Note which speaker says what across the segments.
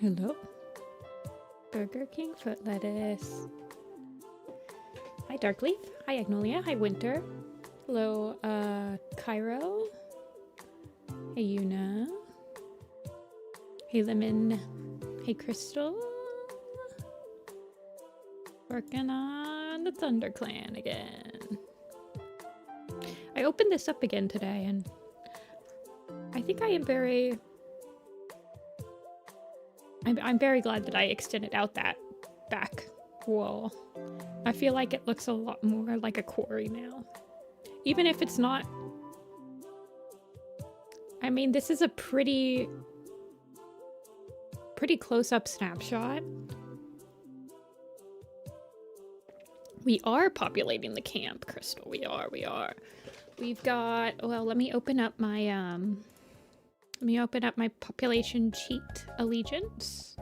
Speaker 1: Hello. Burger King foot lettuce. Hi Darkleaf. Hi Agnolia. Hi Winter. Hello, Cairo. Hey Yuna. Hey Lemon. Hey Crystal. Working on the ThunderClan again. I opened this up again today and I think I am very... I'm very glad that I extended out that back wall. I feel like it looks a lot more like a quarry now. Even if it's not... I mean, this is a pretty close-up snapshot. We are populating the camp, Crystal. We are. We've got... Well, let me open up my, population cheat allegiance.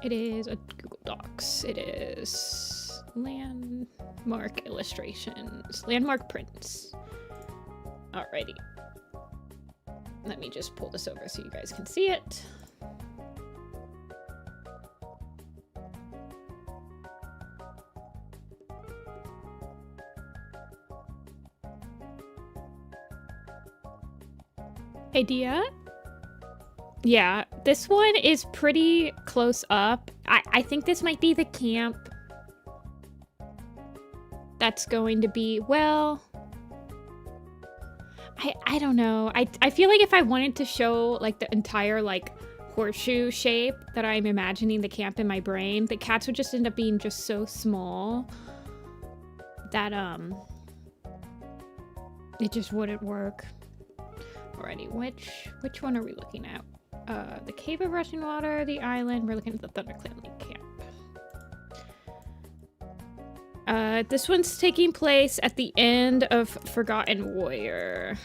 Speaker 1: It is a Google Docs. It is landmark illustrations, landmark prints. Alrighty. Let me just pull this over so you guys can see it. Hey, Dia? Yeah, this one is pretty close up. I think this might be the camp that's going to be, well... I don't know. I feel like if I wanted to show, like, the entire, like, horseshoe shape that I'm imagining the camp in my brain, the cats would just end up being just so small that, it just wouldn't work. Alrighty, which one are we looking at? The Cave of Rushing Water, the island. We're looking at the ThunderClan Lake camp. This one's taking place at the end of Forgotten Warrior.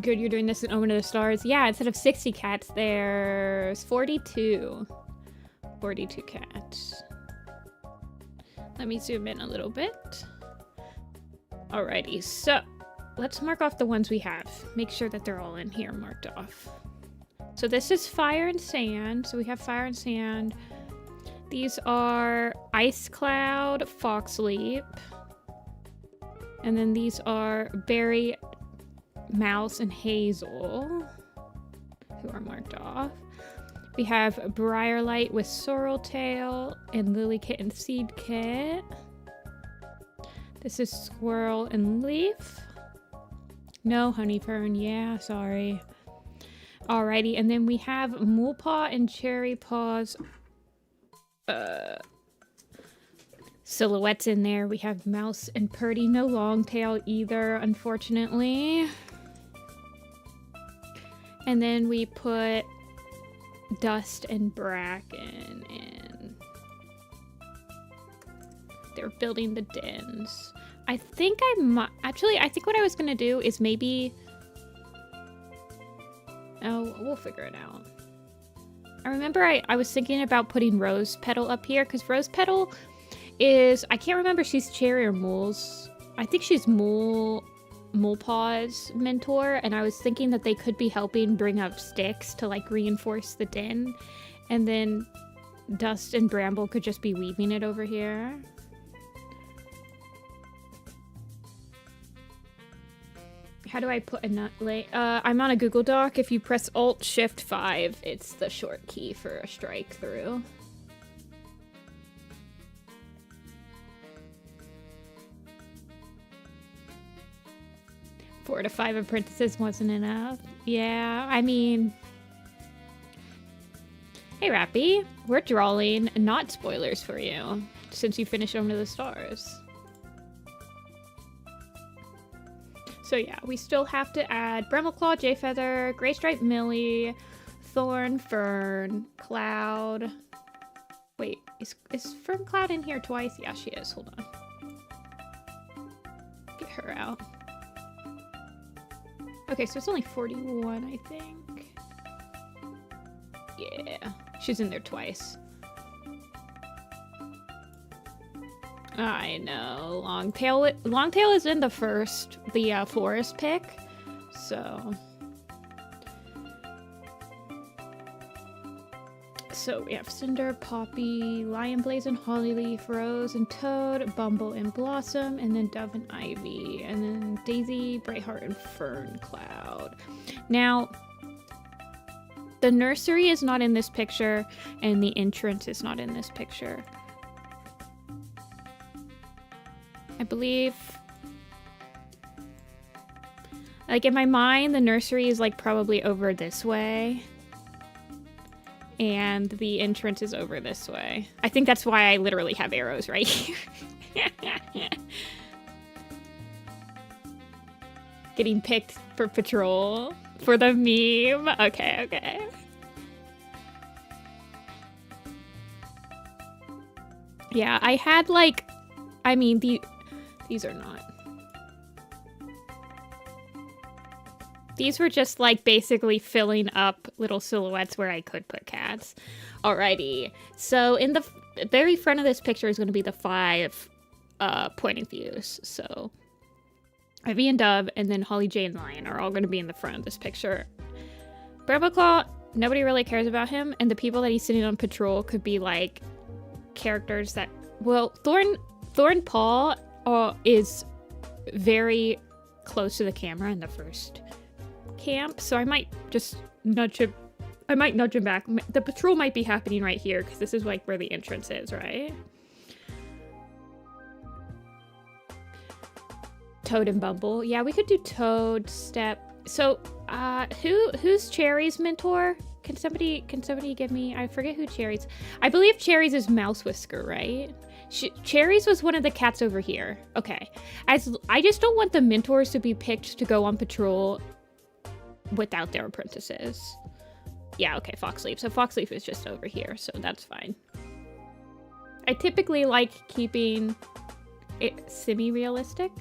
Speaker 1: Good, you're doing this in Omen of the Stars. Yeah, instead of 60 cats, there's 42. 42 cats. Let me zoom in a little bit. Alrighty, so let's mark off the ones we have. Make sure that they're all in here marked off. So this is Fire and Sand. So we have Fire and Sand. These are Ice Cloud, Foxleap. And then these are Berry, Mouse, and Hazel, who are marked off. We have Briarlight with Sorreltail and Lilykit and Seedkit. This is Squirrel and Leaf. No, Honeyfern. Yeah, sorry. Alrighty, and then we have Molepaw and Cherry Paw's silhouettes in there. We have Mouse and Purdy. No Longtail either, unfortunately. And then we put Dust and Bracken, and they're building the dens. I think I might... Actually, I think what I was gonna do is maybe... Oh, we'll figure it out. I remember I was thinking about putting Rose Petal up here, because Rose Petal is... I can't remember if she's Cherry or Mole's. I think she's Molepaw's mentor, and I was thinking that they could be helping bring up sticks to, like, reinforce the den, and then Dust and Bramble could just be weaving it over here. How do I put a nut lay? I'm on a Google Doc. If you press Alt-Shift-5, it's the short key for a strike through. Four to 5 apprentices wasn't enough. Yeah, I mean... Hey, Rappy. We're drawing not spoilers for you, since you finished Omen of the Stars. So yeah, we still have to add Bremmelclaw, Jayfeather, Greystripe Millie, Thorn, Fern, Cloud. Wait, is Fern Cloud in here twice? Yeah, she is. Hold on. Get her out. Okay, so it's only 41, I think. Yeah, she's in there twice. I know. Longtail is in the forest pick, so. So we have Cinder, Poppy, Lion Blaze and Hollyleaf, Rose and Toad, Bumble and Blossom, and then Dove and Ivy, and then Daisy, Brightheart, and Fern Cloud. Now, the nursery is not in this picture, and the entrance is not in this picture. I believe, like in my mind, the nursery is like probably over this way. And the entrance is over this way. I think that's why I literally have arrows right here. Getting picked for patrol. For the meme. Okay, okay. Yeah, I had like... I mean, these are not. These were just like basically filling up little silhouettes where I could put cats. Alrighty. So in the very front of this picture is going to be the 5 point of views. So Ivy and Dove and then Holly, J, and Lion are all going to be in the front of this picture. Brambleclaw, nobody really cares about him. And the people that he's sitting on patrol could be like characters that... Well, Thorn Paw is very close to the camera in the first camp, so I might just nudge him. I might nudge him back. The patrol might be happening right here because this is like where the entrance is, right? Toad and Bumble. Yeah, we could do Toad, Step. So, who's Cherry's mentor? Can somebody give me? I forget who Cherry's. I believe Cherry's is Mouse Whisker, right? Cherry's was one of the cats over here. Okay, I just don't want the mentors to be picked to go on patrol without their apprentices. Yeah, okay, Foxleaf. So Foxleaf is just over here, so that's fine. I typically like keeping it semi-realistic.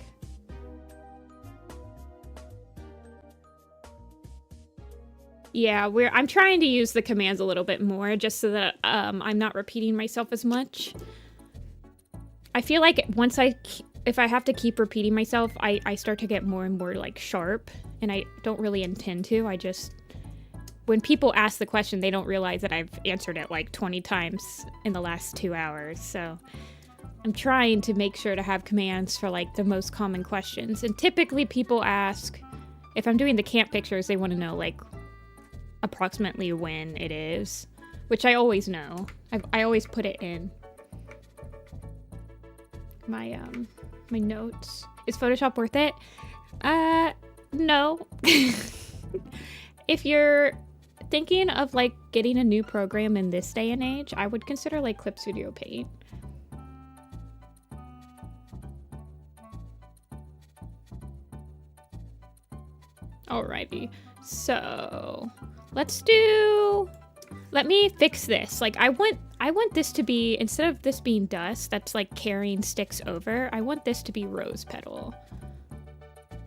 Speaker 1: Yeah, I'm trying to use the commands a little bit more just so that I'm not repeating myself as much. I feel like if I have to keep repeating myself, I start to get more and more like sharp. And I don't really intend to. When people ask the question, they don't realize that I've answered it like 20 times in the last 2 hours. So I'm trying to make sure to have commands for like the most common questions. And typically people ask, if I'm doing the camp pictures, they want to know like approximately when it is, which I always know. I always put it in my notes. Is Photoshop worth it? No. If you're thinking of like getting a new program in this day and age, I would consider like Clip Studio Paint. Alrighty, so let me fix this. Like I want this to be, instead of this being dust that's like carrying sticks over, I want this to be rose petal.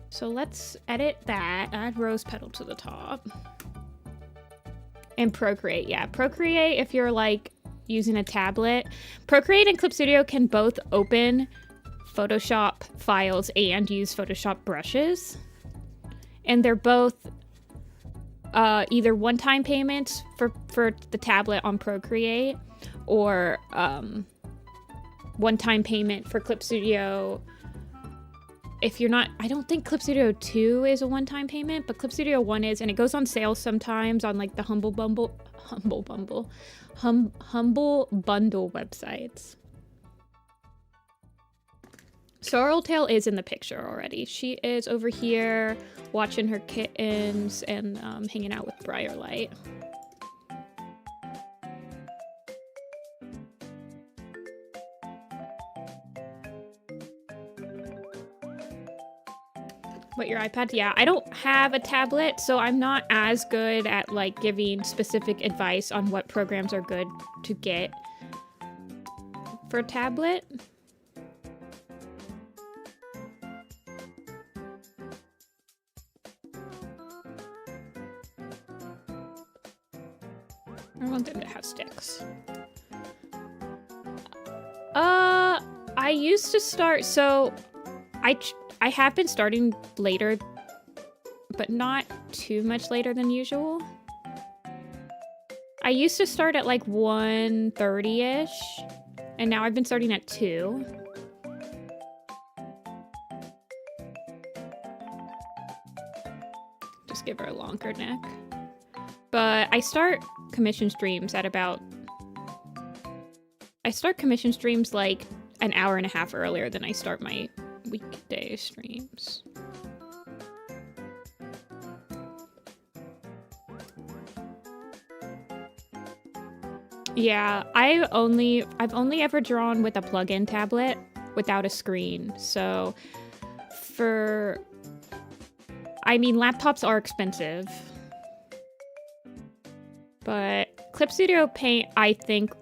Speaker 1: So let's edit that, add rose petal to the top. And Procreate, yeah. Procreate, if you're like using a tablet. Procreate and Clip Studio can both open Photoshop files and use Photoshop brushes. And they're both either one-time payments for the tablet on Procreate or one-time payment for Clip Studio. If you're not, I don't think Clip Studio 2 is a one-time payment, but Clip Studio 1 is, and it goes on sale sometimes on like the Humble Bundle websites. Sorreltail is in the picture already. She is over here watching her kittens and hanging out with Briarlight. What, your iPad? Yeah, I don't have a tablet, so I'm not as good at like giving specific advice on what programs are good to get for a tablet. I want them to have sticks. used to start, so I have been starting later, but not too much later than usual. I used to start at like 1:30-ish, and now I've been starting at 2. Just give her a longer neck. But I start commission streams at about... I start commission streams like an hour and a half earlier than I start my weekday streams. Yeah, I've only ever drawn with a plug-in tablet without a screen. So I mean, laptops are expensive. But Clip Studio Paint, I think,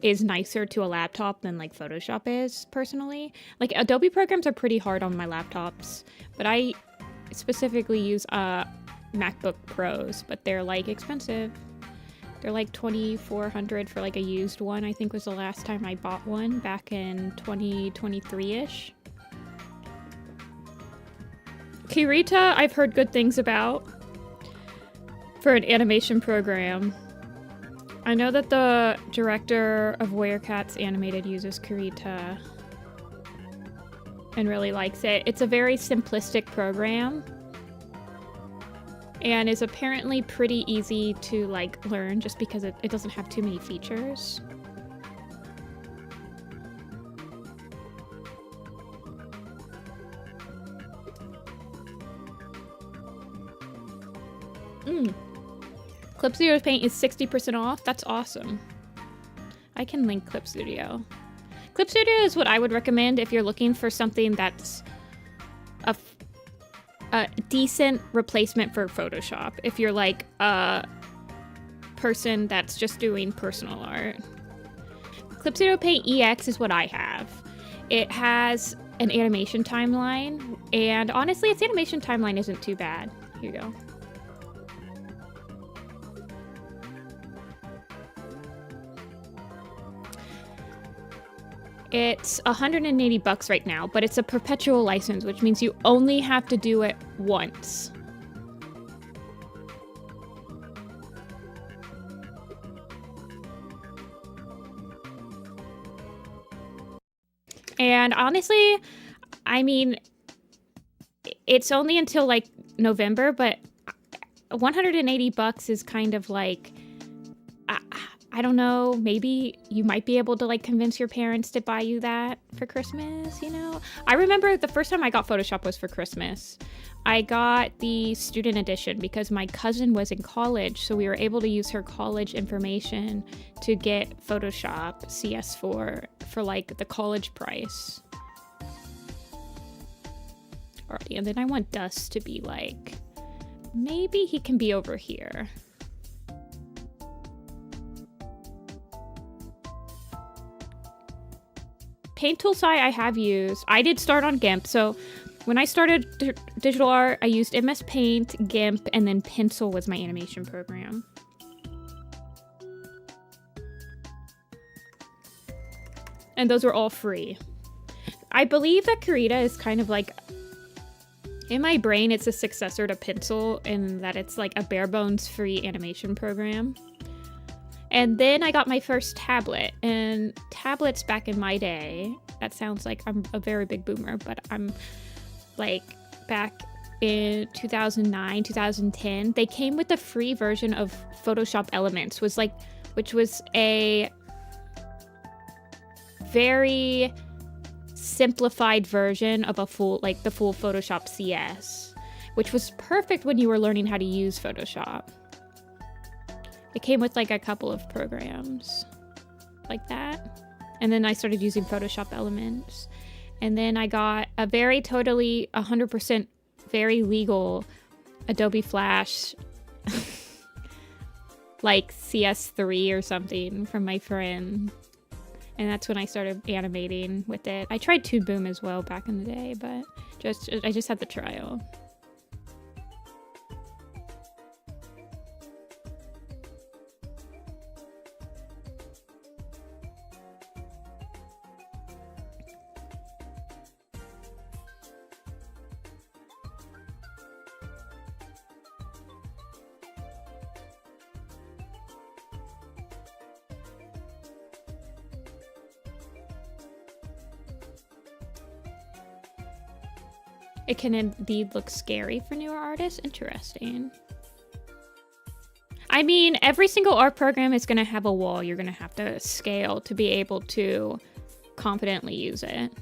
Speaker 1: is nicer to a laptop than like Photoshop is, personally. Like, Adobe programs are pretty hard on my laptops, but I specifically use MacBook Pros, but they're like expensive. They're like $2,400 for like a used one, I think was the last time I bought one, back in 2023-ish. Kirita, I've heard good things about for an animation program. I know that the director of Warrior Cats Animated uses Kirita and really likes it. It's a very simplistic program and is apparently pretty easy to like learn just because it doesn't have too many features. Clip Studio Paint is 60% off. That's awesome. I can link Clip Studio. Clip Studio is what I would recommend if you're looking for something that's a decent replacement for Photoshop. If you're like a person that's just doing personal art. Clip Studio Paint EX is what I have. It has an animation timeline, and honestly, its animation timeline isn't too bad. Here you go. It's $180 right now, but it's a perpetual license, which means you only have to do it once. And honestly, I mean, it's only until like November, but $180 is kind of like, I don't know, maybe you might be able to like convince your parents to buy you that for Christmas, you know? I remember the first time I got Photoshop was for Christmas. I got the student edition because my cousin was in college, so we were able to use her college information to get Photoshop CS4 for like the college price. Alrighty, and then I want Dust to be like, maybe he can be over here. Paint Tool Sai I have used. I did start on GIMP, so when I started digital art, I used MS Paint, GIMP, and then Pencil was my animation program. And those were all free. I believe that Kirita is kind of like, in my brain, it's a successor to Pencil in that it's like a bare bones free animation program. And then I got my first tablet, and tablets back in my day, that sounds like I'm a very big boomer, but I'm like back in 2009, 2010, they came with a free version of Photoshop Elements, which was a very simplified version of the full Photoshop CS, which was perfect when you were learning how to use Photoshop. It came with like a couple of programs like that. And then I started using Photoshop Elements. And then I got a very totally 100% very legal Adobe Flash like CS3 or something from my friend. And that's when I started animating with it. I tried Toon Boom as well back in the day, but I just had the trial. It can indeed look scary for newer artists. Interesting. I mean, every single art program is going to have a wall you're going to have to scale to be able to confidently use it.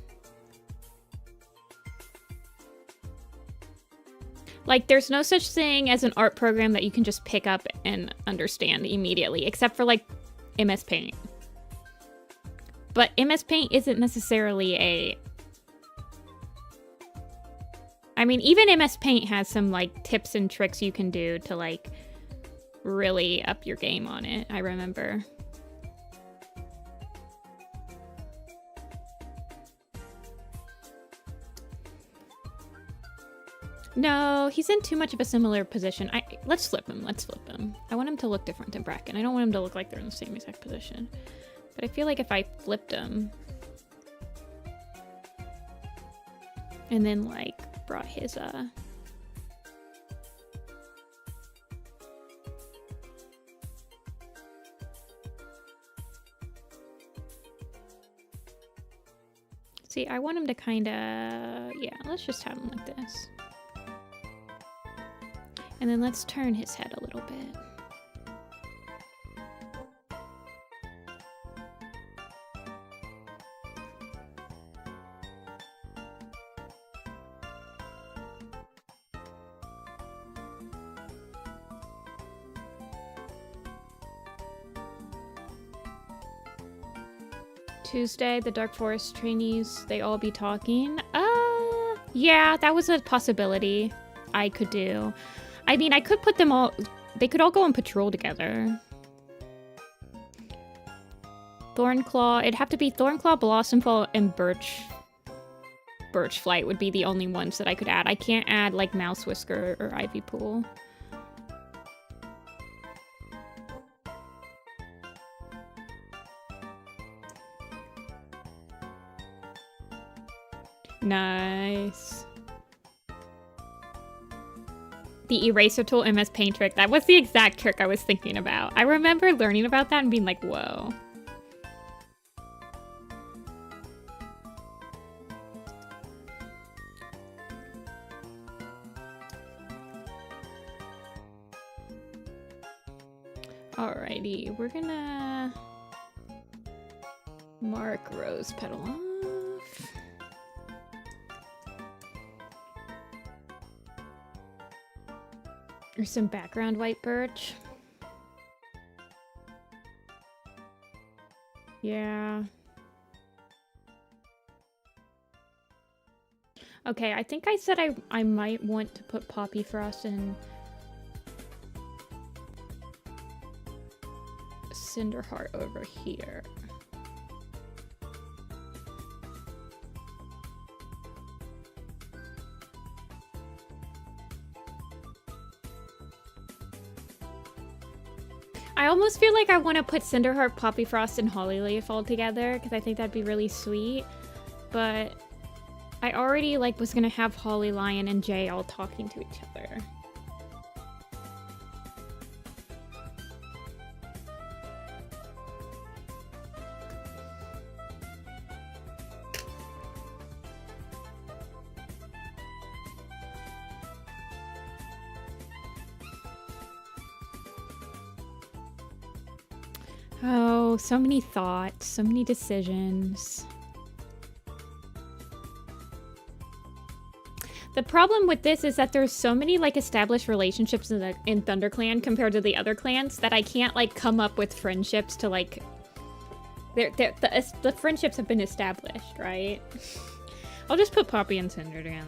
Speaker 1: Like, there's no such thing as an art program that you can just pick up and understand immediately, except for, like, MS Paint. But MS Paint isn't necessarily a... I mean, even MS Paint has some, like, tips and tricks you can do to, like, really up your game on it, I remember. No, he's in too much of a similar position. Let's flip him. Let's flip him. I want him to look different than Bracken. I don't want him to look like they're in the same exact position. But I feel like if I flipped him and then like brought his see, I want him to kind of, yeah, let's just have him like this. And then let's turn his head a little bit. Tuesday, the Dark Forest trainees, they all be talking. Yeah, that was a possibility I could do. I mean, I could put them all... They could all go on patrol together. Thornclaw... It'd have to be Thornclaw, Blossomfall, and Birchflight would be the only ones that I could add. I can't add, like, Mouse Whisker or Ivy Pool. Nice. The eraser tool MS Paint trick. That was the exact trick I was thinking about. I remember learning about that and being like, whoa. Alrighty, we're gonna mark Rose Petal off. Or some background white birch. Yeah. Okay, I think I said I might want to put Poppy Frost and Cinderheart over here. I almost feel like I want to put Cinderheart, Poppy Frost, and Hollyleaf all together because I think that'd be really sweet. But I already like was gonna have Holly, Lion, and Jay all talking to each other. Oh, so many thoughts, so many decisions. The problem with this is that there's so many like established relationships in ThunderClan compared to the other clans that I can't like come up with friendships to like... The friendships have been established, right? I'll just put Poppy and Cinder together.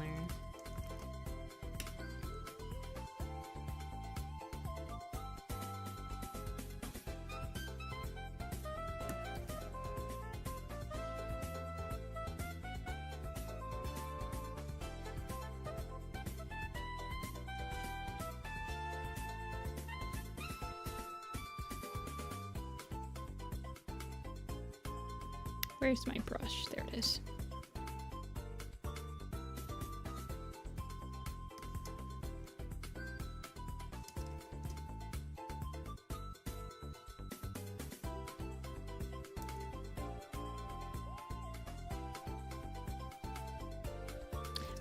Speaker 1: Where's my brush? There it is.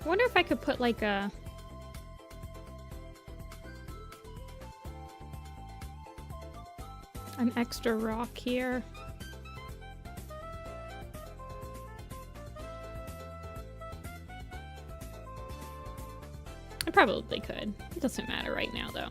Speaker 1: I wonder if I could put like a... an extra rock here. I probably could. It doesn't matter right now, though.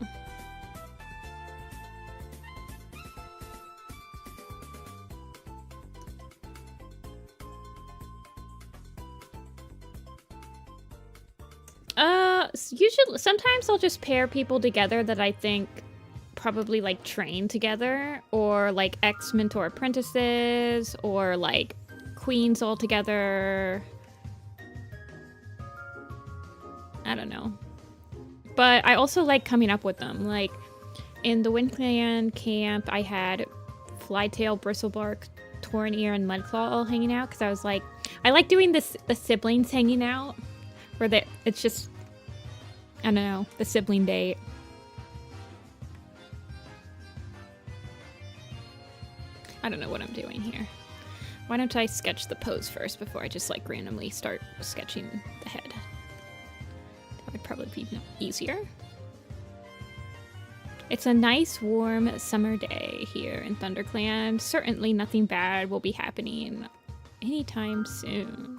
Speaker 1: Usually, sometimes I'll just pair people together that I think probably like train together, or like ex-mentor apprentices, or like queens all together. I don't know. But I also like coming up with them. Like in the Wind Clan camp, I had Flytail, Bristlebark, Torn Ear, and Mudclaw all hanging out because I was like, I like doing this the siblings hanging out, where it's just, I don't know, the sibling date. I don't know what I'm doing here. Why don't I sketch the pose first before I just like randomly start sketching the head? That would probably be easier. It's a nice warm summer day here in ThunderClan. Certainly nothing bad will be happening anytime soon.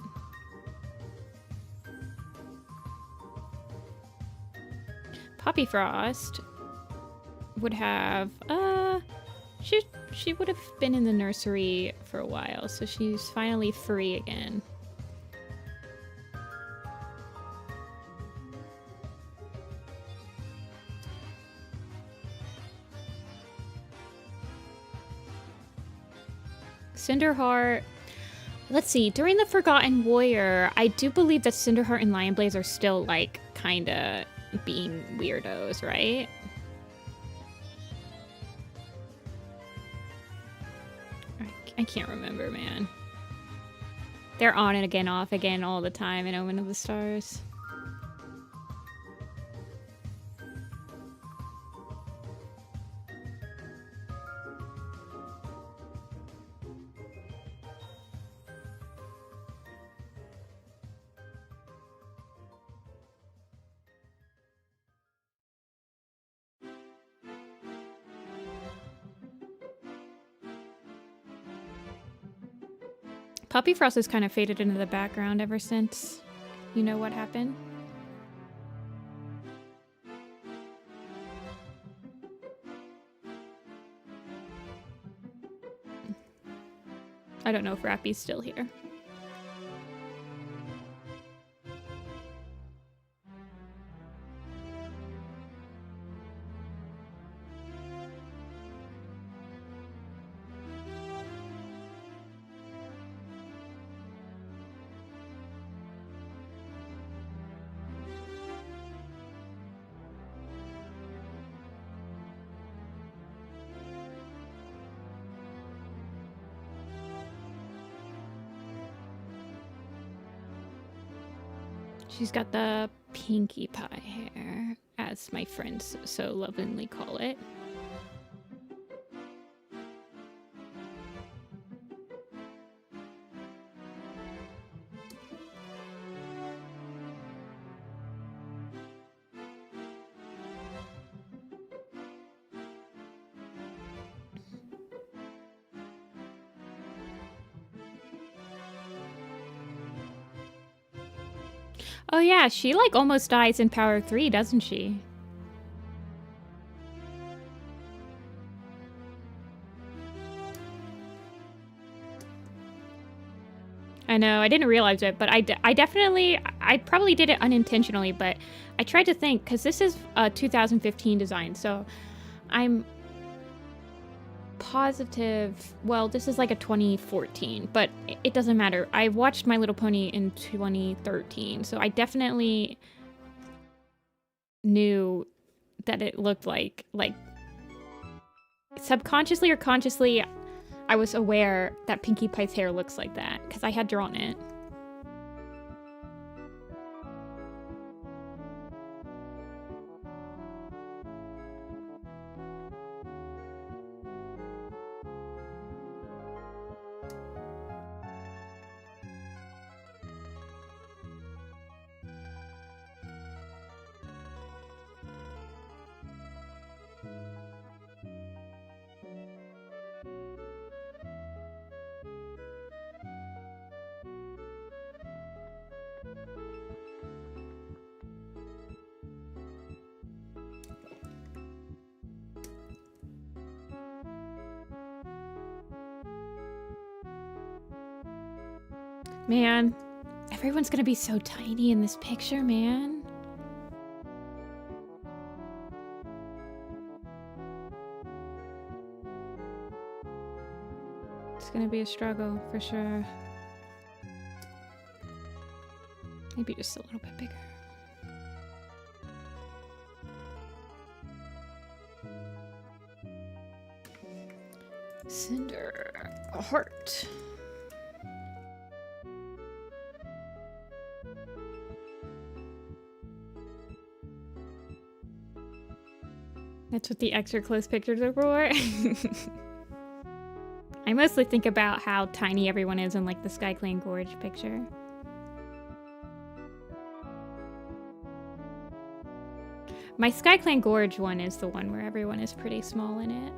Speaker 1: Poppy Frost would have, she would have been in the nursery for a while, so she's finally free again. Cinderheart. Let's see, during the Forgotten Warrior, I do believe that Cinderheart and Lionblaze are still, like, kinda being weirdos, right? I can't remember, man. They're on and again, off again all the time in Omen of the Stars. Poppy Frost has kind of faded into the background ever since you know what happened. I don't know if Rappy's still here. She's got the Pinkie Pie hair, as my friends so lovingly call it. Oh yeah, she like almost dies in Power 3, doesn't she? I know, I didn't realize it, but I probably did it unintentionally, but I tried to think, because this is a 2015 design, so I'm positive, well, this is like a 2014, but it doesn't matter. I watched My Little Pony in 2013, so I definitely knew that it looked like subconsciously or consciously, I was aware that Pinkie Pie's hair looks like that, because I had drawn it. Man, everyone's gonna be so tiny in this picture, man. It's gonna be a struggle for sure. Maybe just a little bit bigger. Cinder, a heart. That's what the extra close pictures are for. I mostly think about how tiny everyone is in like the SkyClan Gorge picture. My SkyClan Gorge one is the one where everyone is pretty small in it.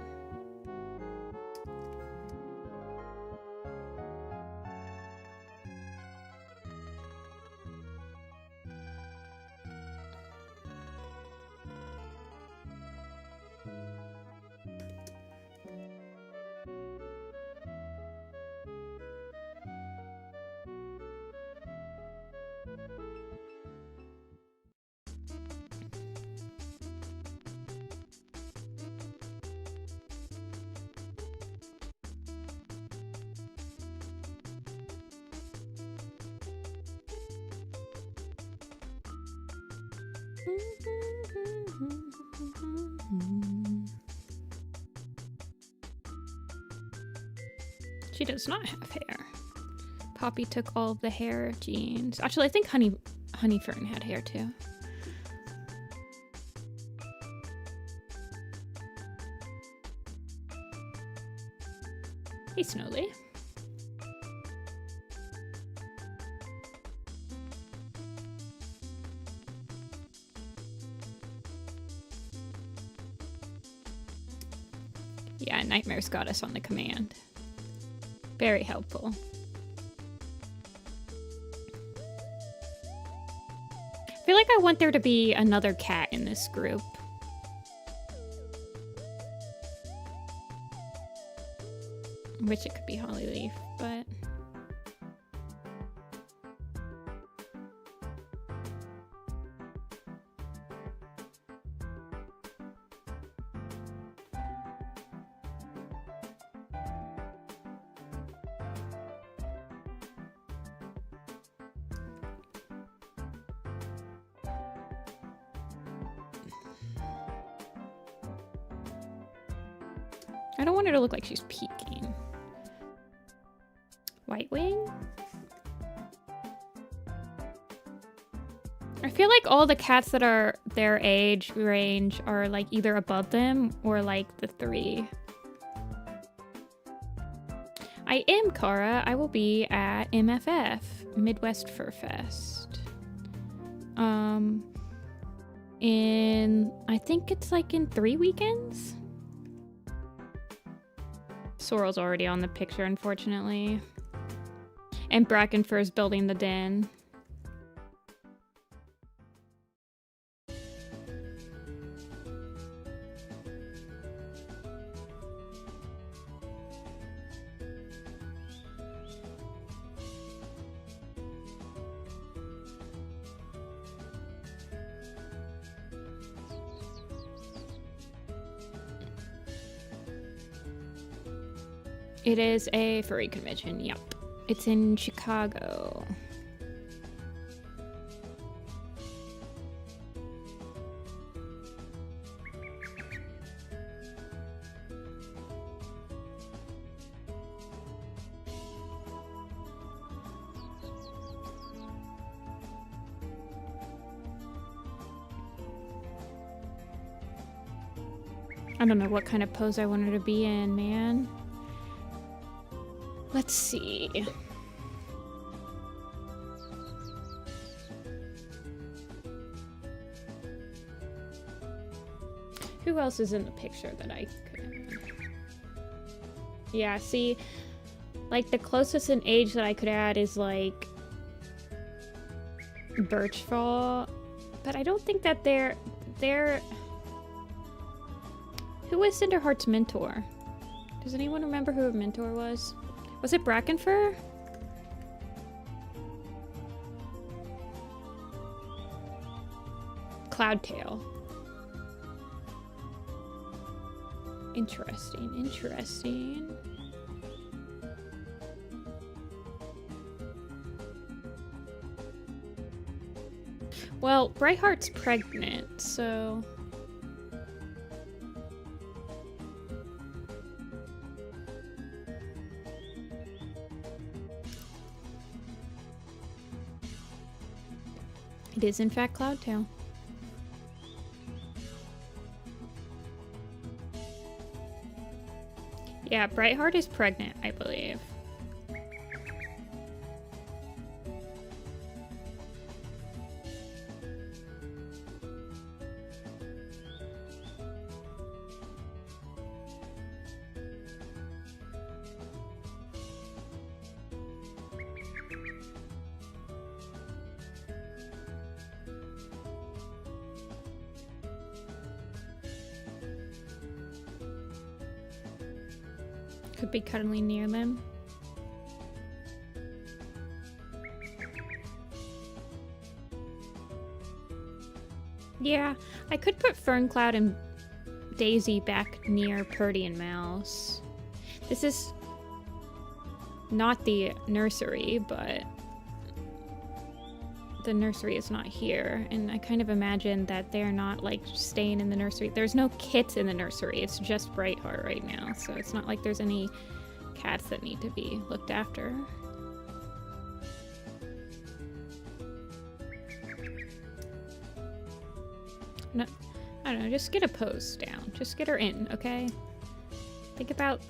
Speaker 1: She does not have hair. Poppy took all of the hair genes. Actually, I think Honeyfern had hair too. Hey, Snowly. Yeah, Nightmare's got us on the command. Very helpful. I feel like I want there to be another cat in this group. I wish it could be Hollyleaf, but... I don't want her to look like she's peeking. White Wing? I feel like all the cats that are their age range are like either above them or like the 3. I am Kara. I will be at MFF, Midwest Fur Fest. I think it's like in 3 weekends? Sorrel's already on the picture, unfortunately. And Brackenfur's building the den. It is a furry convention, yep. It's in Chicago. I don't know what kind of pose I want her to be in, man. Let's see. Who else is in the picture that I could... Yeah, see, like the closest in age that I could add is like Birchfall, but I don't think that they're... Who was Cinderheart's mentor? Does anyone remember who her mentor was? Was it Brackenfur? cloud tail. Interesting, interesting. Well, Brightheart's pregnant, so... It is in fact Cloudtail. Yeah, Brightheart is pregnant, I believe. Could be cuddling near them. Yeah, I could put Ferncloud and Daisy back near Purdy and Mouse. This is not the nursery, but the nursery is not here, and I kind of imagine that they're not like staying in the nursery. There's no kits in the nursery, it's just Brightheart right now, so it's not like there's any cats that need to be looked after. No, I don't know, just get a pose down. Just get her in, okay? Think about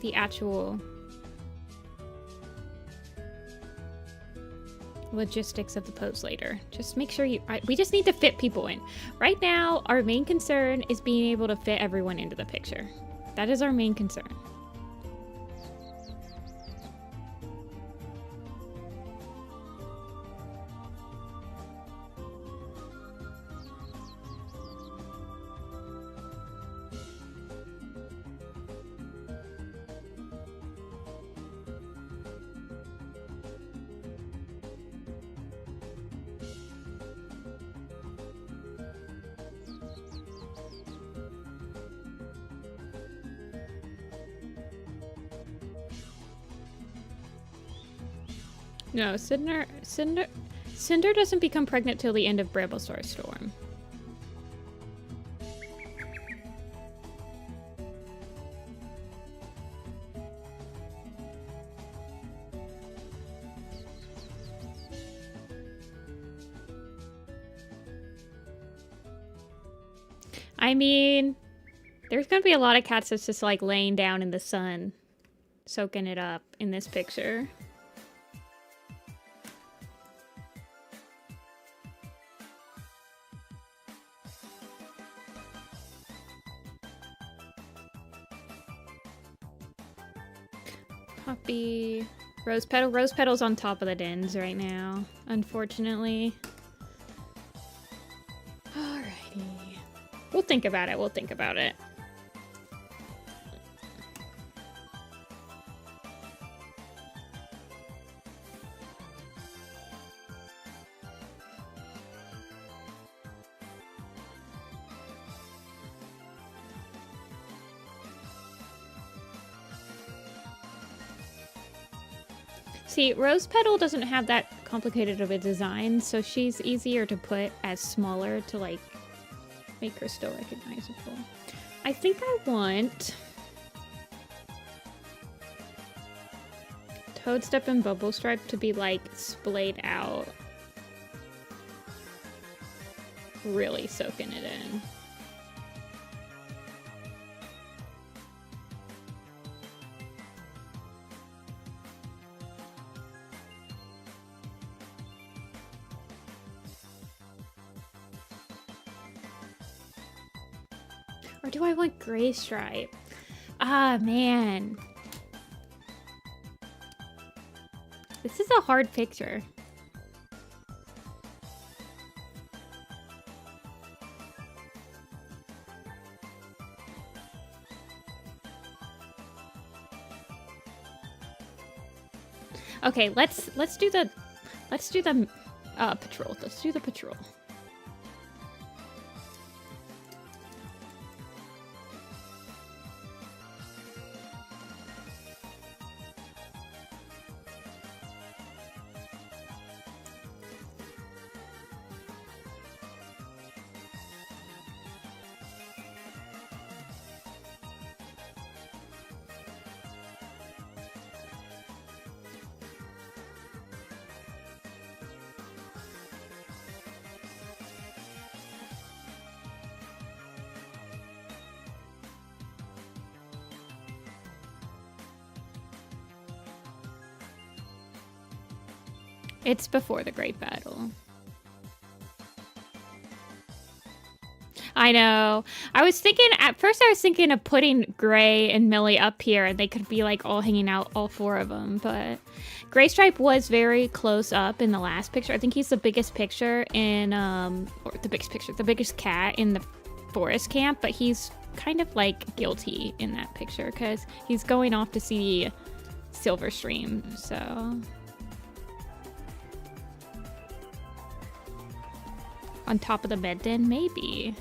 Speaker 1: the actual logistics of the pose later. Just make sure we just need to fit people in. Right now, our main concern is being able to fit everyone into the picture. That is our main concern. No, Cinder doesn't become pregnant till the end of Bramblestar Storm. I mean, there's gonna be a lot of cats that's just like laying down in the sun, soaking it up in this picture. Poppy, Rose Petal. Rose Petal's on top of the dens right now, unfortunately. Alrighty. We'll think about it, we'll think about it. See, Rose Petal doesn't have that complicated of a design, so she's easier to put as smaller to like make her still recognizable. I think I want Toadstep and Bubble Stripe to be like splayed out. Really soaking it in. Or do I want Gray Stripe? Ah, man. This is a hard picture. Okay, let's do the patrol. Let's do the patrol. It's before the Great Battle. I know. At first I was thinking of putting Gray and Millie up here and they could be like all hanging out, all four of them, but Gray Stripe was very close up in the last picture. I think he's the biggest picture in, or the biggest cat in the forest camp, but he's kind of like guilty in that picture because he's going off to see Silverstream, so. On top of the bed den, maybe.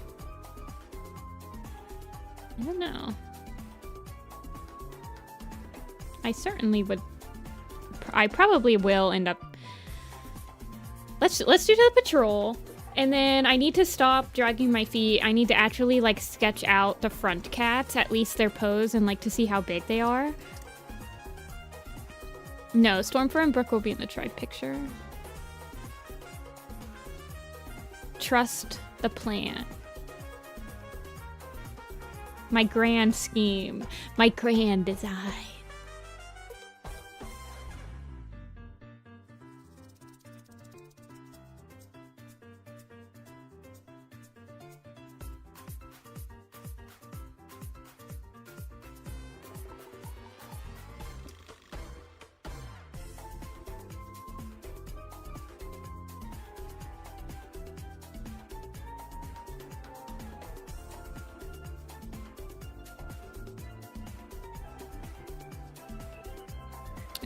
Speaker 1: I don't know. I certainly would. I probably will end up. Let's do the patrol, and then I need to stop dragging my feet. I need to actually like sketch out the front cats, at least their pose, and like to see how big they are. No, Stormfur and Brooke will be in the tribe picture. Trust the plan. My grand scheme. My grand design.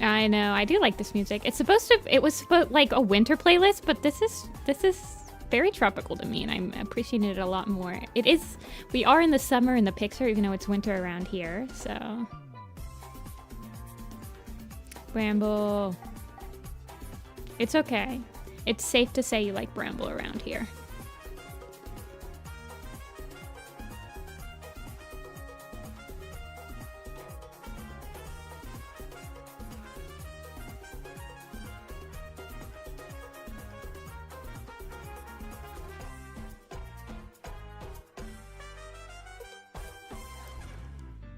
Speaker 1: I know. I do like this music. It was supposed like a winter playlist, but this is very tropical to me, and I'm appreciating it a lot more. It is. We are in the summer in the picture, even though it's winter around here. So, Bramble. It's okay. It's safe to say you like Bramble around here.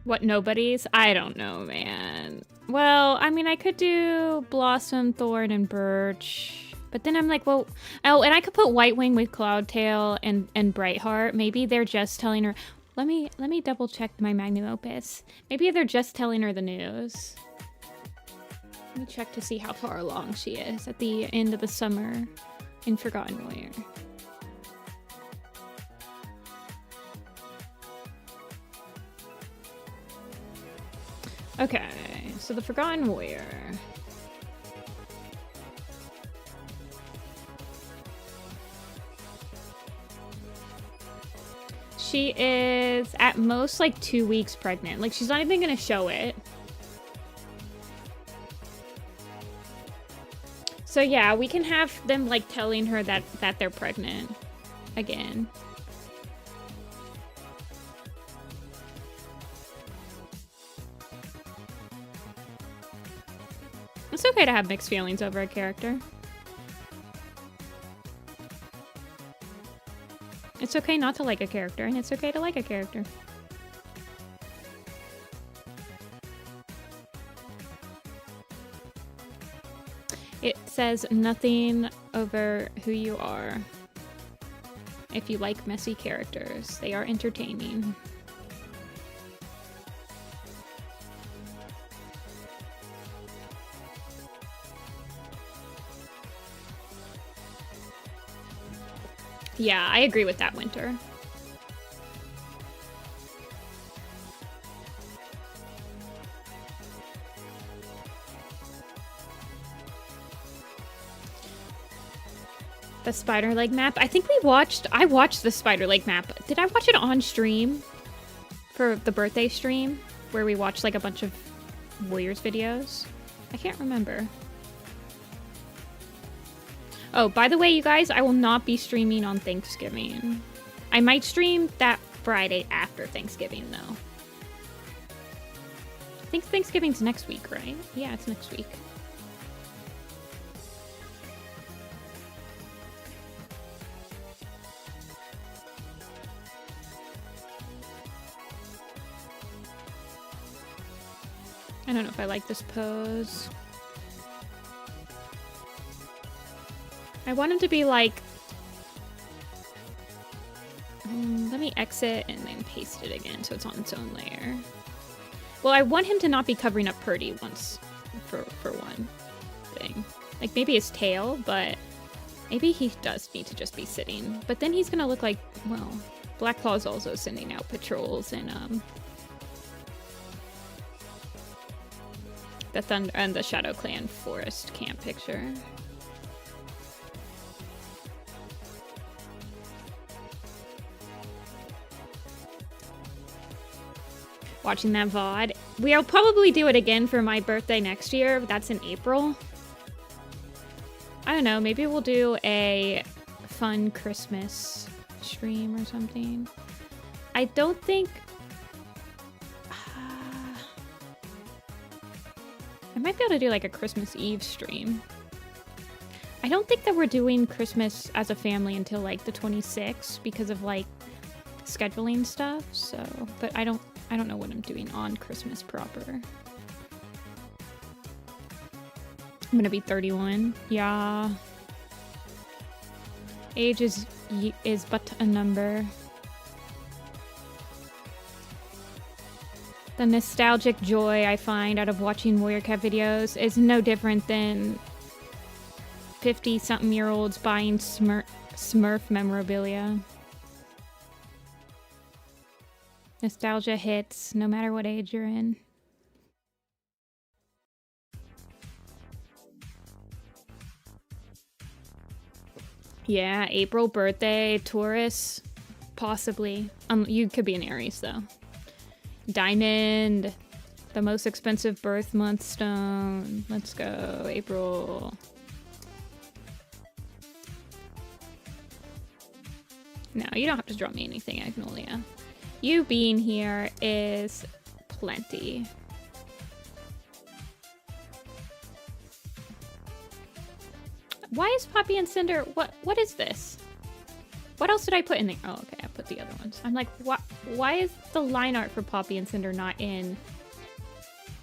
Speaker 1: What, nobodies? I don't know, man. Well, I mean, I could do Blossom, Thorn, and Birch. But then I'm like, well... Oh, and I could put White Wing with Cloudtail and Brightheart. Maybe they're just telling her... Let me double check my magnum opus. Maybe they're just telling her the news. Let me check to see how far along she is at the end of the summer in Forgotten Warrior. Okay, so the Forgotten Warrior. She is at most like 2 weeks pregnant. Like, she's not even gonna show it. So yeah, we can have them like telling her that they're pregnant again. It's okay to have mixed feelings over a character. It's okay not to like a character, and it's okay to like a character. It says nothing over who you are. If you like messy characters, they are entertaining. Yeah, I agree with that, Winter. The Spider Leg map. I think I watched the Spider Leg map. Did I watch it on stream? For the birthday stream? Where we watched like a bunch of Warriors videos? I can't remember. Oh, by the way, you guys, I will not be streaming on Thanksgiving. I might stream that Friday after Thanksgiving, though. I think Thanksgiving's next week, right? Yeah, it's next week. I don't know if I like this pose. I want him to be like... let me exit and then paste it again so it's on its own layer. Well, I want him to not be covering up Purdy once for one thing. Like maybe his tail, but maybe he does need to just be sitting. But then he's gonna look like, well, Black Claw's also sending out patrols and the Thunder and the Shadow Clan forest camp picture. Watching that VOD. We'll probably do it again for my birthday next year. That's in April. I don't know. Maybe we'll do a fun Christmas stream or something. I don't think... I might be able to do like a Christmas Eve stream. I don't think that we're doing Christmas as a family until like the 26th because of like scheduling stuff. So, but I don't know what I'm doing on Christmas proper. I'm gonna be 31. Yeah. Age is but a number. The nostalgic joy I find out of watching Warrior Cat videos is no different than 50-something-year-olds buying Smurf memorabilia. Nostalgia hits no matter what age you're in. Yeah, April birthday, Taurus, possibly. You could be an Aries though. Diamond, the most expensive birth month stone. Let's go, April. No, you don't have to draw me anything, Agnolia. You being here is plenty. Why is Poppy and Cinder? What is this? What else did I put in there? Oh, okay, I put the other ones. I'm like, why is the line art for Poppy and Cinder not in?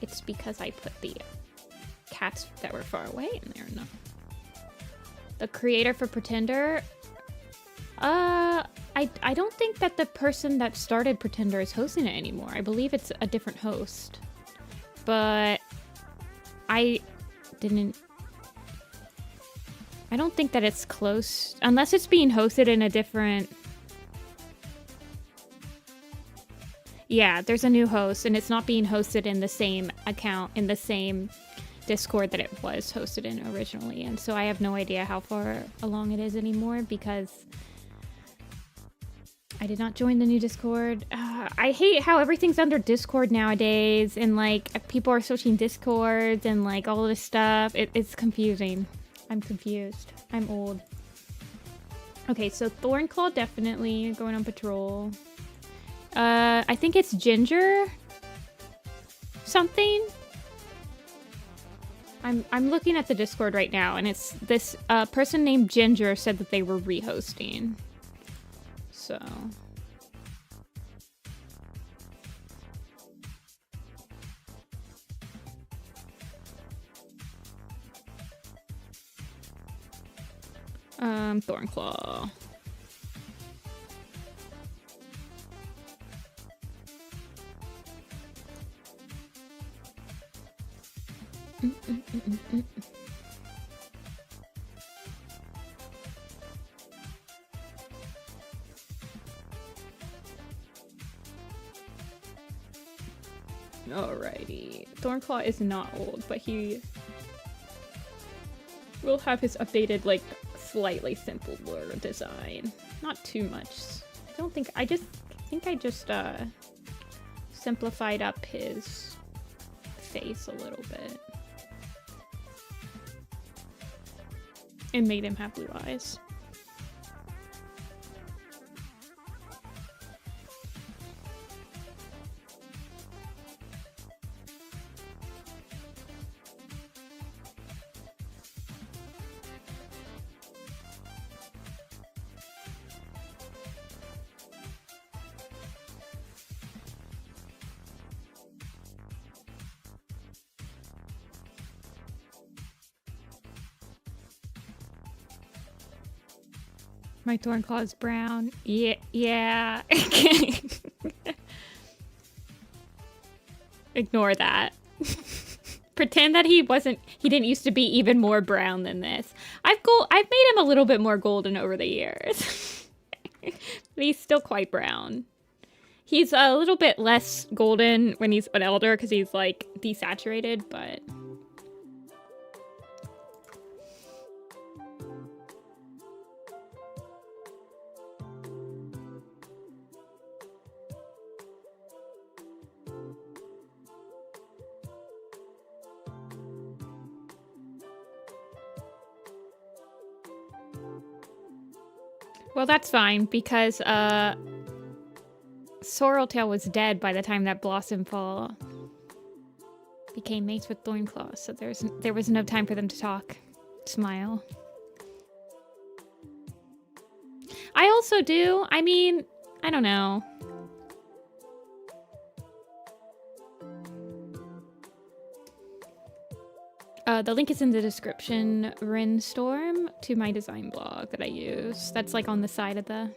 Speaker 1: It's because I put the cats that were far away in there. No. The creator for Pretender? I don't think that the person that started Pretender is hosting it anymore. I believe it's a different host. But I don't think that it's close, unless it's being hosted in a different... Yeah, there's a new host, and it's not being hosted in the same account, in the same Discord that it was hosted in originally. And so I have no idea how far along it is anymore, because I did not join the new Discord. I hate how everything's under Discord nowadays, and like people are switching Discords and like all this stuff. It's confusing. I'm confused. I'm old. Okay, so Thornclaw definitely going on patrol. I think it's Ginger something. I'm looking at the Discord right now, and it's this person named Ginger said that they were rehosting. So Thornclaw. Alrighty. Thornclaw is not old, but he will have his updated, like, slightly simpler design. Not too much. I don't think... I think I just simplified up his face a little bit. And made him have blue eyes. My Thornclaw is brown. Yeah, yeah. Ignore that. Pretend that he didn't used to be even more brown than this. I've made him a little bit more golden over the years. But he's still quite brown. He's a little bit less golden when he's an elder because he's like desaturated, but well, that's fine because Sorreltail was dead by the time that Blossomfall became mates with Thornclaw, so there was no time for them to talk. Smile. I also do. I mean, I don't know. The link is in the description. Rinstorm to my design blog that I use. That's like on the side of the...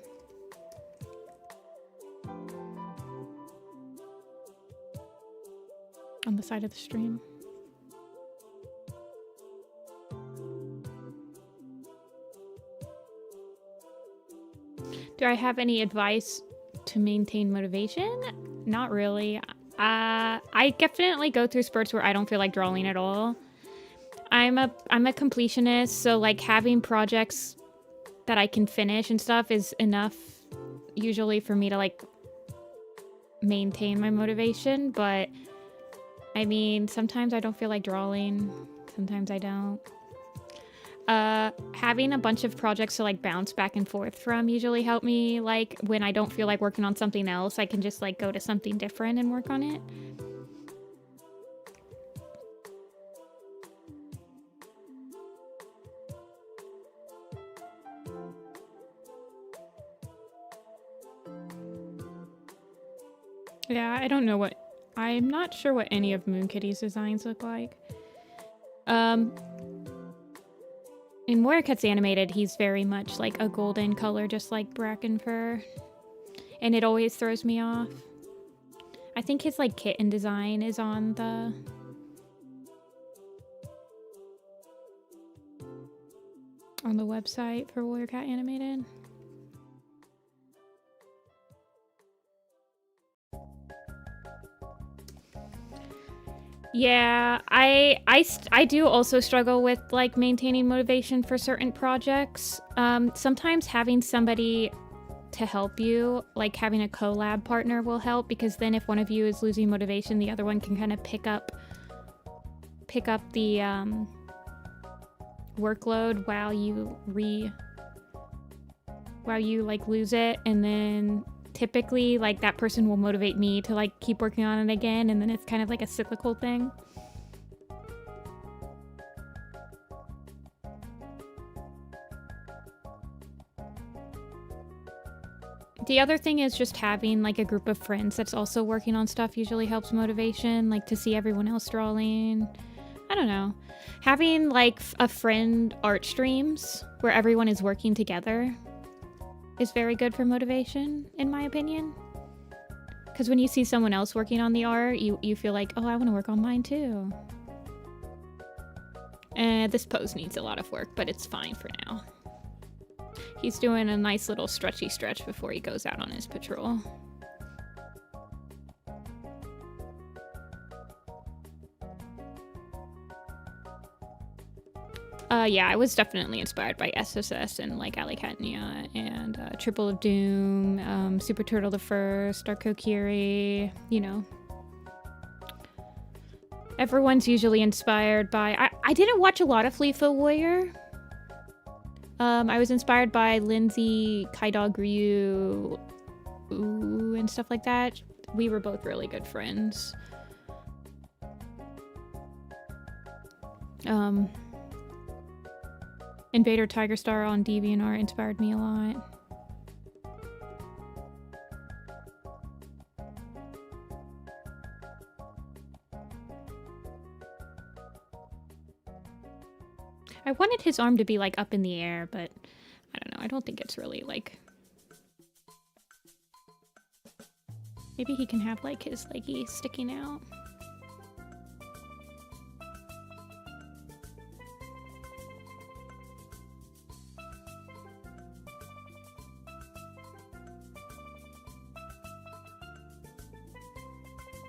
Speaker 1: on the side of the stream. Do I have any advice to maintain motivation? Not really. I definitely go through spurts where I don't feel like drawing at all. I'm a completionist, so like having projects that I can finish and stuff is enough usually for me to like maintain my motivation, but I mean, sometimes I don't feel like drawing, sometimes I don't. Having a bunch of projects to like bounce back and forth from usually help me, like when I don't feel like working on something else, I can just like go to something different and work on it. Yeah, I don't know what... I'm not sure what any of Moonkitty's designs look like. In Moirket's animated, he's very much like a golden color, just like Brackenfur. And it always throws me off. I think his like kitten design is on the... on the website for Warrior Cat Animated. Yeah, I do also struggle with like maintaining motivation for certain projects. Sometimes having somebody to help you, like having a collab partner, will help, because then if one of you is losing motivation, the other one can kind of pick up the workload while you like lose it, and then typically like that person will motivate me to like keep working on it again, and then it's kind of like a cyclical thing. The other thing is just having like a group of friends that's also working on stuff usually helps motivation, like to see everyone else drawing. I don't know. Having like a friend art streams where everyone is working together is very good for motivation, in my opinion. Because when you see someone else working on the art, you feel like, oh, I want to work on mine too. This pose needs a lot of work, but it's fine for now. He's doing a nice little stretchy stretch before he goes out on his patrol. Yeah, I was definitely inspired by SSS and like Alicatnia and Triple of Doom, Super Turtle the First, Dark Kokiri, you know. Everyone's usually inspired by... I didn't watch a lot of Fleetfoot Warrior. I was inspired by Lindsay, Kaidog Ryu, and stuff like that. We were both really good friends. Invader Tiger Star on DeviantArt inspired me a lot. I wanted his arm to be like up in the air, but I don't I don't think it's really like... Maybe he can have like his leggy sticking out.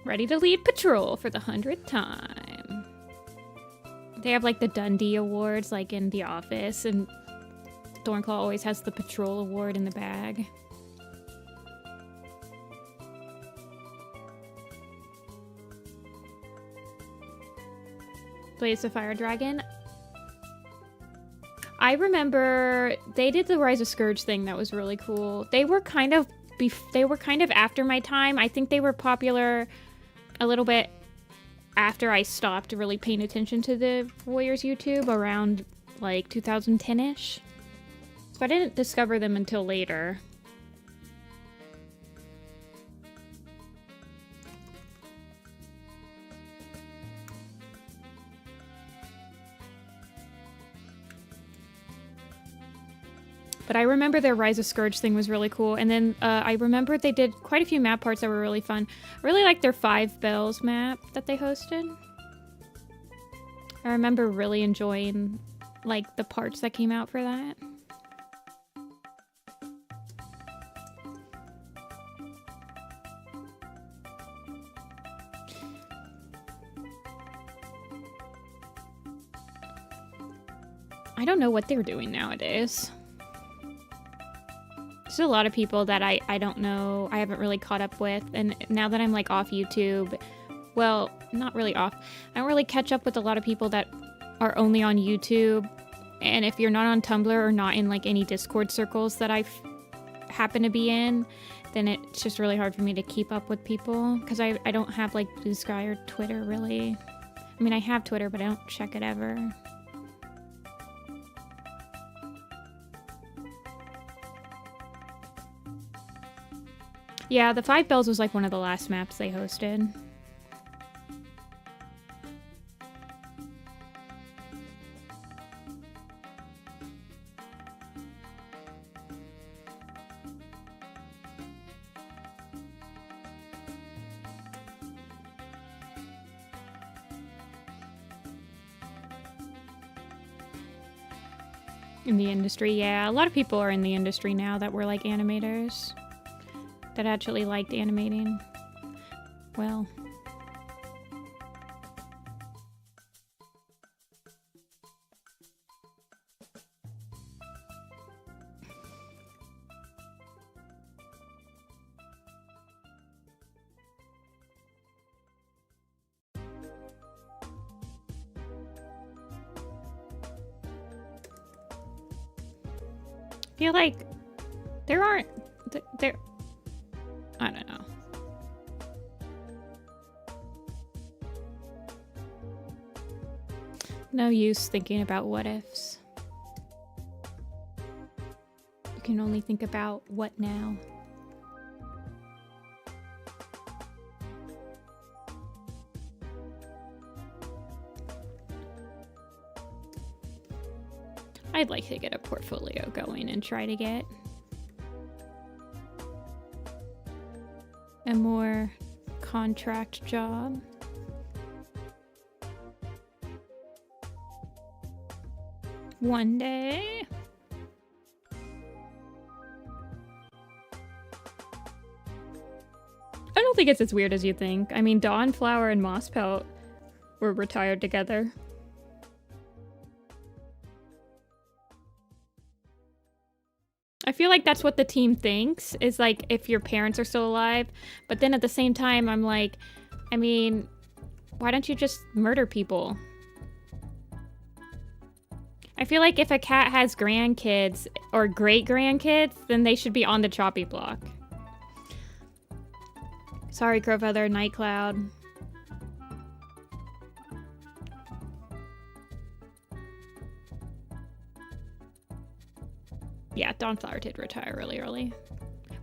Speaker 1: Ready to lead patrol for the 100th time. They have like the Dundee Awards like in The Office, and Thornclaw always has the patrol award in the bag. Blaze the Fire Dragon. I remember they did the Rise of Scourge thing that was really cool. They were kind of after my time. I think they were popular a little bit after I stopped really paying attention to the Warriors YouTube around like 2010-ish. So I didn't discover them until later. But I remember their Rise of Scourge thing was really cool. And then I remember they did quite a few map parts that were really fun. I really liked their 5 Bells map that they hosted. I remember really enjoying like the parts that came out for that. I don't know what they're doing nowadays. There's a lot of people that I don't know, I haven't really caught up with, and now that I'm like off YouTube, well, not really off, I don't really catch up with a lot of people that are only on YouTube, and if you're not on Tumblr or not in like any Discord circles that I happen to be in, then it's just really hard for me to keep up with people, because I don't have like Blue Sky or Twitter really. I mean, I have Twitter, but I don't check it ever. Yeah, the 5 Bells was like one of the last maps they hosted. In the industry, yeah. A lot of people are in the industry now that were like animators. That actually liked animating well. I feel like there aren't there. I don't know. No use thinking about what ifs. You can only think about what now. I'd like to get a portfolio going and try to get a more contract job. One day. I don't think it's as weird as you think. I mean, Dawnflower and Mosspelt were retired together. I feel like that's what the team thinks, is like if your parents are still alive. But then at the same time, I'm like, I mean, why don't you just murder people? I feel like if a cat has grandkids or great-grandkids, then they should be on the choppy block. Sorry, Crowfeather, Nightcloud. Yeah, Dawnflower did retire really early.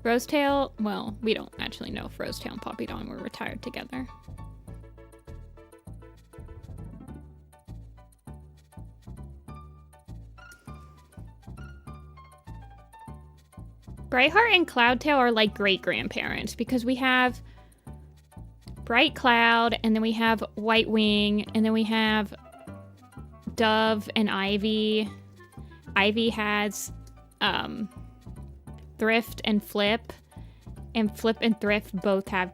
Speaker 1: Rosetail, well, we don't actually know if Rosetail and Poppy Dawn were retired together. Brightheart and Cloudtail are like great-grandparents because we have Bright Cloud, and then we have White Wing, and then we have Dove and Ivy. Ivy has Thrift and Flip and Thrift both have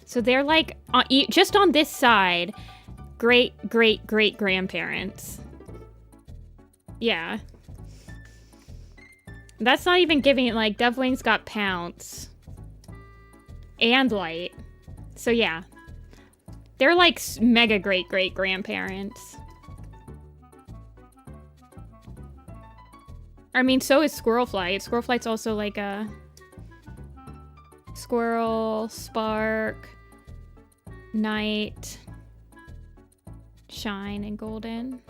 Speaker 1: so they're like just on this side, great-grandparents. Yeah. That's not even giving it, like, Dovewing's got Pounce. And Light. So, yeah. They're, like, mega great-grandparents. I mean, so is Squirrelflight. Squirrelflight's also, like, a... Squirrel, Spark, Knight, Shine, and Golden.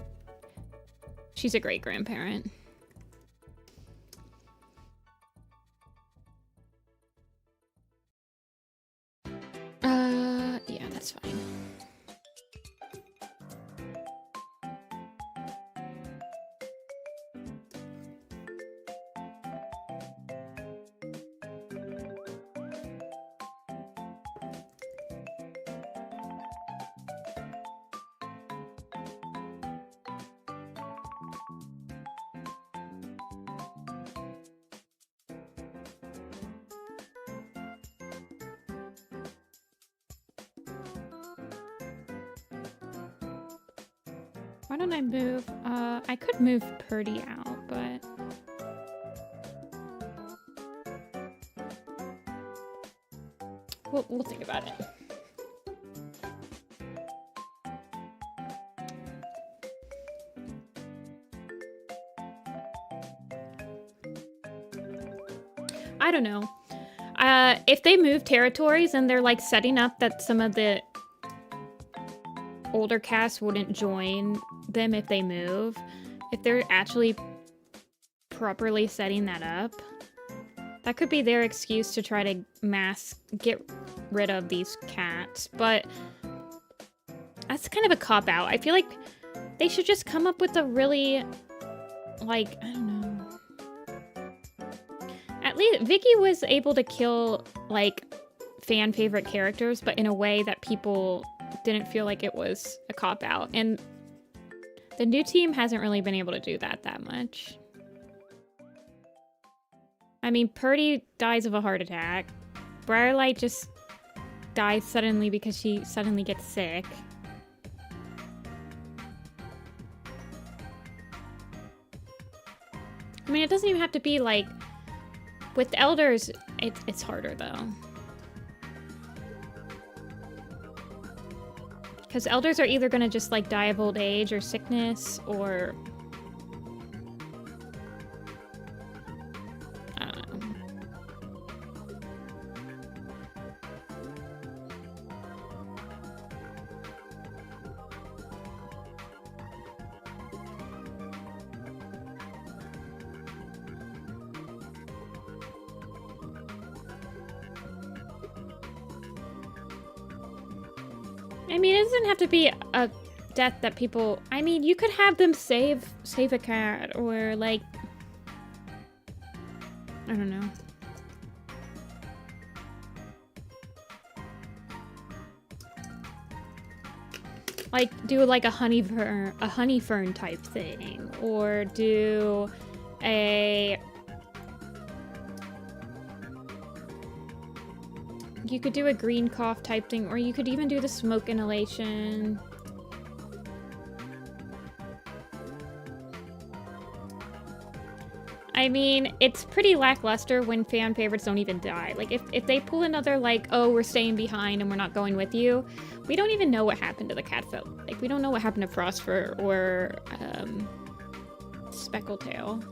Speaker 1: She's a great-grandparent. Yeah, that's fine. Why don't I move? I could move Purdy out, but... We'll think about it. I don't know. If they move territories and they're like setting up that some of the older casts wouldn't join them if they move, if they're actually properly setting that up, that could be their excuse to try to get rid of these cats. But that's kind of a cop-out. I feel like they should just come up with a really, like, I don't know. At least Vicky was able to kill, like, fan favorite characters, but in a way that people didn't feel like it was a cop-out. And the new team hasn't really been able to do that much. I mean, Purdy dies of a heart attack. Briarlight just dies suddenly because she suddenly gets sick. I mean, it doesn't even have to be like... With elders, it's harder though. Because elders are either gonna just like die of old age or sickness or... I don't know. I mean, it doesn't have to be a death that people... I mean, you could have them save a cat, or, like... I don't know. Like, do, like, a honey fern type thing, or do a... You could do a green cough type thing, or you could even do the smoke inhalation. I mean, it's pretty lackluster when fan favorites don't even die. Like, if they pull another, like, oh, we're staying behind and we're not going with you, we don't even know what happened to the cat that, like, we don't know what happened to Frostfur or, Speckletail.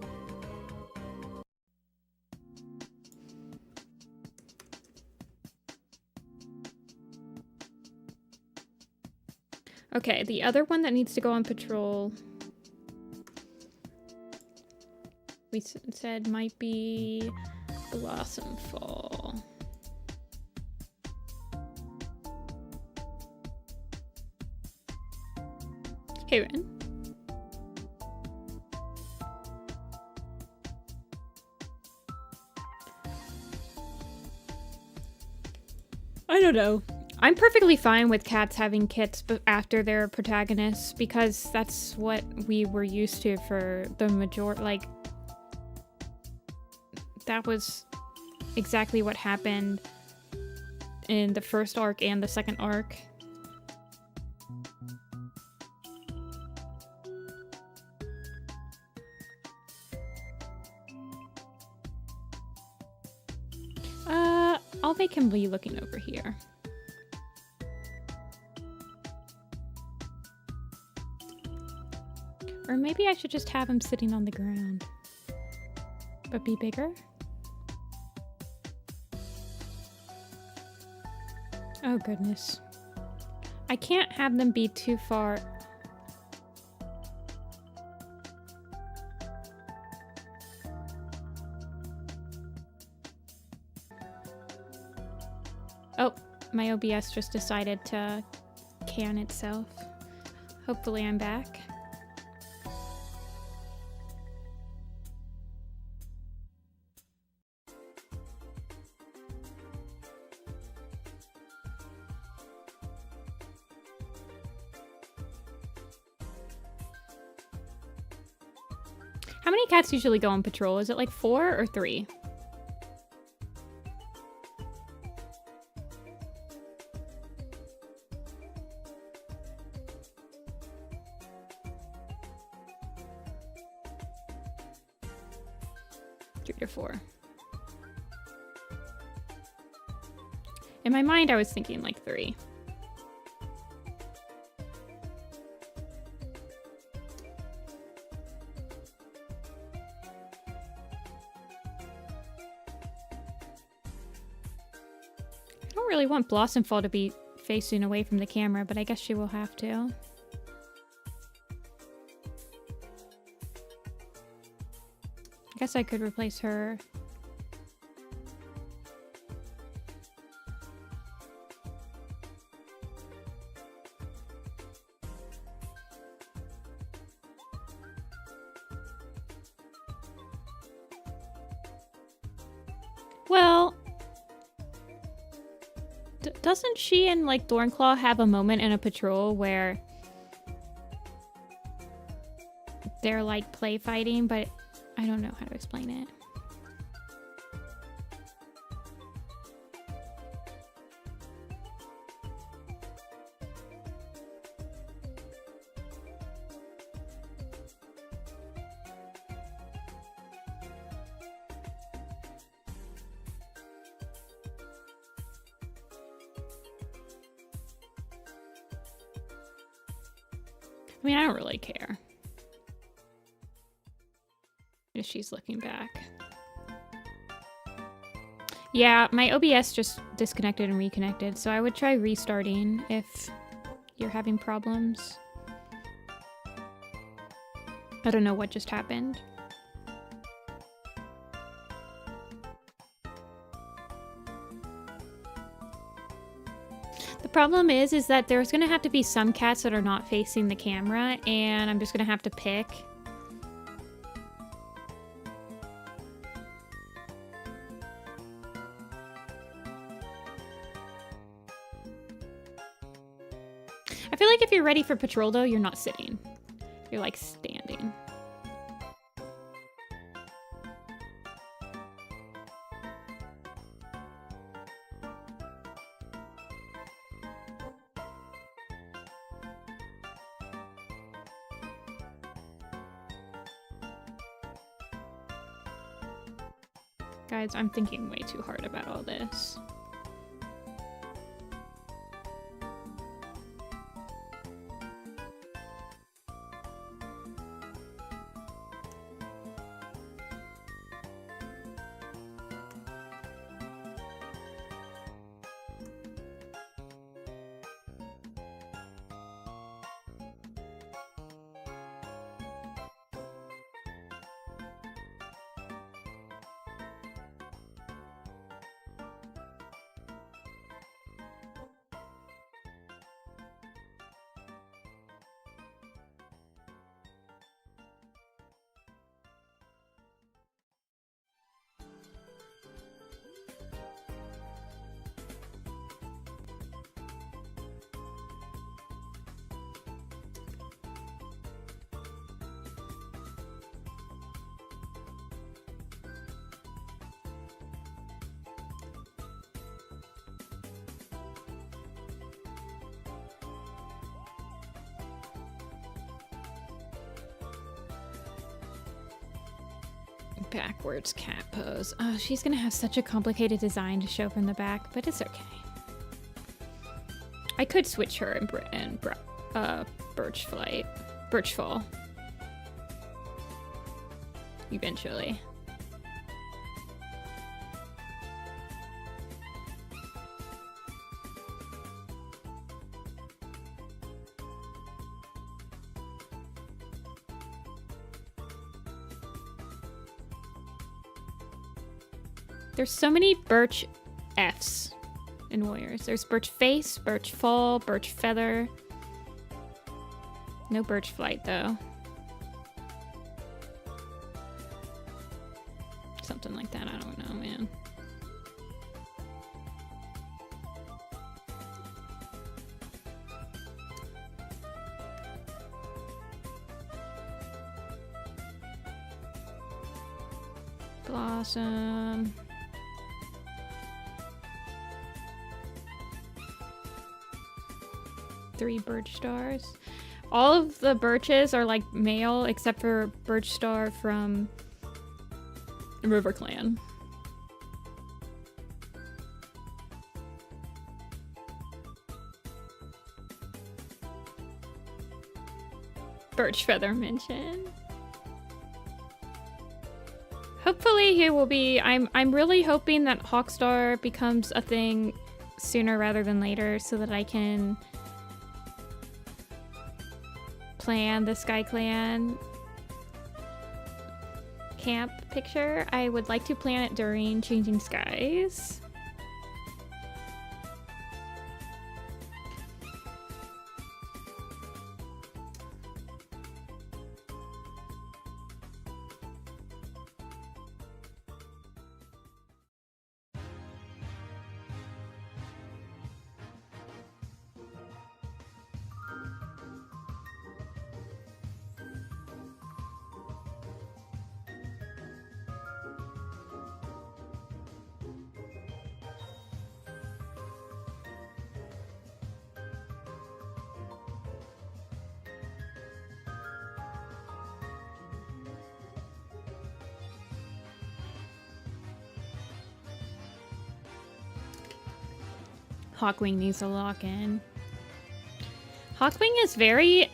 Speaker 1: Okay, the other one that needs to go on patrol, we said might be Blossomfall. Hey, Ren. I don't know. I'm perfectly fine with cats having kits after their protagonists because that's what we were used to for the majority. Like, that was exactly what happened in the first arc and the second arc. I'll make him be looking over here. Or maybe I should just have him sitting on the ground. But be bigger? Oh goodness. I can't have them be too far. Oh, my OBS just decided to can itself. Hopefully I'm back. How many cats usually go on patrol? Is it like 4 or 3? Or 4. In my mind, I was thinking like 3. I don't really want Blossomfall to be facing away from the camera, but I guess she will have to. I guess I could replace her. Well, doesn't she and like Thornclaw have a moment in a patrol where they're like play fighting, but I don't know how to explain it. I mean, I don't really care if she's looking back. Yeah, my OBS just disconnected and reconnected, so I would try restarting if you're having problems. I don't know what just happened. The problem is that there's gonna have to be some cats that are not facing the camera, and I'm just gonna have to pick. I feel like if you're ready for patrol though, you're not sitting. You're like standing. Guys, I'm thinking way too hard about all this. backwards cat pose. Oh, she's gonna have such a complicated design to show from the back, but it's okay. I could switch her in Birchfall. Eventually. There's so many Birch Fs in Warriors. There's Birch Face, Birch Fall, Birch Feather. No Birch Flight, though. Something like that, I don't know, man. Blossom. Three Birch Stars. All of the Birches are like male except for Birch Star from River Clan. Birch Feather mention. Hopefully he will be. I'm really hoping that Hawkstar becomes a thing sooner rather than later so that I can plan the Sky Clan camp picture. I would like to plan it during Changing Skies. Hawkwing needs a lock-in. Hawkwing is very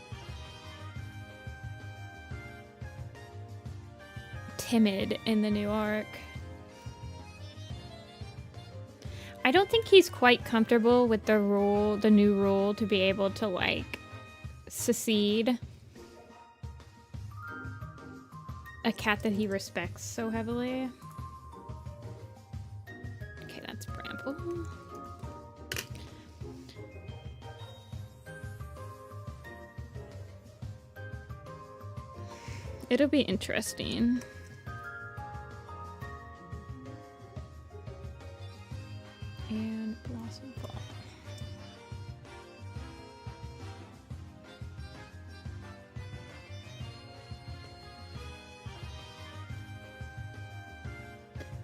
Speaker 1: timid in the new arc. I don't think he's quite comfortable with the new rule to be able to like secede a cat that he respects so heavily. Okay, that's Bramble. It'll be interesting. And Blossom Fall.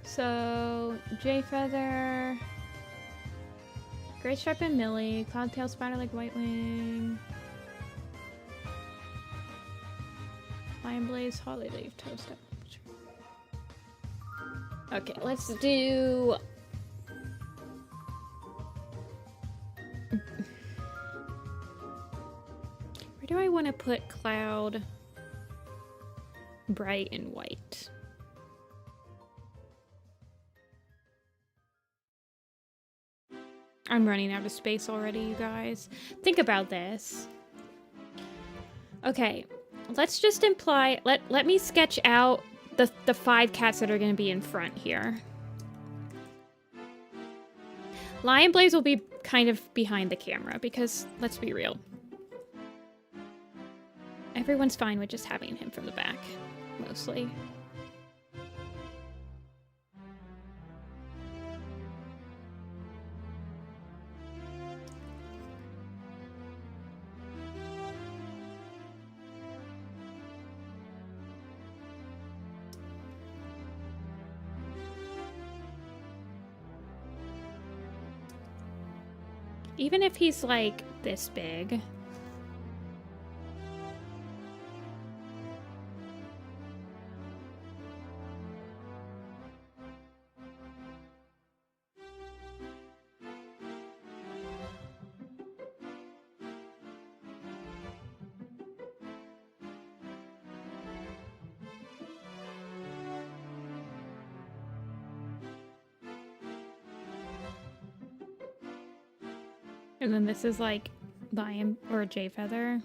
Speaker 1: So, Jay Feather, Gray Stripe and Millie, Cloudtail, Spider-Leg, Whitewing, Lion Blaze, Hollyleaf, Toadstep. Okay, let's do... Where do I want to put Cloud, Bright, and White? I'm running out of space already, you guys. Think about this. Okay. Let's just imply, let me sketch out the 5 cats that are going to be in front here. Lion Blaze will be kind of behind the camera because, let's be real, everyone's fine with just having him from the back, mostly. Even if he's like this big. And then this is like lion or J feather.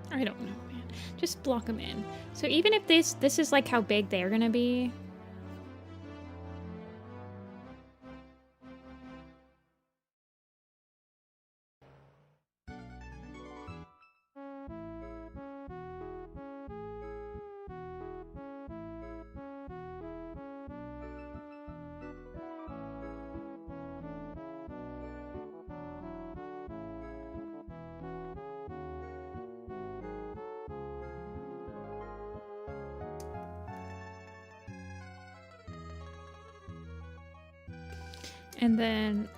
Speaker 1: I don't know, man. Just block them in. So even if this is like how big they're gonna be. And then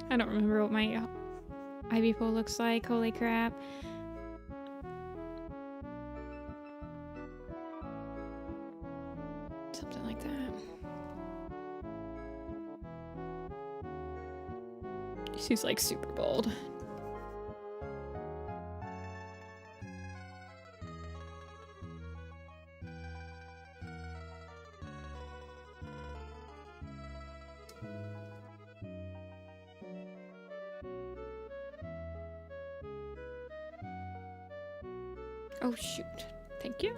Speaker 1: I don't remember what my ivy pole looks like. Holy crap. Something like that. She's like super bold. Oh shoot. Thank you.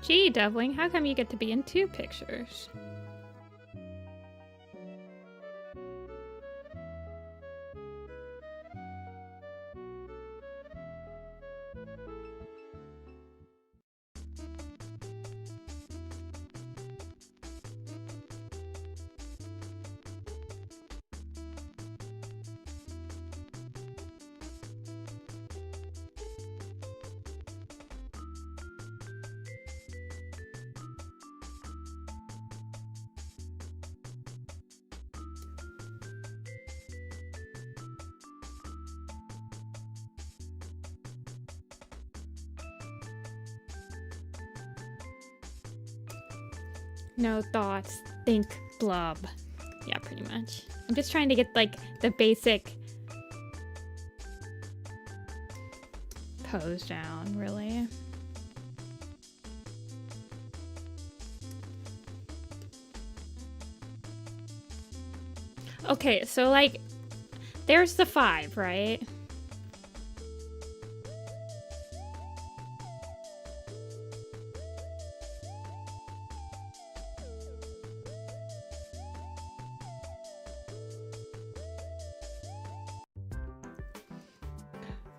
Speaker 1: Gee, Devling, how come you get to be in 2 pictures? No thoughts, think blob. Yeah, pretty much. I'm just trying to get like the basic pose down, really. Okay, so like there's the 5, right?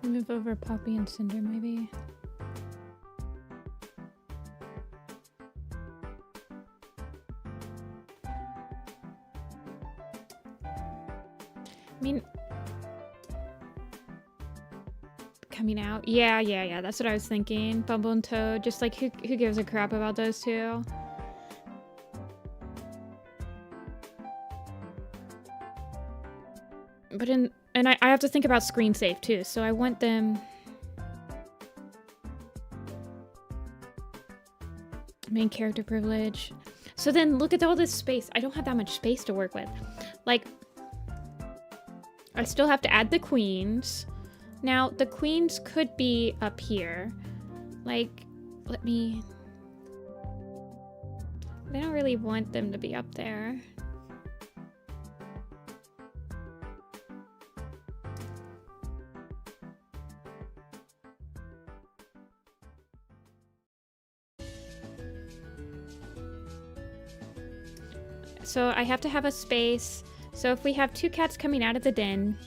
Speaker 1: Move over Poppy and Cinder, maybe. I mean, coming out. Yeah. That's what I was thinking. Bumble and Toad. Just like who gives a crap about those two? But I have to think about screen safe too, so I want them. Main character privilege. So then look at all this space. I don't have that much space to work with. Like, I still have to add the queens. Now, the queens could be up here. Like, let me I don't really want them to be up there. So I have to have a space. So if we have 2 cats coming out of the den,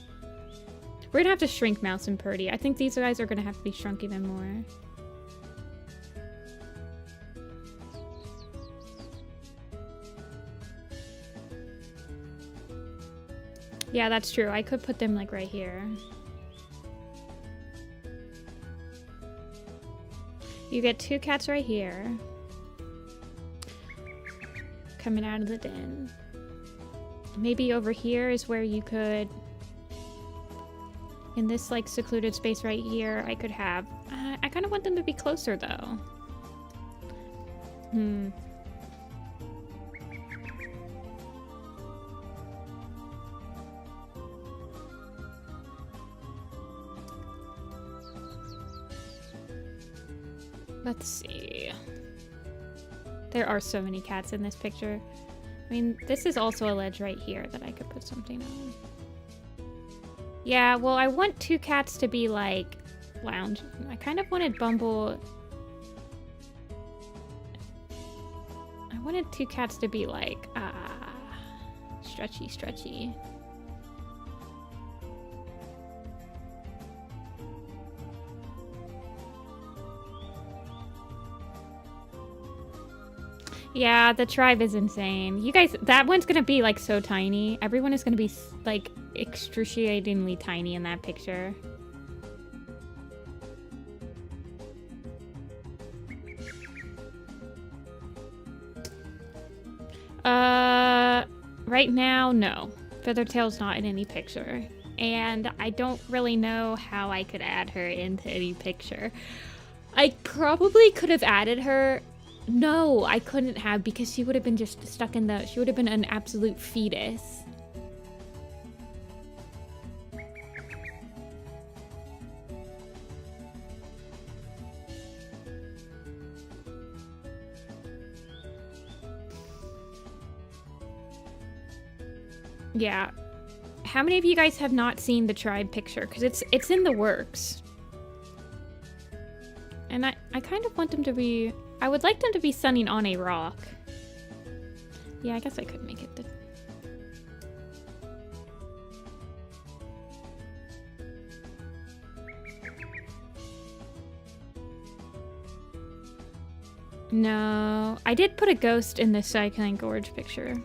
Speaker 1: we're gonna have to shrink Mouse and Purdy. I think these guys are gonna have to be shrunk even more. Yeah, that's true. I could put them like right here. You get 2 cats right here. Coming out of the den. Maybe over here is where you could, in this like secluded space right here, I could have, I kind of want them to be closer though. Let's see. There are so many cats in this picture. I mean, this is also a ledge right here that I could put something on. Yeah, well, I want 2 cats to be, like, lounging. I kind of wanted Bumble... I wanted 2 cats to be, like, stretchy, stretchy. Yeah, the tribe is insane. You guys, that one's gonna be like so tiny. Everyone is gonna be like excruciatingly tiny in that picture. Right now, no. Feathertail's not in any picture. And I don't really know how I could add her into any picture. I probably could have added her. No, I couldn't have, because she would have been just stuck in the... She would have been an absolute fetus. Yeah. How many of you guys have not seen the tribe picture? Because it's in the works. And I kind of want them to be... I would like them to be sunning on a rock. Yeah, I guess I could make it the... No, I did put a ghost in the Cycling Gorge picture.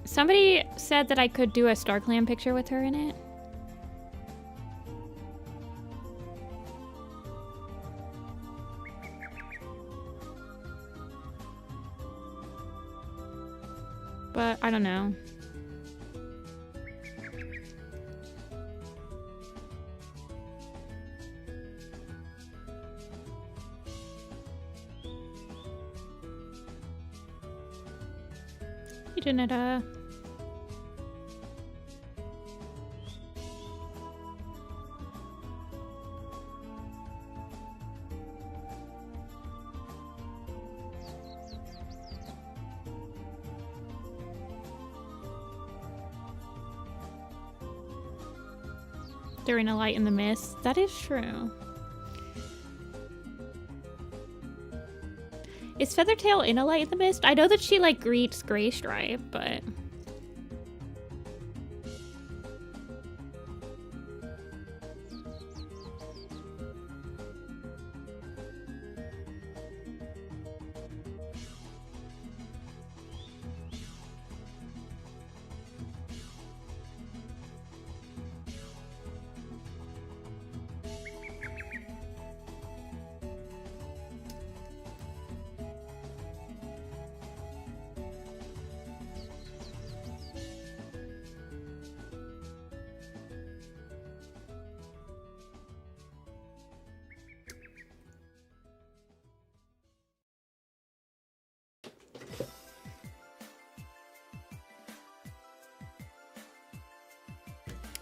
Speaker 1: Somebody said that I could do a StarClan picture with her in it. But I don't know. You didn't, They're in a light in the mist. That is true. Is Feathertail in a light in the mist? I know that she like greets Graystripe, but...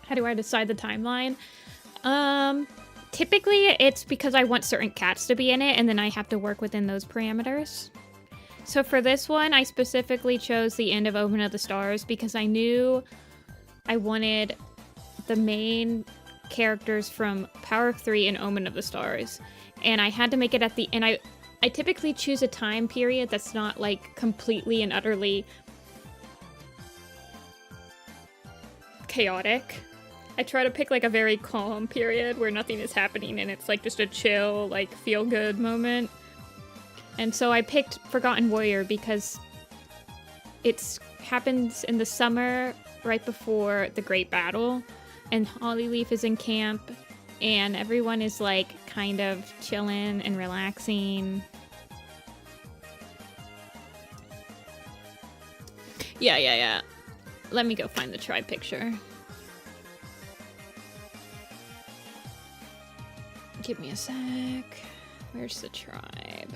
Speaker 1: How do I decide the timeline? Typically, it's because I want certain cats to be in it, and then I have to work within those parameters. So for this one, I specifically chose the end of Omen of the Stars because I knew I wanted the main characters from Power of Three and Omen of the Stars. And I had to make it at the end. I typically choose a time period that's not like completely and utterly chaotic. I try to pick like a very calm period where nothing is happening and it's like just a chill, like feel-good moment. And so I picked Forgotten Warrior because it happens in the summer right before the Great Battle, and Hollyleaf is in camp, and everyone is like kind of chilling and relaxing. Yeah. Let me go find the tribe picture. Give me a sec. Where's the tribe?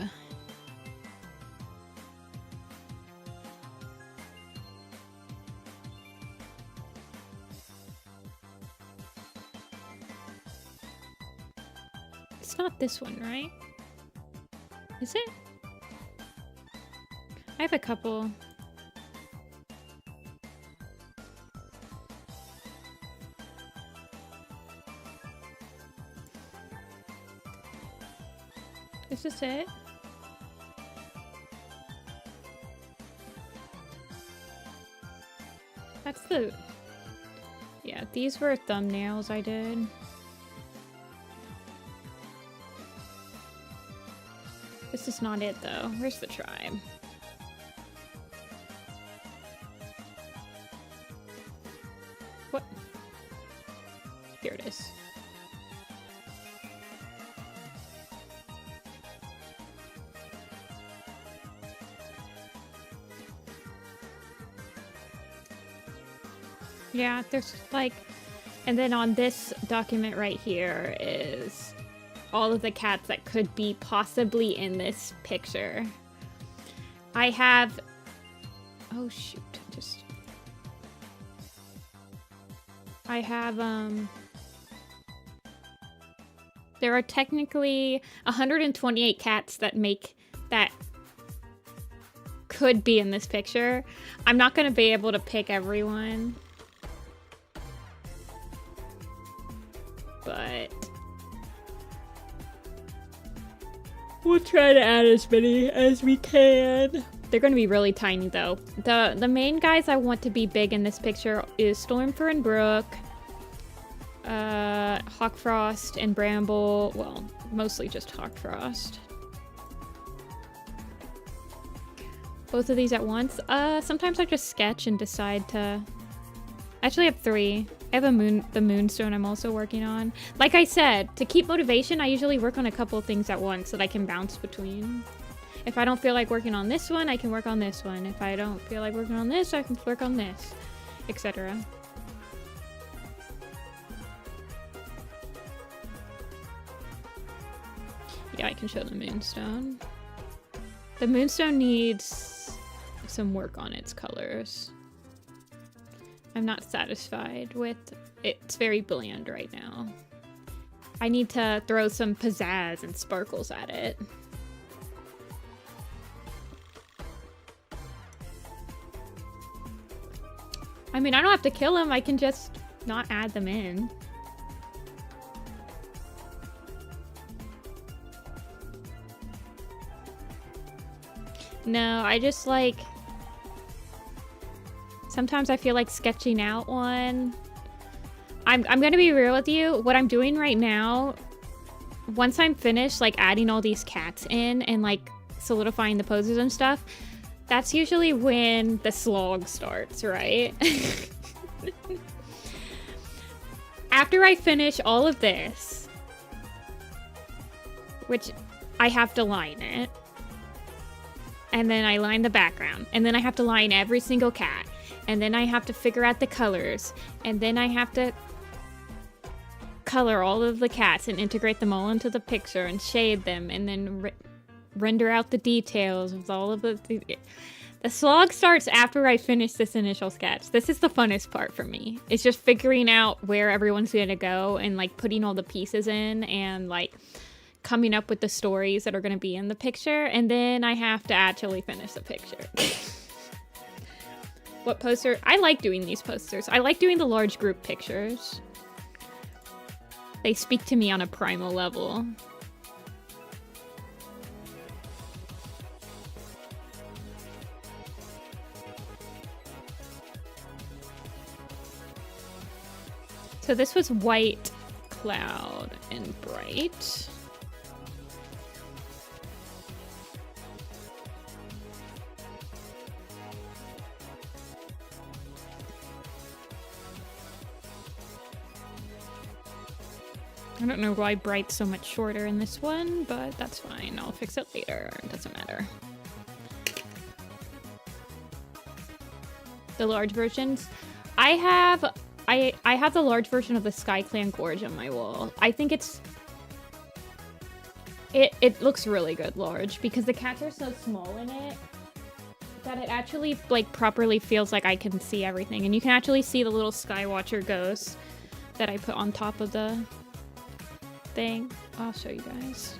Speaker 1: It's not this one, right? Is it? I have a couple. Is this it? That's the... Yeah, these were thumbnails I did. This is not it, though. Where's the tribe? What? Here it is. Yeah, there's like... And then on this document right here is all of the cats that could be possibly in this picture. I have... Oh, shoot. I have, There are technically 128 cats that could be in this picture. I'm not going to be able to pick everyone. But we'll try to add as many as we can. They're going to be really tiny, though. The main guys I want to be big in this picture is Stormfur and Brook, Hawkfrost and Bramble. Well, mostly just Hawkfrost. Both of these at once. Sometimes I just sketch and decide to... Actually, I have 3. I have the Moonstone I'm also working on. Like I said, to keep motivation, I usually work on a couple of things at once that I can bounce between. If I don't feel like working on this one, I can work on this one. If I don't feel like working on this, I can work on this, etc. Yeah, I can show the Moonstone. The Moonstone needs some work on its colors. I'm not satisfied with it. It's very bland right now. I need to throw some pizzazz and sparkles at it. I mean, I don't have to kill them. I can just not add them in. No, I just like... Sometimes I feel like sketching out one. I'm gonna be real with you. What I'm doing right now, once I'm finished like adding all these cats in and like solidifying the poses and stuff, that's usually when the slog starts, right? After I finish all of this, which I have to line it, and then I line the background, and then I have to line every single cat. And then I have to figure out the colors. And then I have to color all of the cats and integrate them all into the picture and shade them. And then render out the details of all of the... The slog starts after I finish this initial sketch. This is the funnest part for me. It's just figuring out where everyone's gonna go and like putting all the pieces in and like coming up with the stories that are gonna be in the picture. And then I have to actually finish the picture. What poster? I like doing these posters. I like doing the large group pictures. They speak to me on a primal level. So this was white, cloud, and bright. I don't know why bright's so much shorter in this one, but that's fine. I'll fix it later. It doesn't matter. The large versions. I have the large version of the SkyClan Gorge on my wall. I think it looks really good large because the cats are so small in it that it actually like properly feels like I can see everything. And you can actually see the little Skywatcher ghost that I put on top of the thing. I'll show you guys.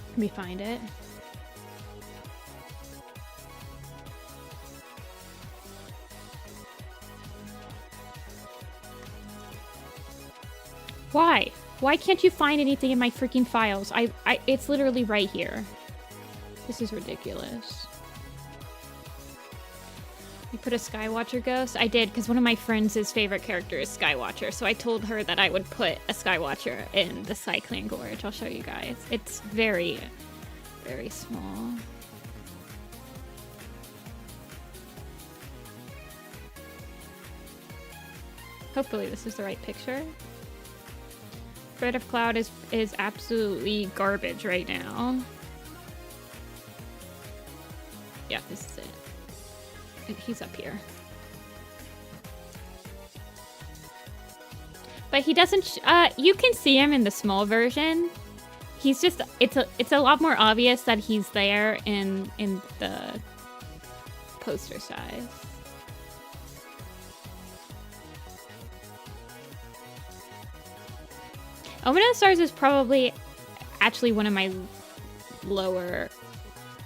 Speaker 1: Let me find it. Why? Why can't you find anything in my freaking files? It's literally right here. This is ridiculous. You put a Skywatcher ghost? I did, because one of my friends' favorite character is Skywatcher, so I told her that I would put a Skywatcher in the SkyClan Gorge. I'll show you guys. It's very, very small. Hopefully this is the right picture. Thread of Cloud is absolutely garbage right now. Yeah, this is it. He's up here. But he doesn't, you can see him in the small version. He's just, it's a lot more obvious that he's there in the poster size. Omen of the Stars is probably actually one of my lower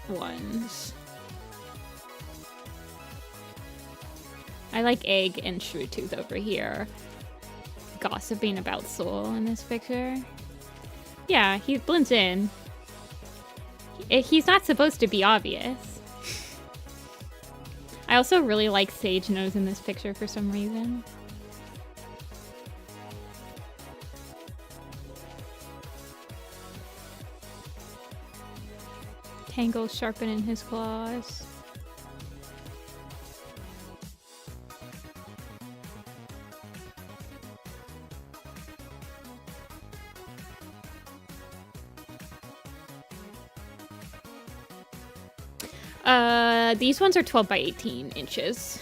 Speaker 1: ones. I like Egg and Shrew Tooth over here gossiping about Soul in this picture. Yeah, he blends in. He's not supposed to be obvious. I also really like Sage Nose in this picture for some reason. Tangle sharpening his claws. These ones are 12 by 18 inches.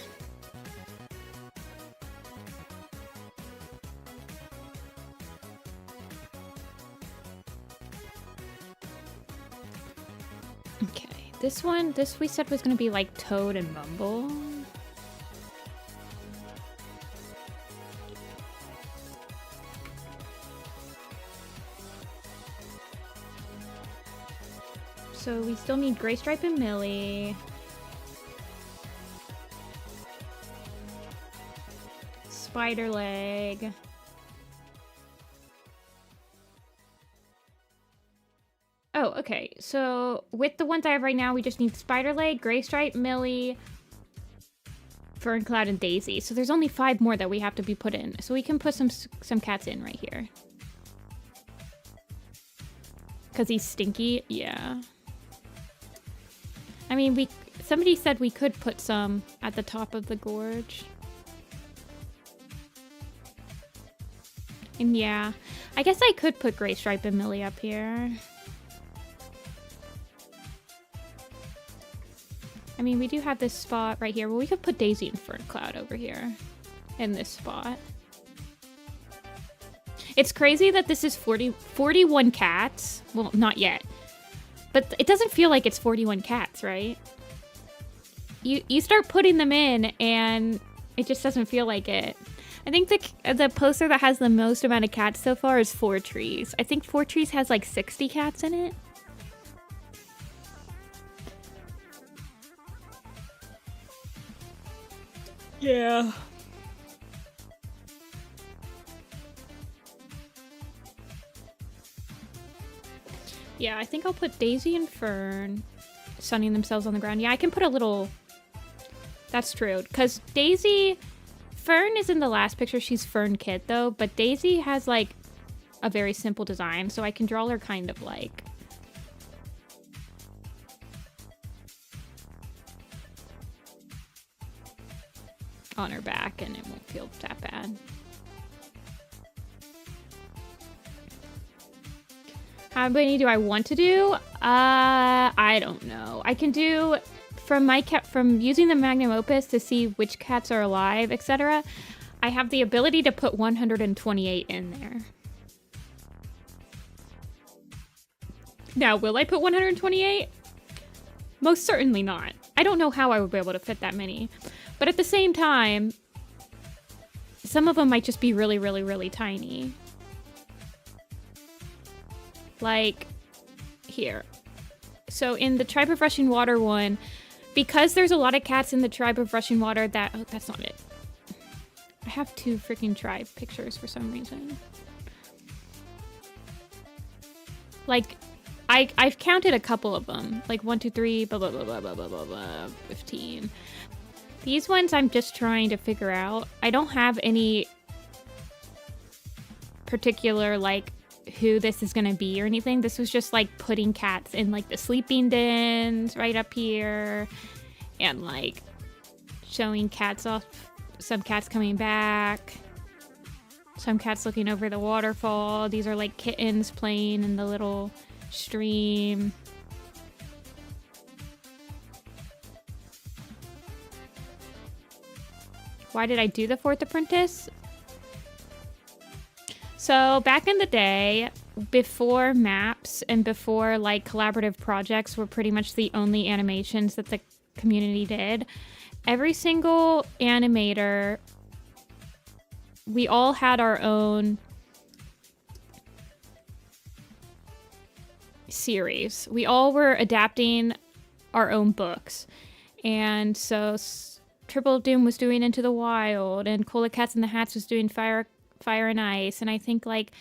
Speaker 1: Okay, this we said was gonna be like Toad and Mumble. So we still need Graystripe and Millie. Spider Leg. Oh, okay. So with the ones I have right now, we just need Spider Leg, Graystripe, Millie, Fern Cloud, and Daisy. So there's only 5 more that we have to be put in. So we can put some cats in right here. Because he's stinky? Yeah. I mean, somebody said we could put some at the top of the gorge. And yeah, I guess I could put Graystripe and Millie up here. I mean, we do have this spot right here. Well, we could put Daisy and Fern Cloud over here in this spot. It's crazy that this is 41 cats. Well, not yet. But it doesn't feel like it's 41 cats, right? You start putting them in and it just doesn't feel like it. I think the poster that has the most amount of cats so far is 4 Trees. I think 4 Trees has like 60 cats in it. Yeah. Yeah, I think I'll put Daisy and Fern sunning themselves on the ground. Yeah, I can put a little... That's true. Because Daisy... Fern is in the last picture. She's Fern Kid, though. But Daisy has, like, a very simple design. So I can draw her kind of, like... on her back, and it won't feel that bad. How many do I want to do? I don't know. I can do from using the magnum opus to see which cats are alive, etc. I have the ability to put 128 in there. Now, will I put 128? Most certainly not. I don't know how I would be able to fit that many. But at the same time, some of them might just be really, really, really tiny. Like, here. So in the Tribe of Rushing Water one, because there's a lot of cats in the Tribe of Rushing Water that... Oh, that's not it. I have 2 freaking tribe pictures for some reason. Like, I've counted a couple of them. Like 1, 2, 3, blah, blah, blah, blah, blah, blah, blah, blah, 15. These ones I'm just trying to figure out. I don't have any particular, like, who this is going to be or anything. This was just, like, putting cats in, like, the sleeping dens right up here. And, like, showing cats off. Some cats coming back. Some cats looking over the waterfall. These are, like, kittens playing in the little stream. Why did I do the 4th Apprentice? So back in the day, before maps and before like collaborative projects were pretty much the only animations that the community did, every single animator, we all had our own series. We all were adapting our own books. And so Triple Doom was doing Into the Wild, and Cola Cats and the Hats was doing Fire and Ice, and I think like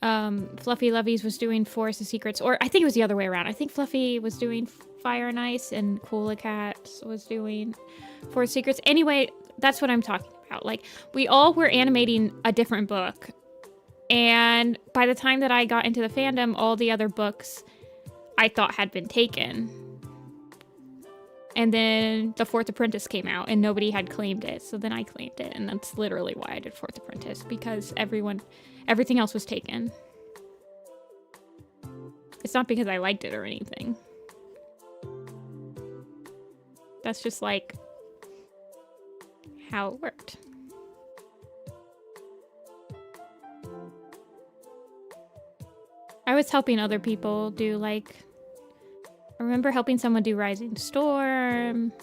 Speaker 1: Fluffy Lovies was doing Forest of Secrets, or I think it was the other way around. I think Fluffy was doing Fire and Ice and Cola Cats was doing Forest of Secrets. Anyway, that's what I'm talking about. Like, we all were animating a different book, and by the time that I got into the fandom, all the other books I thought had been taken. And then the 4th Apprentice came out and nobody had claimed it. So then I claimed it. And that's literally why I did 4th Apprentice. Because everything else was taken. It's not because I liked it or anything. That's just like how it worked. I was helping other people do like... I remember helping someone do Rising Storm.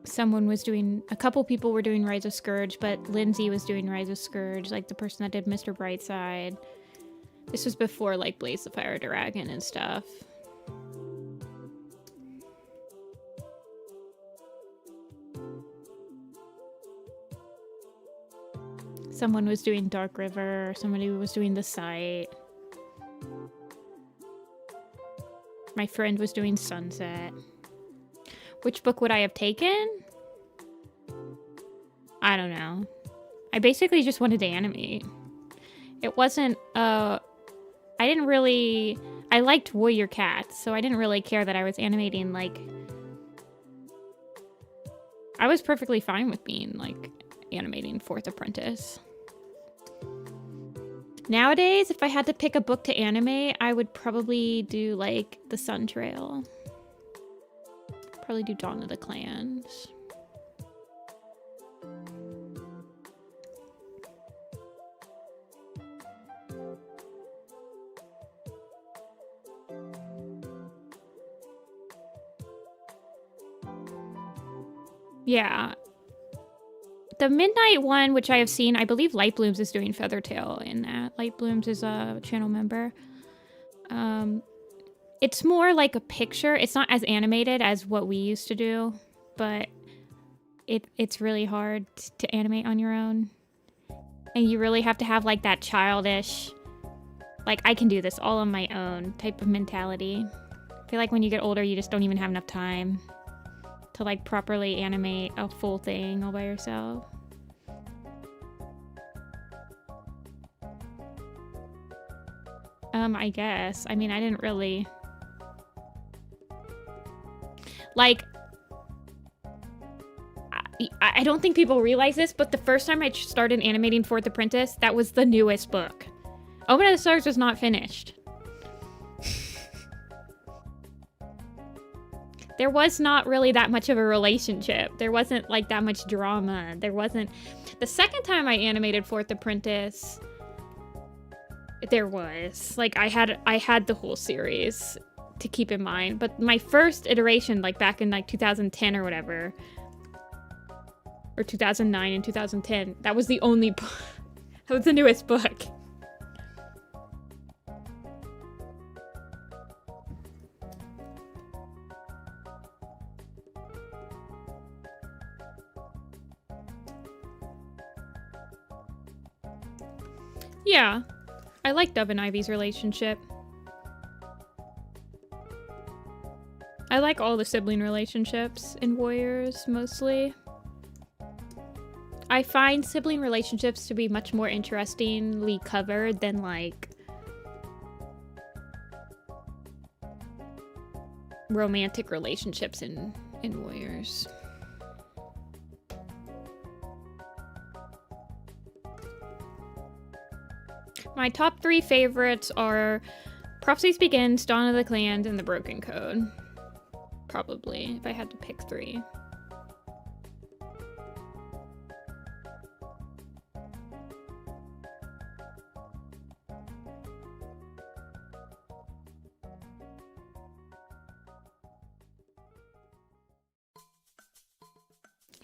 Speaker 1: Someone was doing... A couple people were doing Rise of Scourge, but Lindsay was doing Rise of Scourge, like the person that did Mr. Brightside. This was before, like, Blaze the Fire Dragon and stuff. Someone was doing Dark River. Somebody was doing The Sight. My friend was doing Sunset. Which book would I have taken? I don't know. I basically just wanted to animate. It wasn't, I didn't really... I liked Warrior Cats, so I didn't really care that I was animating, like... I was perfectly fine with being, like, animating 4th Apprentice. Nowadays, if I had to pick a book to animate, I would probably do, like, The Sun Trail. Probably do Dawn of the Clans. Yeah. The Midnight one, which I have seen, I believe Light Blooms is doing Feathertail in that. Light Blooms is a channel member. It's more like a picture. It's not as animated as what we used to do, but it's really hard to animate on your own. And you really have to have like that childish, like I can do this all on my own type of mentality. I feel like when you get older, you just don't even have enough time to like properly animate a full thing all by yourself. I guess. I mean, I didn't really... Like, I don't think people realize this, but the first time I started animating Fourth Apprentice, that was the newest book. Open of the Stars was not finished. There was not really that much of a relationship. There wasn't like that much drama. There wasn't... The second time I animated Fourth Apprentice, there was. Like, I had the whole series to keep in mind. But my first iteration, like back in like 2010 or whatever, or 2009 and 2010, that was the only book. That was the newest book. Yeah, I like Dove and Ivy's relationship. I like all the sibling relationships in Warriors, mostly. I find sibling relationships to be much more interestingly covered than, like, romantic relationships in Warriors. My top 3 favorites are Prophecies Begins, Dawn of the Clans, and The Broken Code. Probably, if I had to pick 3.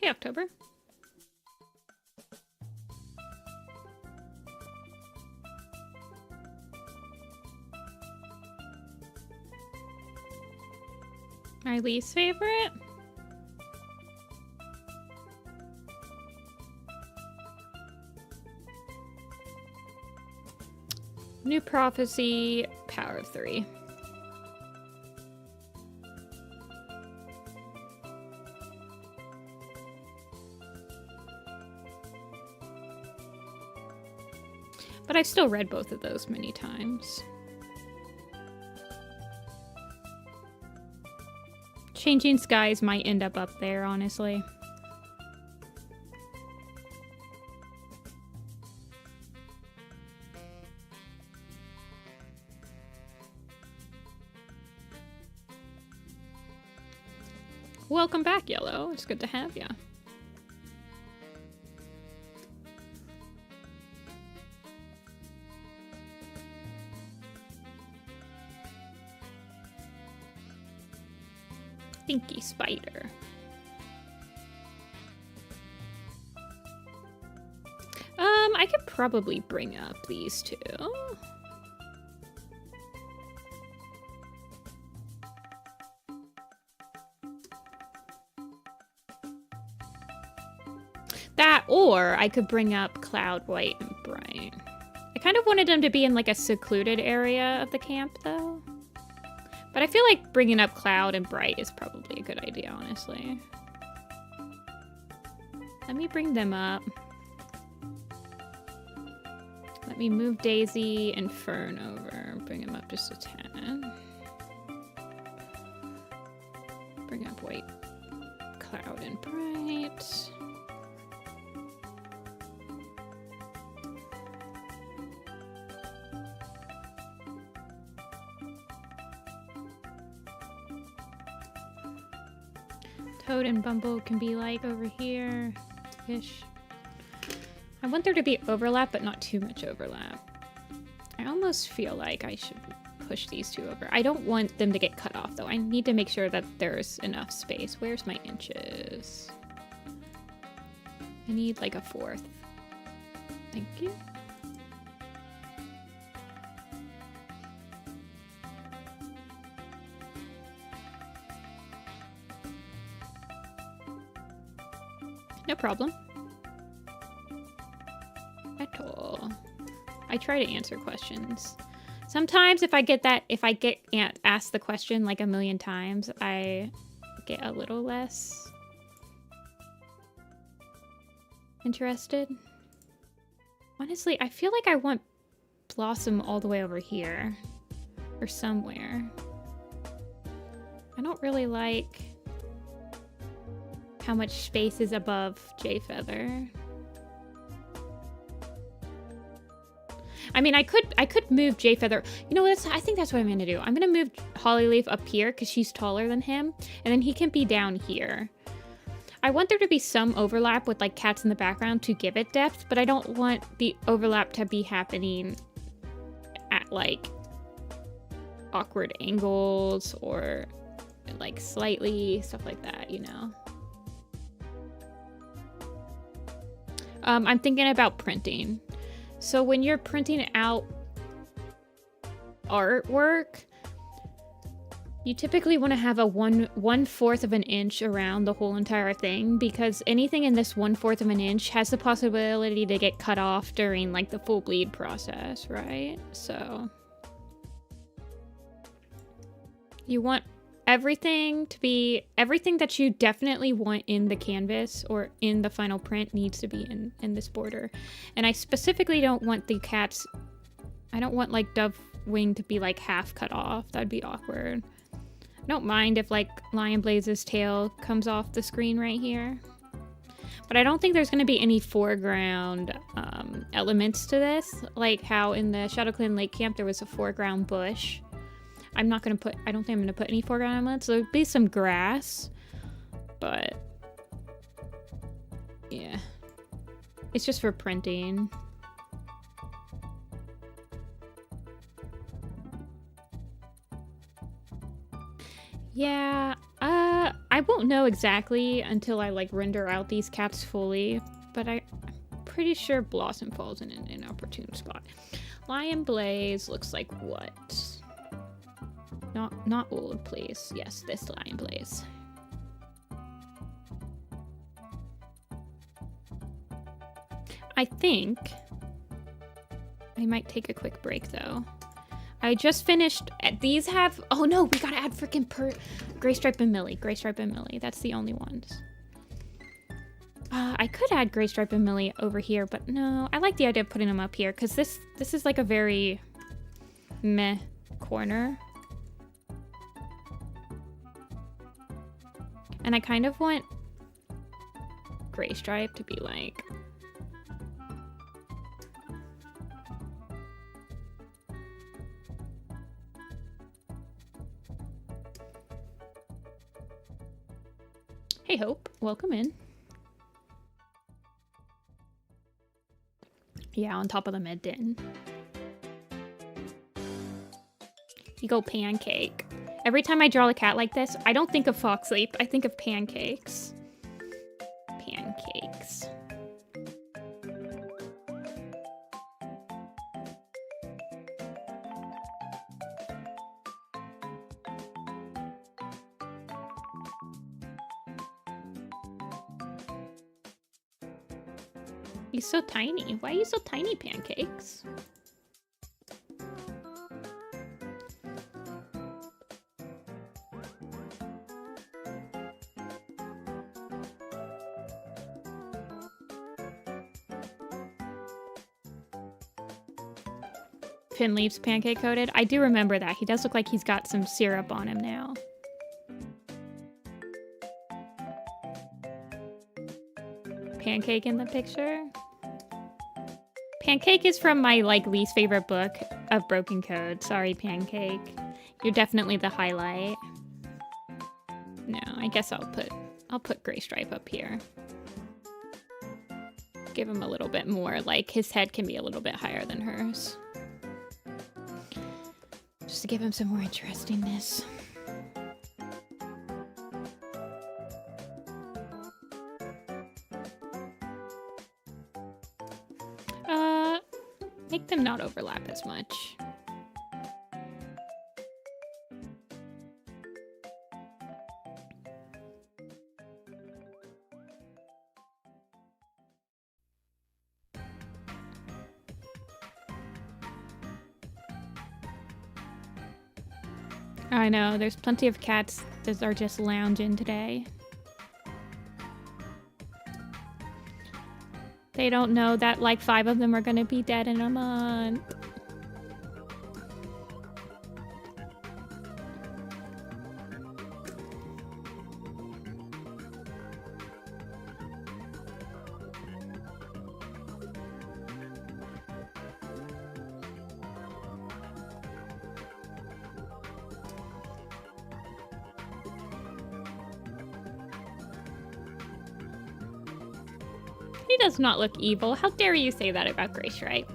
Speaker 1: Hey, October. My least favorite? New Prophecy, Power of 3. But I've still read both of those many times. Changing Skies might end up there, honestly. Welcome back, Yellow. It's good to have ya. Stinky Spider. I could probably bring up these two. That, or I could bring up Cloud, White, and Bright. I kind of wanted them to be in like a secluded area of the camp, though. But I feel like bringing up Cloud and Bright is probably a good idea, honestly. Let me bring them up. Let me move Daisy and Fern over. Bring them up just a tad. Bring up White, Cloud, and Bright. Toad and Bumble can be like over here-ish. I want there to be overlap, but not too much overlap. I almost feel like I should push these two over. I don't want them to get cut off, though. I need to make sure that there's enough space. Where's my inches? I need like a 4th. Thank you. No problem. At all. I try to answer questions. Sometimes if I get asked the question like a million times, I get a little less interested. Honestly, I feel like I want Blossom all the way over here or somewhere. I don't really like how much space is above Jayfeather. I mean, I could move Jayfeather. You know what? I think that's what I'm gonna do. I'm gonna move Hollyleaf up here because she's taller than him, and then he can be down here. I want there to be some overlap with like cats in the background to give it depth, but I don't want the overlap to be happening at like awkward angles or like slightly stuff like that, you know. I'm thinking about printing. So when you're printing out artwork, you typically want to have a 1/4 of an inch around the whole entire thing, because anything in this 1/4 of an inch has the possibility to get cut off during like the full bleed process, right? So you want everything that you definitely want in the canvas or in the final print needs to be in this border. And I specifically don't want the cats, I don't want like Dove Wing to be like half cut off. That'd be awkward. I don't mind if like Lion Blaze's tail comes off the screen right here. But I don't think there's going to be any foreground elements to this, like how in the ShadowClan Lake Camp there was a foreground bush. I don't think I'm going to put any foreground elements. So there'd be some grass, but yeah, it's just for printing. Yeah, I won't know exactly until I like render out these cats fully, but I'm pretty sure Blossom falls in an inopportune spot. Lion Blaze looks like what? Not old, please. Yes, this Lion Blaze. I think I might take a quick break though. I just finished. These have. Oh no, we gotta add freaking Gray Stripe and Millie. Gray Stripe and Millie. That's the only ones. I could add Gray Stripe and Millie over here, but no. I like the idea of putting them up here because this is like a very meh corner. And I kind of want Gray Stripe to be like... Hey Hope, welcome in. Yeah, on top of the mid din. You go Pancake. Every time I draw a cat like this, I don't think of Fox Leap, I think of pancakes. Pancakes. He's so tiny. Why are you so tiny, Pancakes? Pinleaf's pancake coated. I do remember that. He does look like he's got some syrup on him now. Pancake in the picture. Pancake is from my like least favorite book of Broken Code. Sorry, Pancake. You're definitely the highlight. No, I guess I'll put Gray Stripe up here. Give him a little bit more, like his head can be a little bit higher than hers. Just to give him some more interestingness. Make them not overlap as much. I know, there's plenty of cats that are just lounging today. They don't know that like 5 of them are gonna be dead in a month. He does not look evil. How dare you say that about Grace, right?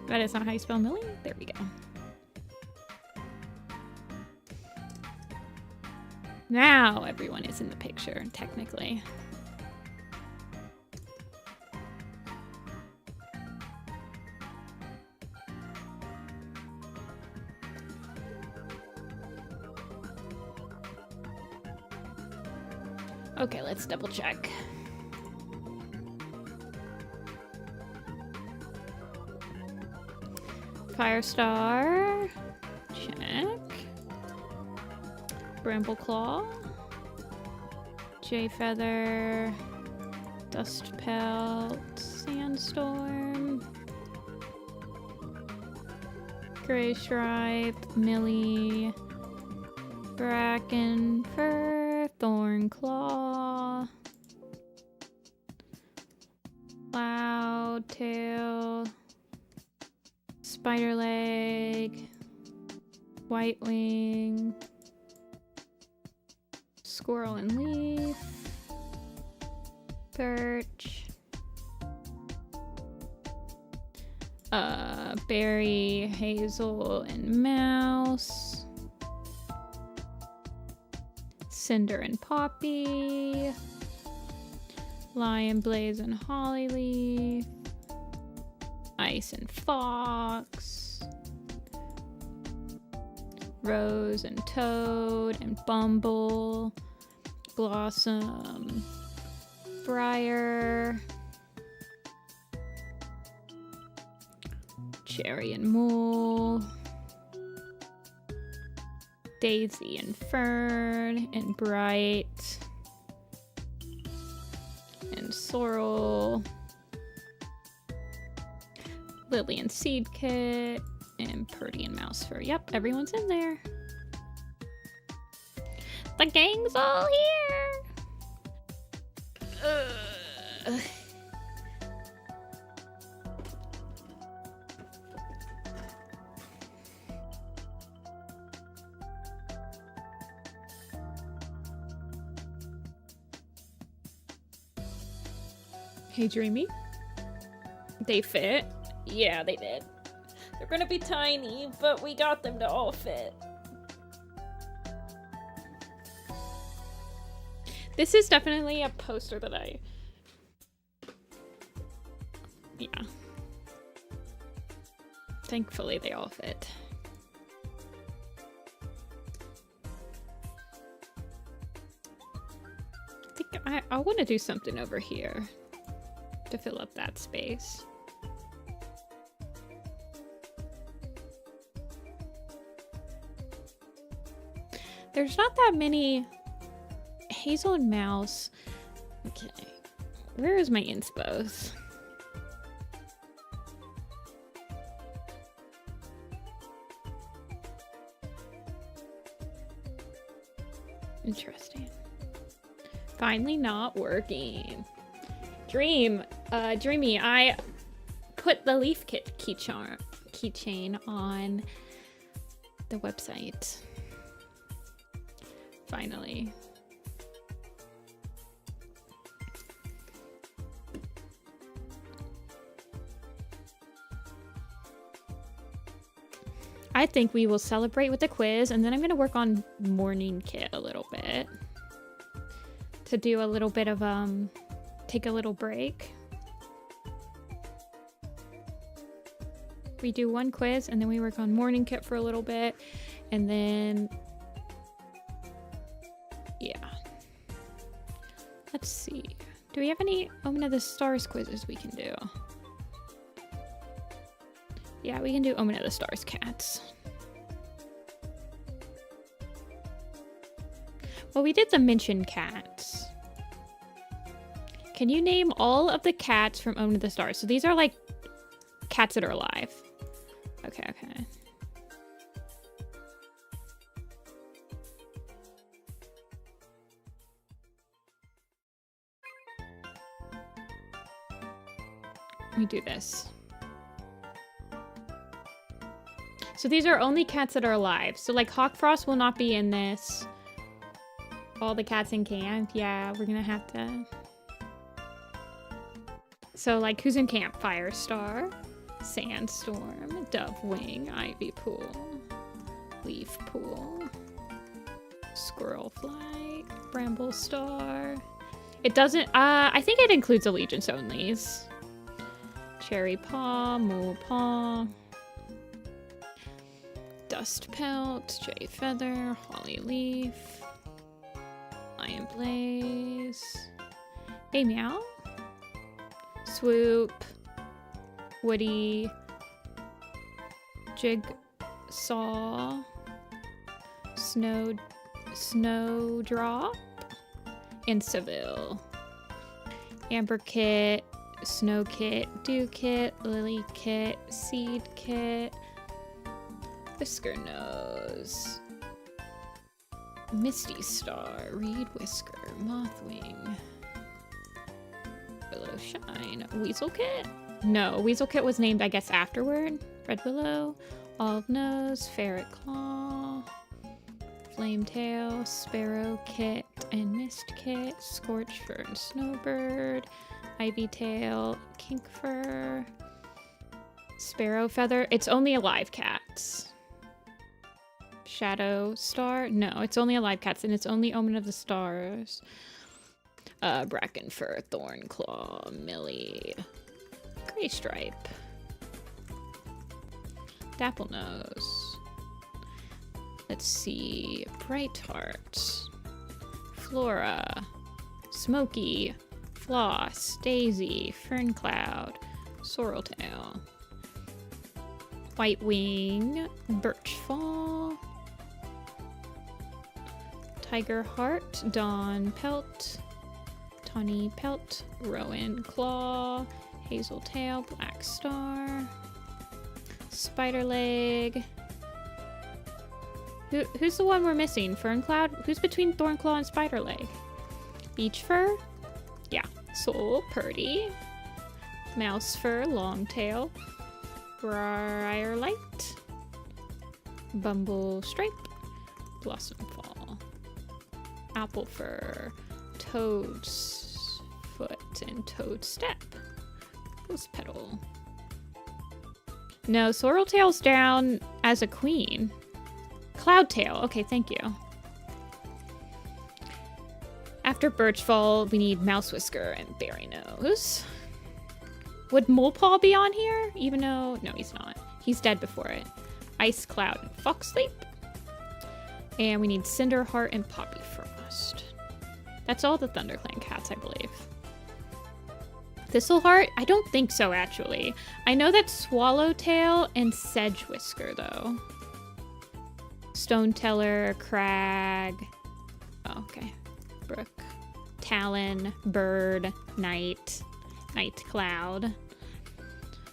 Speaker 1: That is not how you spell Millie? There we go. Now everyone is in the picture, technically. Okay, let's double check. Firestar. Check. Brambleclaw. Jayfeather. Dustpelt. Sandstorm. Gray Stripe. Millie. Brackenfur. Thornclaw. Loudtail. Spiderleg. Whitewing. Squirrel and Leaf. Birch. Berry, Hazel, and Mouse. Cinder and Poppy. Lion, Blaze, and Hollyleaf. Ice and Fox. Rose and Toad and Bumble. Blossom. Briar. Cherry and Mole. Daisy and Fern and Bright. And Sorrel. Lily and Seed Kit. And Purdy and Mousefur. Yep, everyone's in there. The gang's all here! Hey, Dreamy. They fit? Yeah, they did. They're gonna be tiny, but we got them to all fit. This is definitely a poster that yeah. Thankfully, they all fit. I think I want to do something over here to fill up that space. There's not that many. Hazel and Mouse. Okay. Where is my inspos? Interesting. Finally not working. Dreamy, I put the Leaf Kit keychain on the website. Finally. I think we will celebrate with the quiz, and then I'm going to work on Morning Kit a little bit. To do a little bit of, take a little break. We do one quiz and then we work on morning kit for a little bit. And then, yeah. Let's see. Do we have any Omen of the Stars quizzes we can do? Yeah, we can do Omen of the Stars cats. Well, we did the mentioned cats. Can you name all of the cats from Omen of the Stars? So these are like cats that are alive. Okay, okay. Let me do this. So these are only cats that are alive. So like Hawkfrost will not be in this. All the cats in camp. Yeah, we're gonna have to. So like who's in camp? Firestar, Sandstorm, Dovewing, Ivy Pool, Leaf Pool, Squirrel Flight, Bramble Star. It doesn't, I think it includes Allegiance Onlys. Cherry Paw, Mole Paw, Dust Pelt, Jay Feather, Holly Leaf, Lion Blaze, Hey Meow, Swoop, Woody, Jigsaw, Snowdrop, and Seville. Amber Kit, Snow Kit, Dew Kit, Lily Kit, Seed Kit, Whisker Nose, Misty Star, Reed Whisker, Mothwing, Willow Shine, Weasel Kit? No, Weasel Kit was named, I guess, afterward. Red Willow, Olive Nose, Ferret Claw, Flametail, Sparrow Kit and Mist Kit, Scorch Fern, Snowbird, Ivy Tail, Kinkfur, Sparrow Feather. It's only alive cats. Shadow Star? No, it's only alive cats, and it's only Omen of the Stars. Brackenfur, Thornclaw, Millie, Grey Stripe, Dapple Nose. Let's see, Brightheart, Flora, Smoky, Floss, Daisy, Ferncloud, Sorreltail, White Wing, Birchfall, Tiger Heart, Dawn Pelt, Tawny Pelt, Rowan Claw, Hazel Tail, Black Star, Spider Leg. Who's the one we're missing? Ferncloud? Who's between Thornclaw and Spider Leg? Beach Fur? Yeah. Soul Purdy, Mouse Fur, Longtail, Briarlight, Bumble Stripe, Blossom Fall, Apple Fur, Toad's Foot, and Toad Step, Ghost Petal. No, Sorreltail's down as a queen. Cloudtail. Okay, thank you. After Birchfall, we need Mouse Whisker and Berry Nose. Would Molepaw be on here? Even though... No, he's not. He's dead before it. Ice Cloud and Fox Sleep. And we need Cinderheart and Poppy Frost. That's all the ThunderClan cats, I believe. Thistleheart? I don't think so, actually. I know that's Swallowtail and Sedge Whisker, though. Stoneteller, Crag. Oh, okay. Brook, Talon, Bird, Night, Cloud.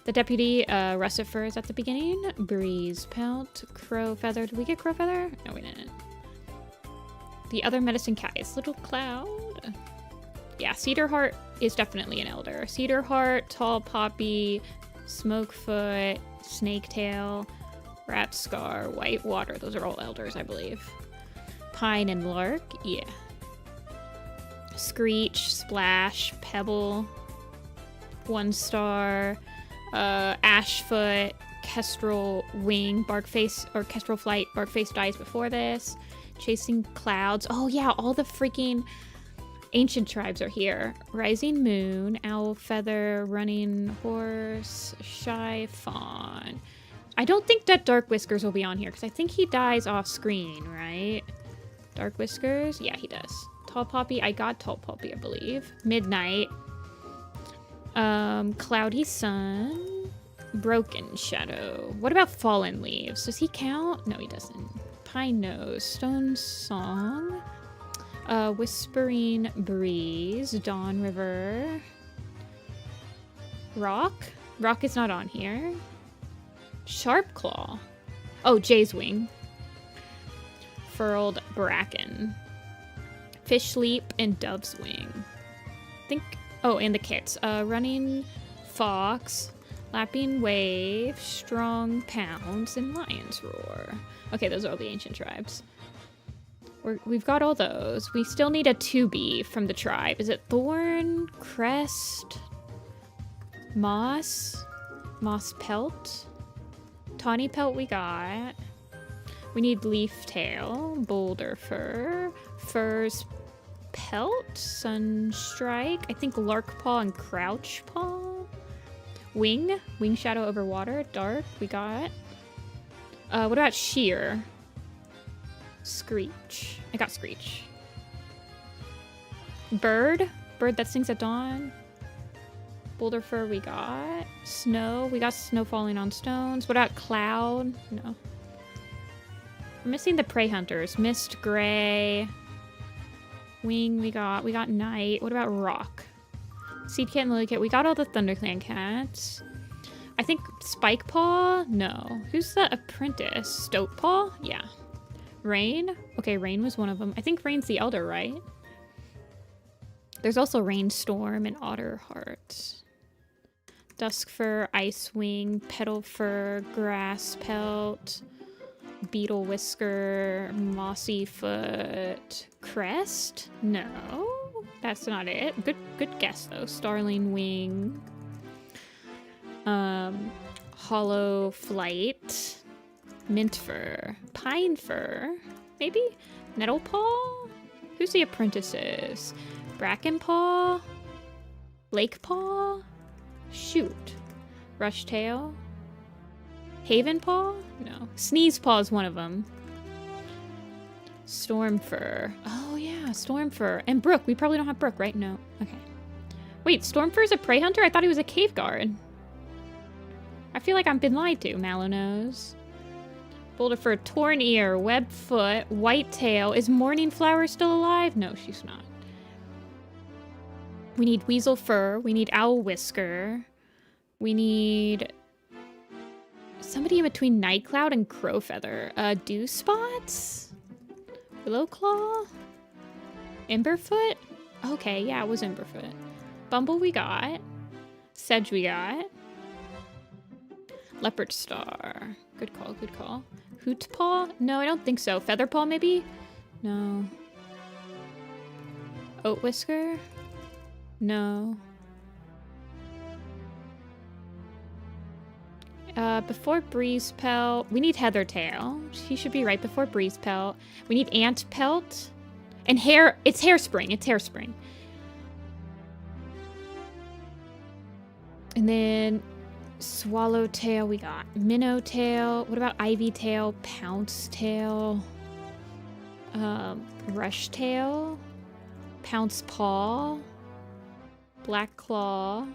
Speaker 1: The Deputy, Russifer is at the beginning. Breeze Pelt, Crow Feather. Did we get Crow Feather? No, we didn't. The other medicine cat is Little Cloud. Yeah, Cedarheart is definitely an elder. Cedarheart, Tall Poppy, Smokefoot, Snaketail, Ratscar, Whitewater. Those are all elders, I believe. Pine and Lark, yeah. Screech, Splash, Pebble, One Star, Ashfoot, Kestrel Wing, Barkface, or Kestrel Flight. Barkface dies before this. Chasing Clouds. Oh yeah, all the freaking Ancient tribes are here. Rising Moon, Owl Feather, Running Horse, Shy Fawn. I don't think that Dark Whiskers will be on here because I think he dies off screen, right? Dark Whiskers? Yeah, he does. Tall Poppy, I got Tall Poppy, I believe. Midnight. Cloudy Sun. Broken Shadow. What about Fallen Leaves? Does he count? No, he doesn't. Pine Nose. Stone Song. Whispering Breeze. Dawn River. Rock? Rock is not on here. Sharp Claw. Oh, Jay's Wing. Furled Bracken. Fish Sleep and Dove's Wing. I think... Oh, and the kits. Running Fox. Lapping Wave. Strong Pounds. And Lion's Roar. Okay, those are all the ancient tribes. We've got all those. We still need a 2B from the tribe. Is it Thorn? Crest? Moss? Moss Pelt? Tawny Pelt we got. We need Leaf Tail, Boulder Fur, Fur's Pelt, Sunstrike, I think Lark Paw and Crouch Paw. Wing, Wing Shadow over Water, Dark, we got. What about Sheer? Screech. I got Screech. Bird, Bird that sings at dawn. Boulder Fur we got. Snow, we got Snow falling on stones. What about Cloud? No. We're missing the Prey Hunters. Mist Gray. Wing we got. We got Night. What about Rock? Seed Cat and Lily Cat. We got all the ThunderClan cats. I think Spike Paw? No. Who's the apprentice? Stoat Paw? Yeah. Rain? Okay, Rain was one of them. I think Rain's the elder, right? There's also Rainstorm and Otterheart. Dusk Fur, Ice Wing, Petal Fur, Grass Pelt, Beetle Whisker, Mossy Foot, Crest? No, that's not it. Good guess though. Starling Wing, Hollow Flight, Mint Fur, Pine Fur, maybe? Nettle Paw? Who's the apprentices? Bracken Paw? Lake Paw? Shoot. Rush Tail? Haven Paw? No. Sneeze Paw is one of them. Storm Fur. Oh yeah, Storm Fur. And Brook. We probably don't have Brook, right? No. Okay. Wait, Storm Fur is a prey hunter? I thought he was a cave guard. I feel like I've been lied to. Mallow Nose. Boulder Fur, Torn Ear, Web Foot, White Tail. Is Morning Flower still alive? No, she's not. We need Weasel Fur. We need Owl Whisker. We need somebody in between Nightcloud and Crow Feather. Dew Spots? Willow Claw? Emberfoot? Okay, yeah, it was Emberfoot. Bumble we got. Sedge we got. Leopard Star. Good call, good call. Hoot Paw? No, I don't think so. Feather Paw, maybe? No. Oat Whisker? No. Before Breeze Pelt, we need Heather Tail. She should be right before Breeze Pelt. We need Ant Pelt. And hair, it's Hairspring, it's Hairspring. And then Swallowtail we got. Minnow Tail. What about Ivy Tail? Pounce Tail. Rush Tail. Pounce Paw. Black Claw.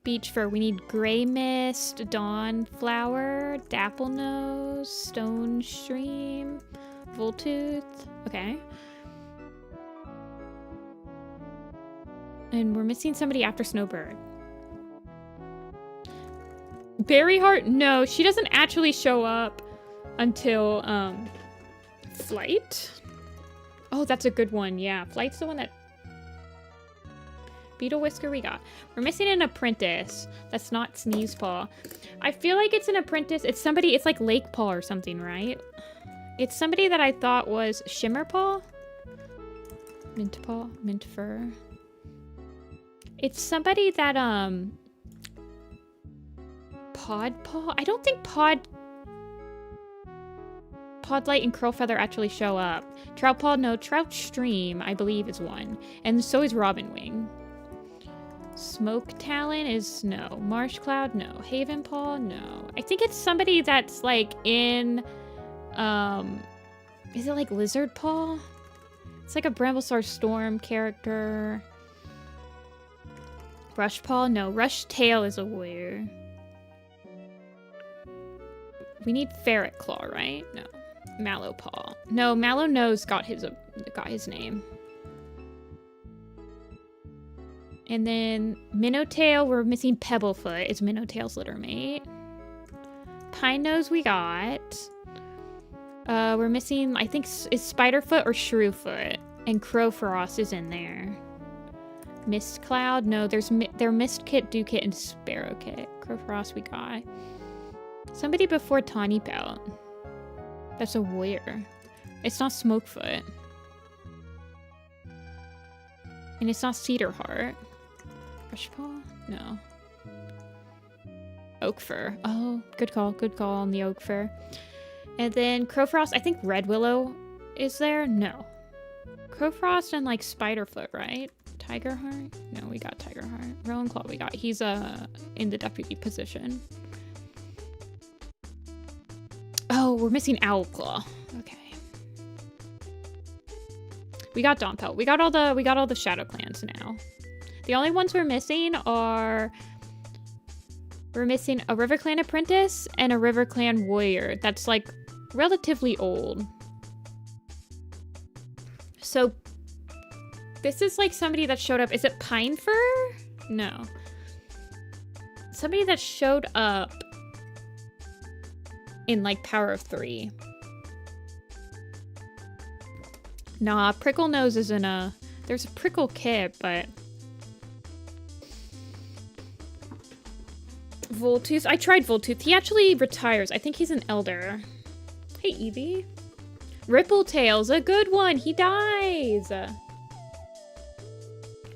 Speaker 1: Beach Fur. We need Gray Mist, Dawn Flower, Dapple Nose, Stone Stream, Voltooth. Okay. And we're missing somebody after Snowbird. Berryheart? No, she doesn't actually show up until Flight. Oh, that's a good one. Yeah, Flight's the one that... Beetle Whisker we got. We're missing an apprentice. That's not Sneeze Paw. I feel like it's an apprentice. It's somebody, it's like Lake Paw or something, right? It's somebody that I thought was Shimmer Paw. Mint Paw, Mint Fur. It's somebody that, Pod Paw? I don't think Pod Podlight and Curlfeather actually show up. Troutpaw, no. Trout Stream, I believe, is one. And so is Robinwing. Smoke Talon is no. Marsh Cloud, no. Havenpaw, no. I think it's somebody that's like in, is it like Lizard Paw? It's like a Bramblestar Storm character. Rushpaw, no. Rush Tail is a warrior. We need Ferret Claw, right? No. Mallowpaw. No, Mallow Nose got his name. And then Minnowtail, we're missing Pebblefoot. It's Minnowtail's littermate. Pine Nose we got. We're missing, I think, is Spiderfoot or Shrewfoot. And Crowfrost is in there. Mist Cloud, no, they're Mistkit, Dewkit, and Sparrowkit. Crowfrost we got. Somebody before Tawny Belt. That's a warrior. It's not Smokefoot. And it's not Cedarheart. Rushpaw? No. Oakfur. Oh, good call on the Oakfur. And then Crowfrost, I think Red Willow is there? No. Crowfrost and like Spiderfoot, right? Tigerheart? No, we got Tigerheart. Rowanclaw we got. He's in the deputy position. Oh, we're missing Owlclaw. Okay. We got Dawnpelt. We got all the Shadow Clans now. The only ones we're missing are a River Clan apprentice and a River Clan warrior that's like relatively old. So this is like somebody that showed up. Is it Pinefur? No. Somebody that showed up in like Power of 3. Nah, Prickle Nose isn't a... There's a Prickle Kit, but... Voltooth. I tried Voltooth. He actually retires. I think he's an elder. Hey, Eevee. Rippletail's a good one. He dies.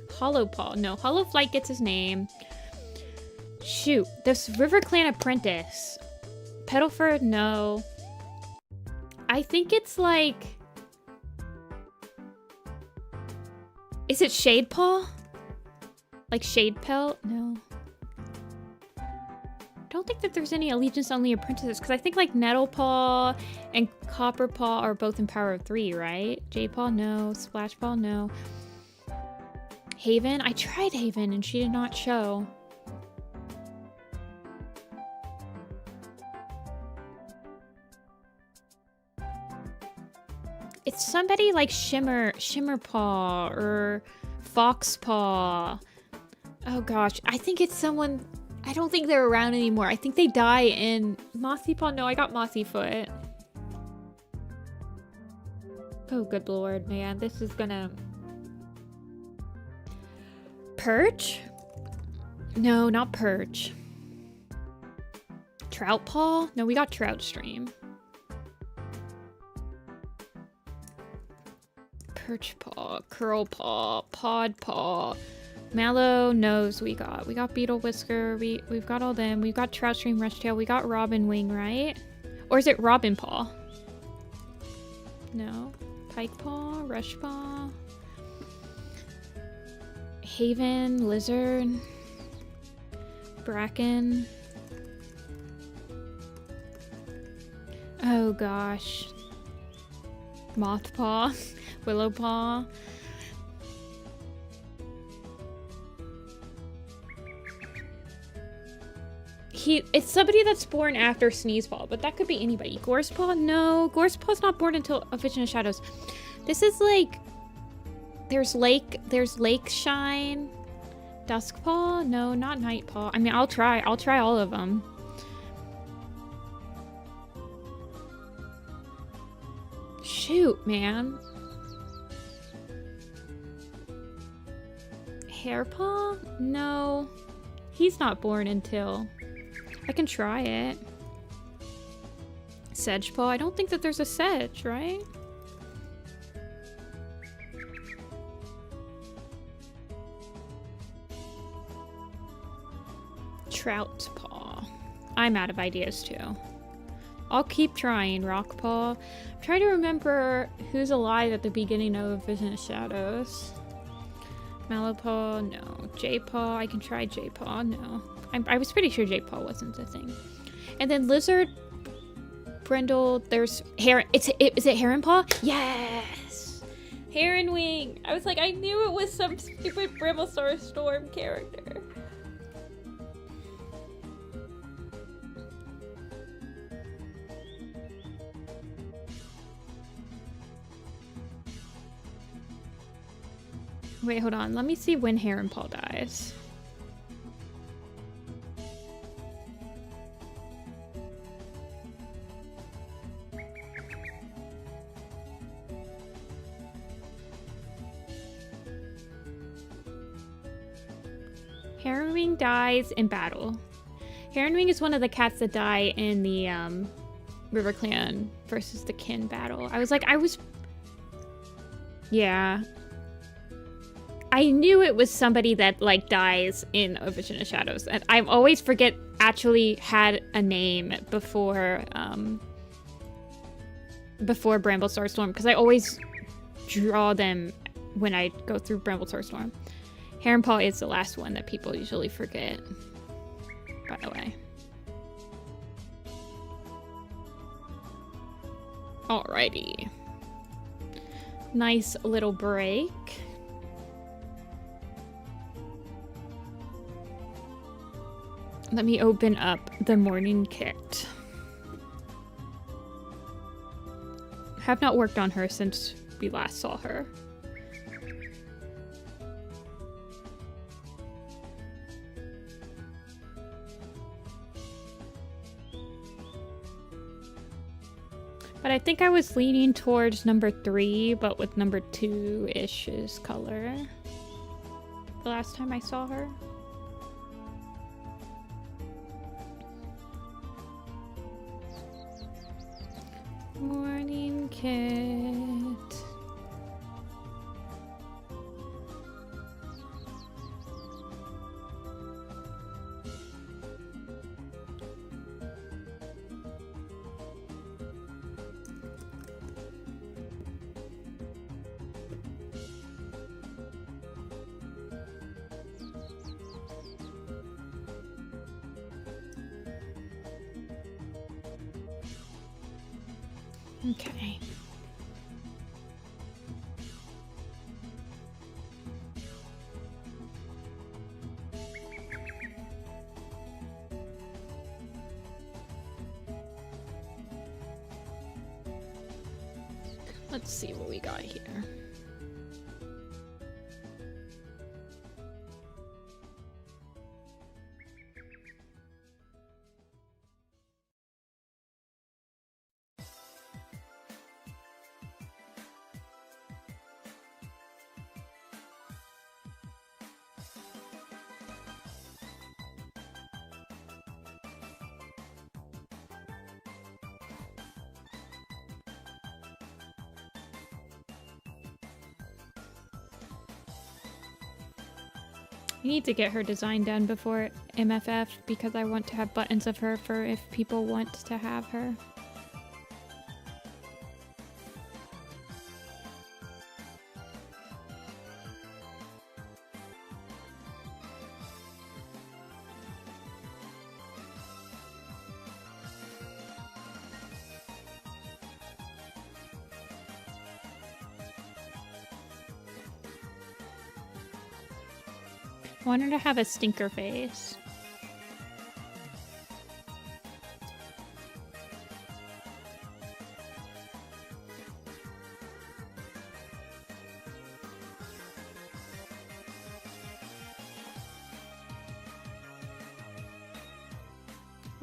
Speaker 1: Hollowpaw. No, Hollowflight gets his name. Shoot. This River Clan apprentice. Petalfur, no. I think it's like... Is it Shadepaw? Like Shadepelt? No. I don't think that there's any Allegiance-only apprentices, because I think like Nettlepaw and Copperpaw are both in Power of 3, right? Jaypaw, no. Splashpaw, no. Haven? I tried Haven and she did not show. It's somebody like Shimmerpaw or Foxpaw. Oh gosh, I think it's someone... I don't think they're around anymore. I think they die in... Mossypaw? No, I got Mossyfoot. Oh good lord, man. This is gonna... Perch? No, not Perch. Troutpaw? No, we got Troutstream. Perchpaw, Curlpaw, Podpaw, Mallow Nose we got. We got Beetle Whisker, we've got all them. We've got Troutstream, Rushtail, we got Robinwing, right? Or is it Robinpaw? No. Pikepaw, Rushpaw. Haven, Lizard. Bracken. Oh gosh. Mothpaw. Willowpaw. It's somebody that's born after Sneezepaw, but that could be anybody. Gorsepaw? No, Gorsepaw's not born until A Vision of Shadows. This is like... There's Lakeshine. Duskpaw? No, not Nightpaw. I mean, I'll try all of them. Shoot, man. Hairpaw? No. He's not born until... I can try it. Sedgepaw? I don't think that there's a Sedge, right? Troutpaw. I'm out of ideas too. I'll keep trying, Rockpaw. I'm trying to remember who's alive at the beginning of Vision of Shadows. Malapaw, no. J-Paw, I can try J-Paw, no. I was pretty sure J-Paw wasn't a thing. And then Lizard, Brindle, there's Heron. Is it Heronpaw? Yes! Heron Wing! I was like, I knew it was some stupid Brimblestar Storm character. Wait, hold on. Let me see when Heronpaw dies. Heronwing dies in battle. Heronwing is one of the cats that die in the River Clan versus the Kin battle. I was like, yeah. I knew it was somebody that like dies in A Vision of Shadows, and I always forget actually had a name before Bramblestar Storm, because I always draw them when I go through Bramblestar Storm. Heronpaw is the last one that people usually forget, by the way. Alrighty. Nice little break. Let me open up the morning kit. Have not worked on her since we last saw her. But I think I was leaning towards number 3, but with number 2-ish's color. The last time I saw her. Morning kit. Okay. Let's see what we got here. I need to get her design done before MFF because I want to have buttons of her for if people want to have her. I want her to have a stinker face.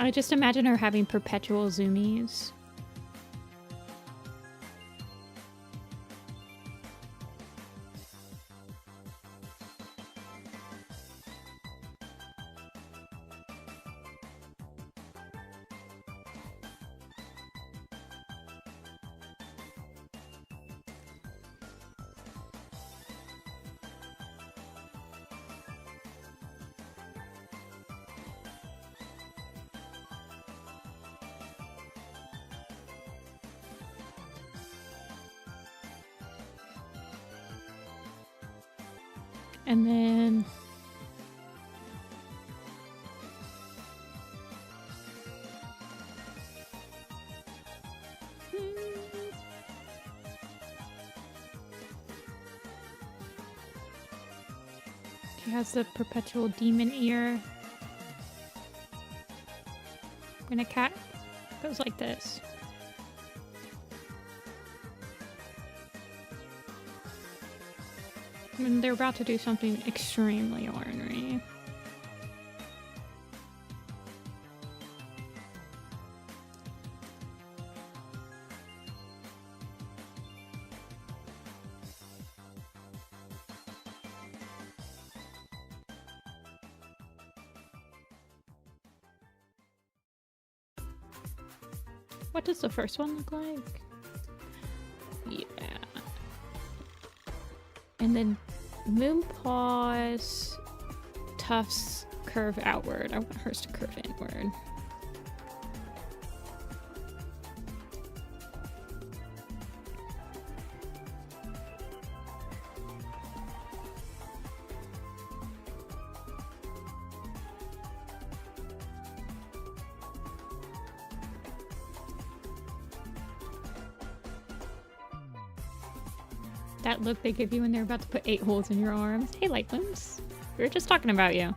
Speaker 1: I just imagine her having perpetual zoomies. And then he has the perpetual demon ear. When a cat goes like this. When they're about to do something extremely ornery. What does the first one look like? Yeah. And then Moonpaw's tufts curve outward. I want hers to curve inward. That look they give you when they're about to put 8 holes in your arms. Hey, Lightblooms. We were just talking about you.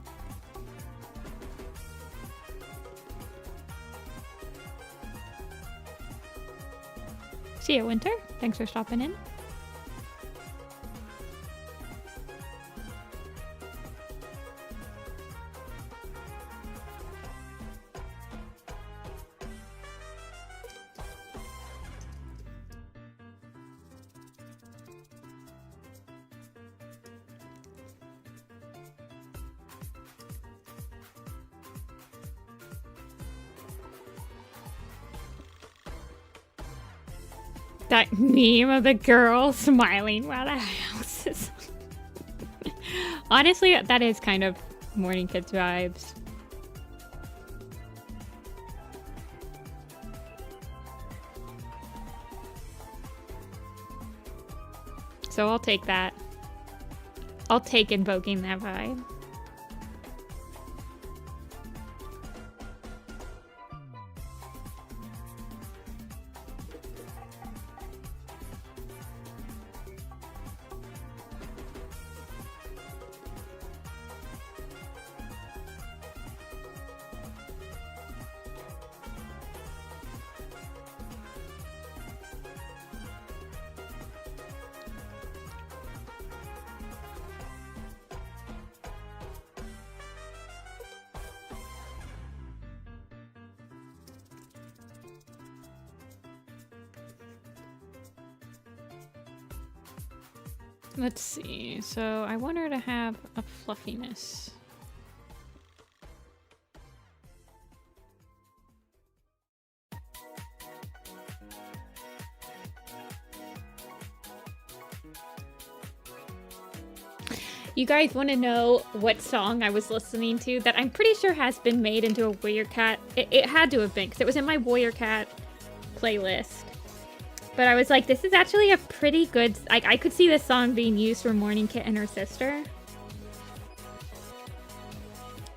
Speaker 1: See ya, Winter. Thanks for stopping in. That meme of the girl smiling while the house is... Honestly, that is kind of Morning Kids vibes. So I'll take that. I'll take invoking that vibe. Let's see. So I want her to have a fluffiness. You guys want to know what song I was listening to that I'm pretty sure has been made into a Warrior Cat? It had to have been, because it was in my Warrior Cat playlist. But I was like, this is actually a pretty good... I could see this song being used for Morning Kit and her sister.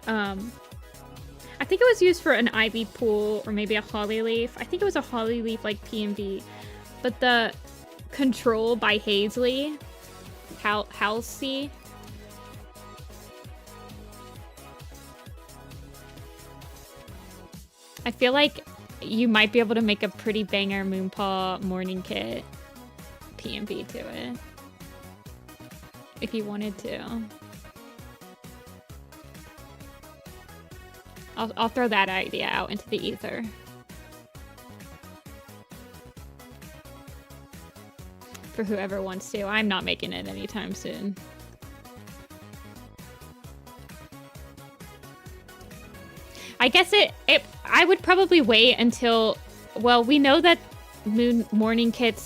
Speaker 1: I think it was used for an Ivy Pool or maybe a Holly Leaf. I think it was a Holly Leaf like PMV. But the Control by Hazley, Halsey. I feel like you might be able to make a pretty banger Moonpaw Morning Kit PMV to it. If you wanted to. I'll throw that idea out into the ether. For whoever wants to. I'm not making it anytime soon. I guess I would probably wait until, well, we know that Morning Kit's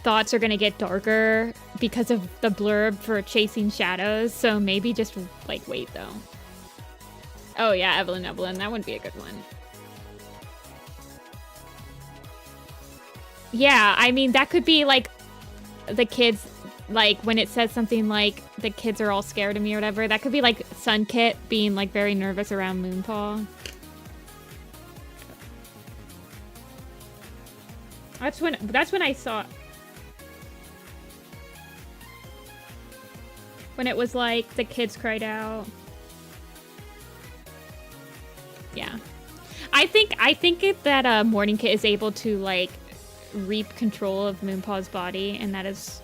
Speaker 1: thoughts are gonna get darker because of the blurb for Chasing Shadows, so maybe just like wait though. Oh yeah, Evelyn, that would be a good one. Yeah, I mean that could be like the kids like when it says something like the kids are all scared of me or whatever, that could be like Sunkit being like very nervous around Moonpaw. That's when I saw when it was like the kids cried out. Yeah. I think that Morning Kit is able to like reap control of Moonpaw's body, and that is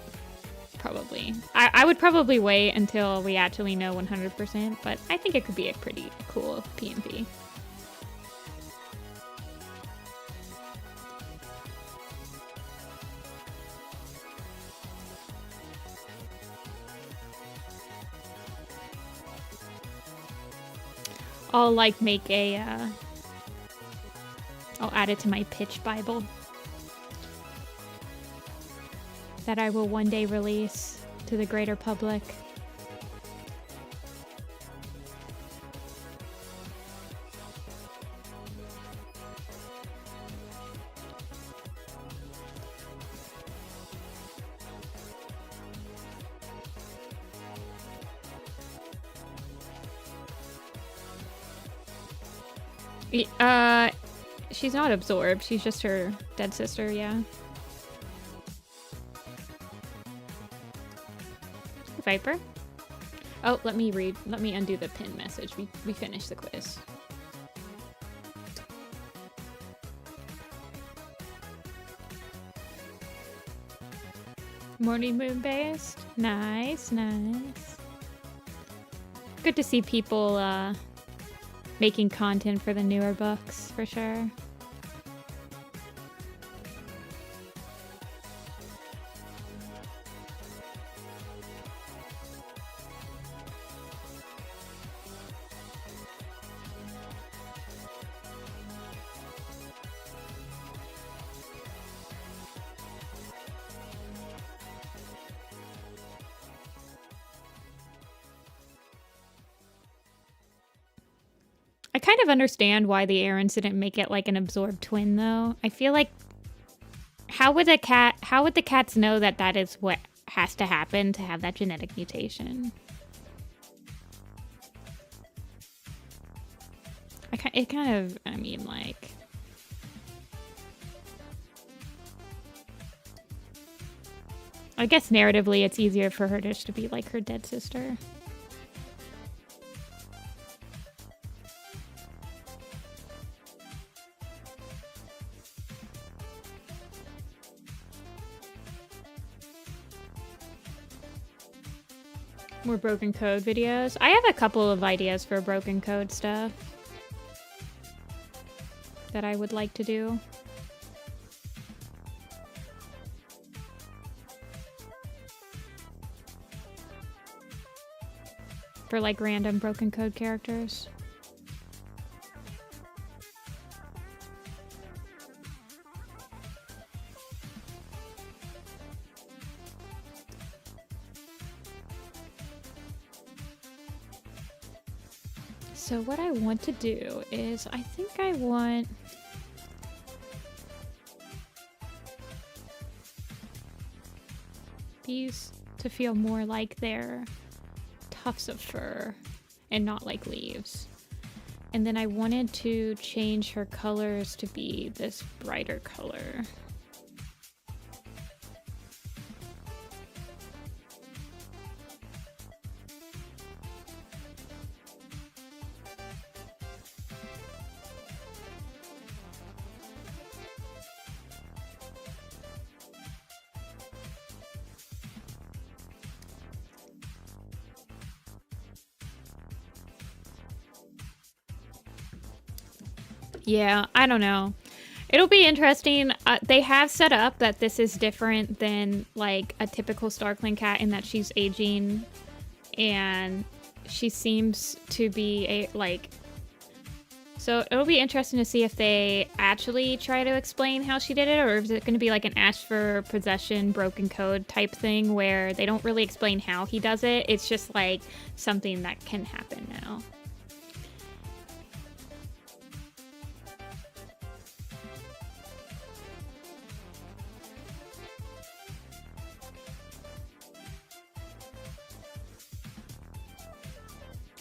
Speaker 1: probably I would probably wait until we actually know 100%, but I think it could be a pretty cool PMP. I'll like make a I'll add it to my pitch Bible that I will one day release to the greater public. She's not absorbed. She's just her dead sister, yeah. Viper? Oh, let me undo the pin message. We finished the quiz. Morning Moon based. Nice, nice. Good to see people making content for the newer books, for sure. I kind of understand why the Aarons didn't make it like an absorbed twin, though. I feel like how would the cats know that that is what has to happen to have that genetic mutation? It kind of, I mean, like... I guess narratively it's easier for her just to be like her dead sister. More broken code videos. I have a couple of ideas for broken code stuff that I would like to do. For like random broken code characters. So what I want to do is, I think I want... these to feel more like they're tufts of fur and not like leaves. And then I wanted to change her colors to be this brighter color. Yeah, I don't know. It'll be interesting. They have set up that this is different than like a typical StarClan cat in that she's aging and she seems to be a like... So it'll be interesting to see if they actually try to explain how she did it, or is it going to be like an Ash for Possession broken code type thing where they don't really explain how he does it. It's just like something that can happen now.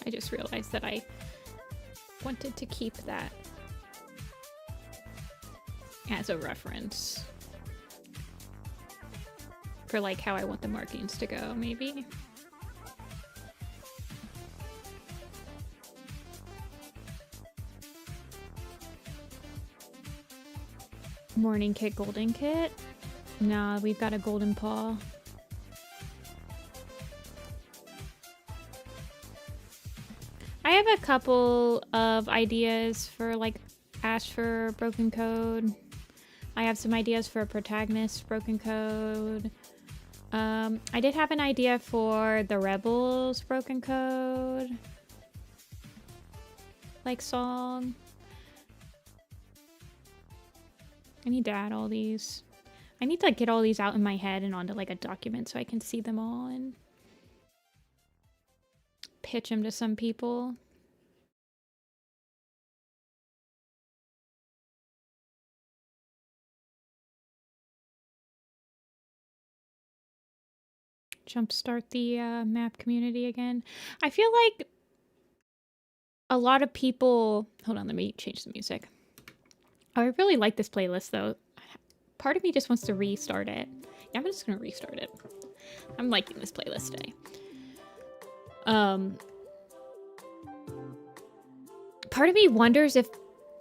Speaker 1: I just realized that I wanted to keep that as a reference for like how I want the markings to go, maybe. Morning kit, golden kit. Nah, we've got a golden paw. I have a couple of ideas for like Ash for Broken Code. I have some ideas for a Protagonist Broken Code. I did have an idea for the Rebels Broken Code. Like song. I need to add all these. I need to get all these out in my head and onto like a document so I can see them all and pitch them to some people. Jumpstart the map community again. I feel like a lot of people... Hold on, let me change the music. Oh, I really like this playlist though. Part of me just wants to restart it. Yeah, I'm just gonna restart it. I'm liking this playlist today. Part of me wonders if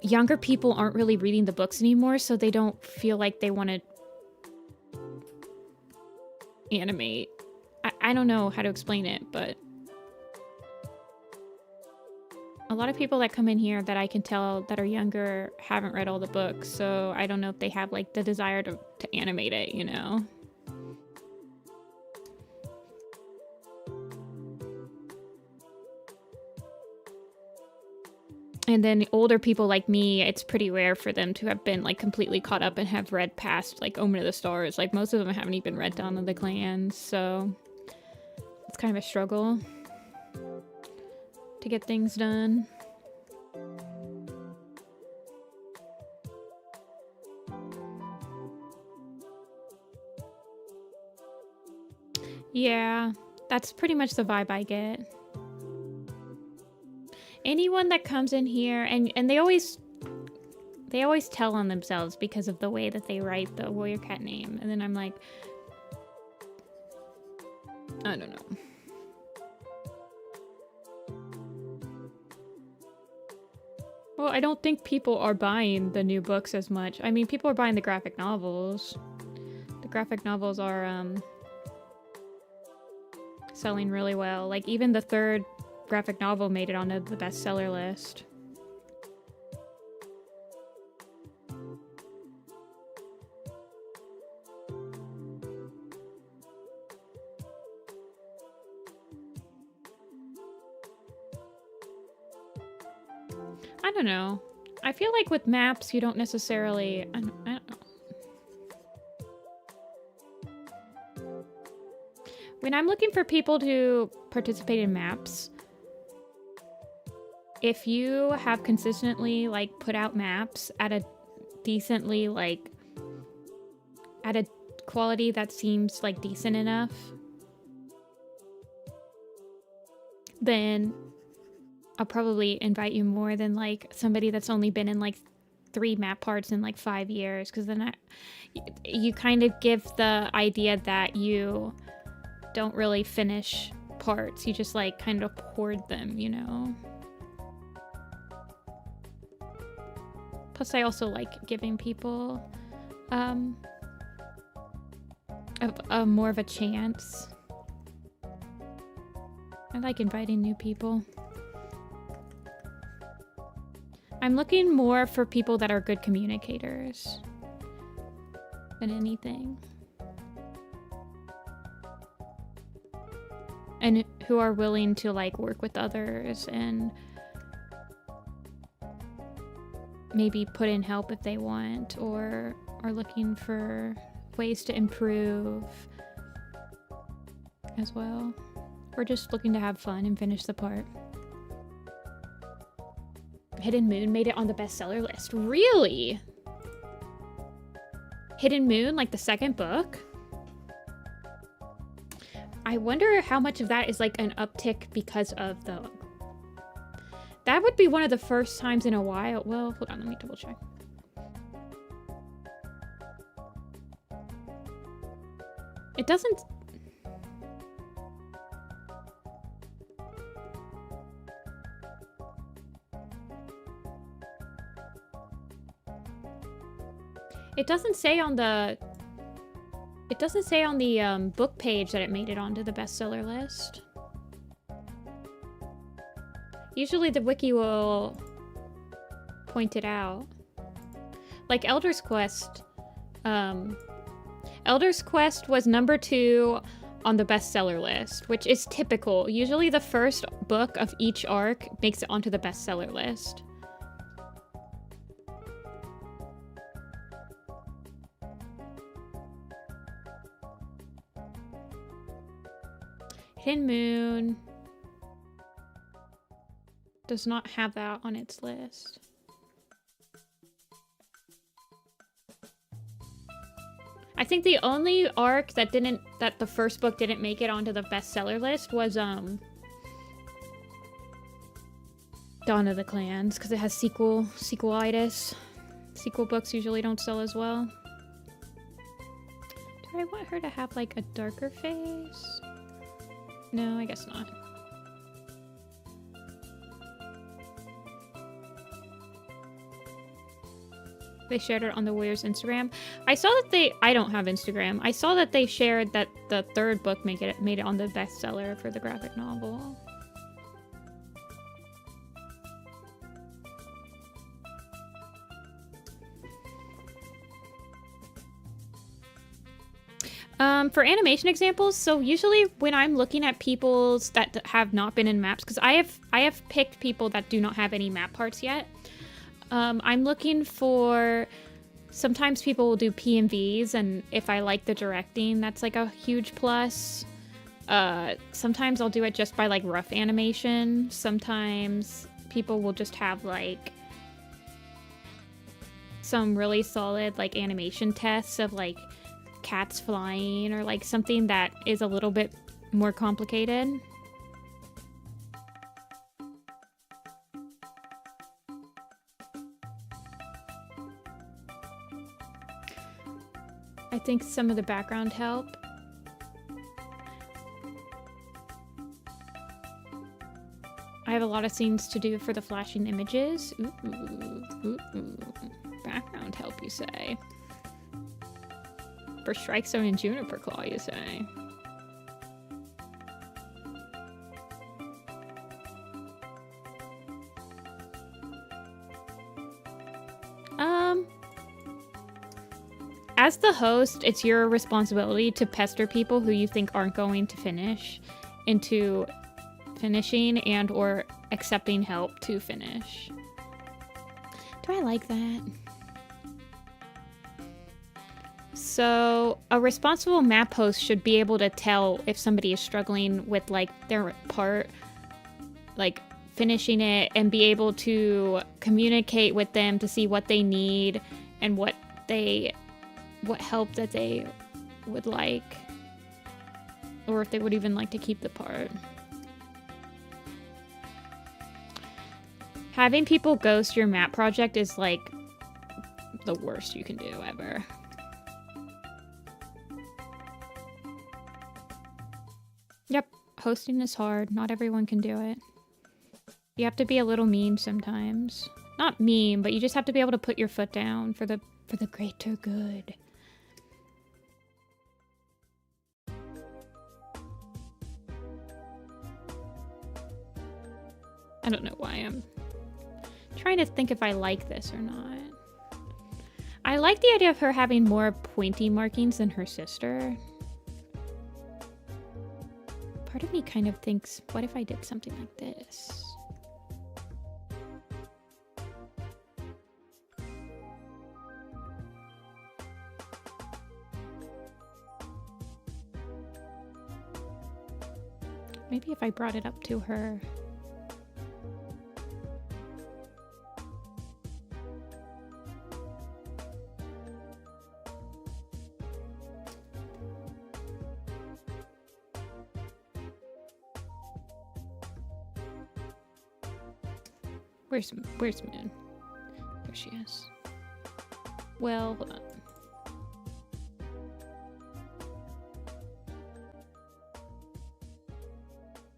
Speaker 1: younger people aren't really reading the books anymore, so they don't feel like they want to animate. I don't know how to explain it, but a lot of people that come in here that I can tell that are younger haven't read all the books, so I don't know if they have like the desire to animate it, you know? And then older people like me, it's pretty rare for them to have been like completely caught up and have read past like Omen of the Stars. Like most of them haven't even read Dawn of the Clans, so it's kind of a struggle to get things done. Yeah, that's pretty much the vibe I get. Anyone that comes in here, and they always tell on themselves because of the way that they write the warrior cat name, and then I'm like, I don't know. Well, I don't think people are buying the new books as much. I mean, people are buying the graphic novels. The graphic novels are selling really well. Like even the third graphic novel made it onto the bestseller list. I don't know. I feel like with maps, you don't necessarily... I don't know. When I'm looking for people to participate in maps, if you have consistently, like, put out maps at a decently, like... at a quality that seems, like, decent enough, then I'll probably invite you more than like somebody that's only been in like 3 map parts in like 5 years, because then you kind of give the idea that you don't really finish parts. You just like kind of hoard them, you know? Plus I also like giving people more of a chance. I like inviting new people. I'm looking more for people that are good communicators than anything. And who are willing to like work with others and maybe put in help if they want, or are looking for ways to improve as well. Or just looking to have fun and finish the part. Hidden Moon made it on the bestseller list. Really? Hidden Moon, like the second book? I wonder how much of that is like an uptick because of the That would be one of the first times in a while. Well, hold on, let me double check. It doesn't... It doesn't say on the... It doesn't say on the book page that it made it onto the bestseller list. Usually the wiki will point it out. Like Elder's Quest. Elder's Quest was #2 on the bestseller list, which is typical. Usually the first book of each arc makes it onto the bestseller list. Hidden Moon does not have that on its list. I think the only arc that the first book didn't make it onto the bestseller list was Dawn of the Clans, because it has sequelitis. Sequel books usually don't sell as well. Do I want her to have like a darker face? No, I guess not. They shared it on the Warriors Instagram. I saw that I don't have Instagram. I saw that they shared that the third book made it on the bestseller for the graphic novel. For animation examples, so usually when I'm looking at people's that have not been in maps, because I have picked people that do not have any map parts yet. I'm looking for, sometimes people will do PMVs, and if I like the directing, that's like a huge plus. Sometimes I'll do it just by like rough animation. Sometimes people will just have like some really solid like animation tests of like cats flying or like something that is a little bit more complicated. I think some of the background help. I have a lot of scenes to do for the flashing images. Ooh. Background help, you say? For Strike Zone and Juniper Claw, you say? As the host, it's your responsibility to pester people who you think aren't going to finish into finishing and or accepting help to finish. Do I like that? So a responsible map host should be able to tell if somebody is struggling with like their part, like finishing it, and be able to communicate with them to see what they need and what help that they would like, or if they would even like to keep the part. Having people ghost your map project is like the worst you can do ever. Yep, hosting is hard. Not everyone can do it. You have to be a little mean sometimes. Not mean, but you just have to be able to put your foot down for the greater good. I don't know why I'm trying to think if I like this or not. I like the idea of her having more pointy markings than her sister. Part of me kind of thinks, what if I did something like this? Maybe if I brought it up to her. Where's Moon? There she is. Well, hold on.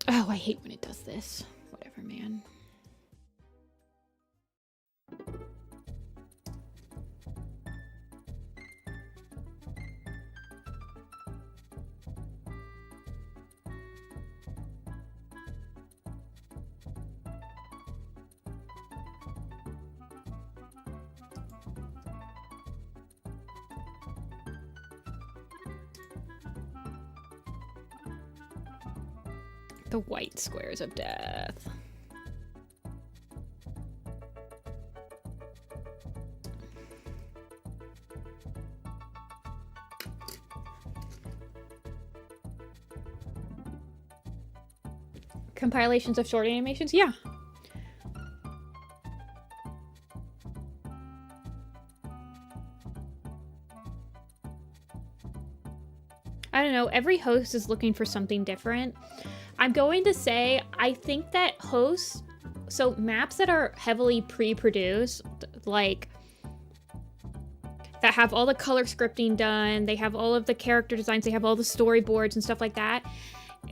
Speaker 1: Oh, I hate when it does this. Whatever, man. The white squares of death. Compilations of short animations? Yeah. I don't know. Every host is looking for something different. I'm going to say, I think that hosts, so maps that are heavily pre-produced, like that have all the color scripting done, they have all of the character designs, they have all the storyboards and stuff like that.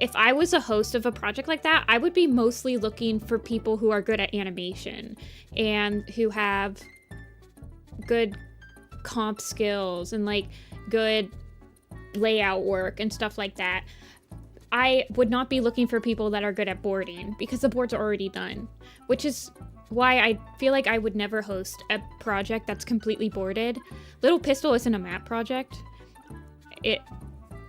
Speaker 1: If I was a host of a project like that, I would be mostly looking for people who are good at animation and who have good comp skills and like good layout work and stuff like that. I would not be looking for people that are good at boarding because the boards are already done, which is why I feel like I would never host a project that's completely boarded. Little Pistol isn't a map project. It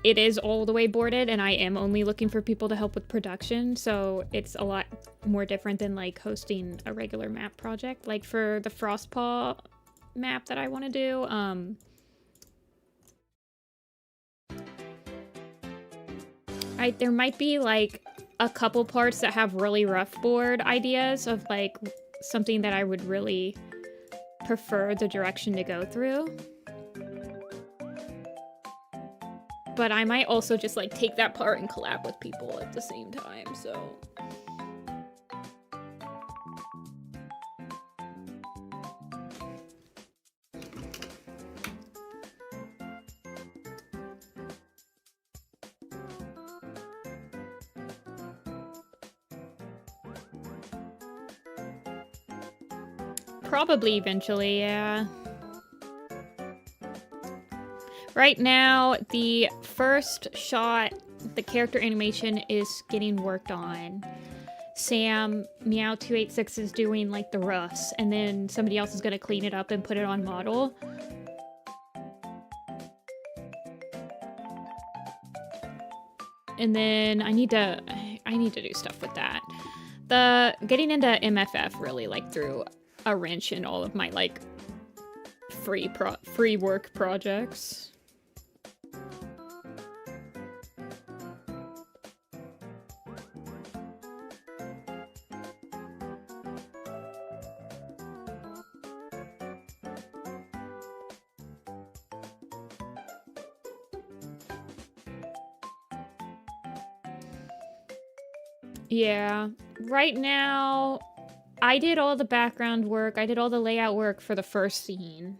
Speaker 1: is all the way boarded, and I am only looking for people to help with production, so it's a lot more different than like hosting a regular map project. Like for the Frostpaw map that I want to do, there might be like a couple parts that have really rough board ideas of like something that I would really prefer the direction to go through. But I might also just like take that part and collab with people at the same time, so. Probably eventually, yeah. Right now, the first shot, the character animation is getting worked on. Sam, Meow286 is doing like the rough, and then somebody else is gonna clean it up and put it on model. And then I need to do stuff with that. Getting into MFF really like threw a wrench in all of my like free work projects. Yeah, right now I did all the background work, I did all the layout work for the first scene,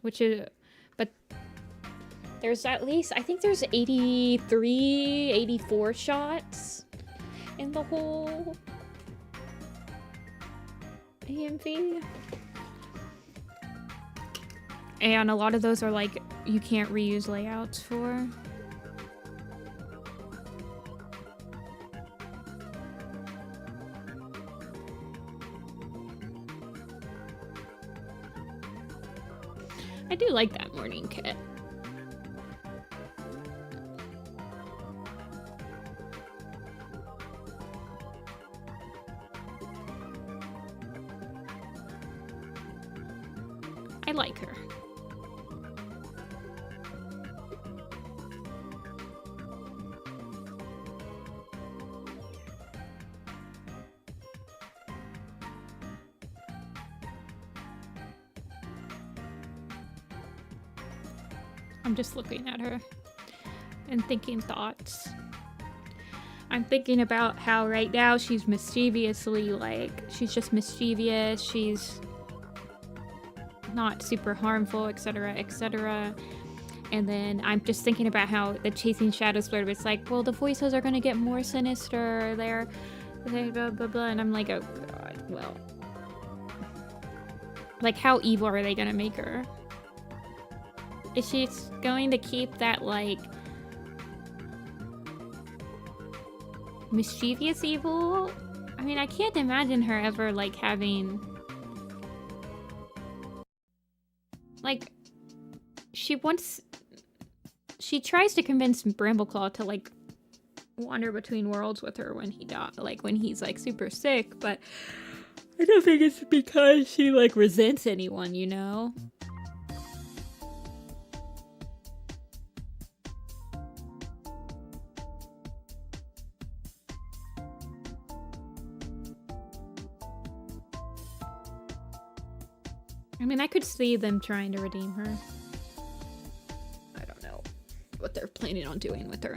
Speaker 1: but there's at least, I think there's 83, 84 shots in the whole AMV. And a lot of those are like, you can't reuse layouts for. I do like that morning kit. I like her. I'm just looking at her and thinking thoughts. I'm thinking about how right now she's mischievously, like, she's just mischievous, she's not super harmful, etc., etc. And then I'm just thinking about how the Chasing Shadows blurb, it's like, well, the voices are gonna get more sinister, they're blah, blah, blah, and I'm like, oh god, well. Like, how evil are they gonna make her? Is she going to keep that, like, mischievous evil? I mean, I can't imagine her ever, like, having... Like, she tries to convince Brambleclaw to, like, wander between worlds with her when he like, when he's, like, super sick, but I don't think it's because she, like, resents anyone, you know? I mean, I could see them trying to redeem her. I don't know what they're planning on doing with her.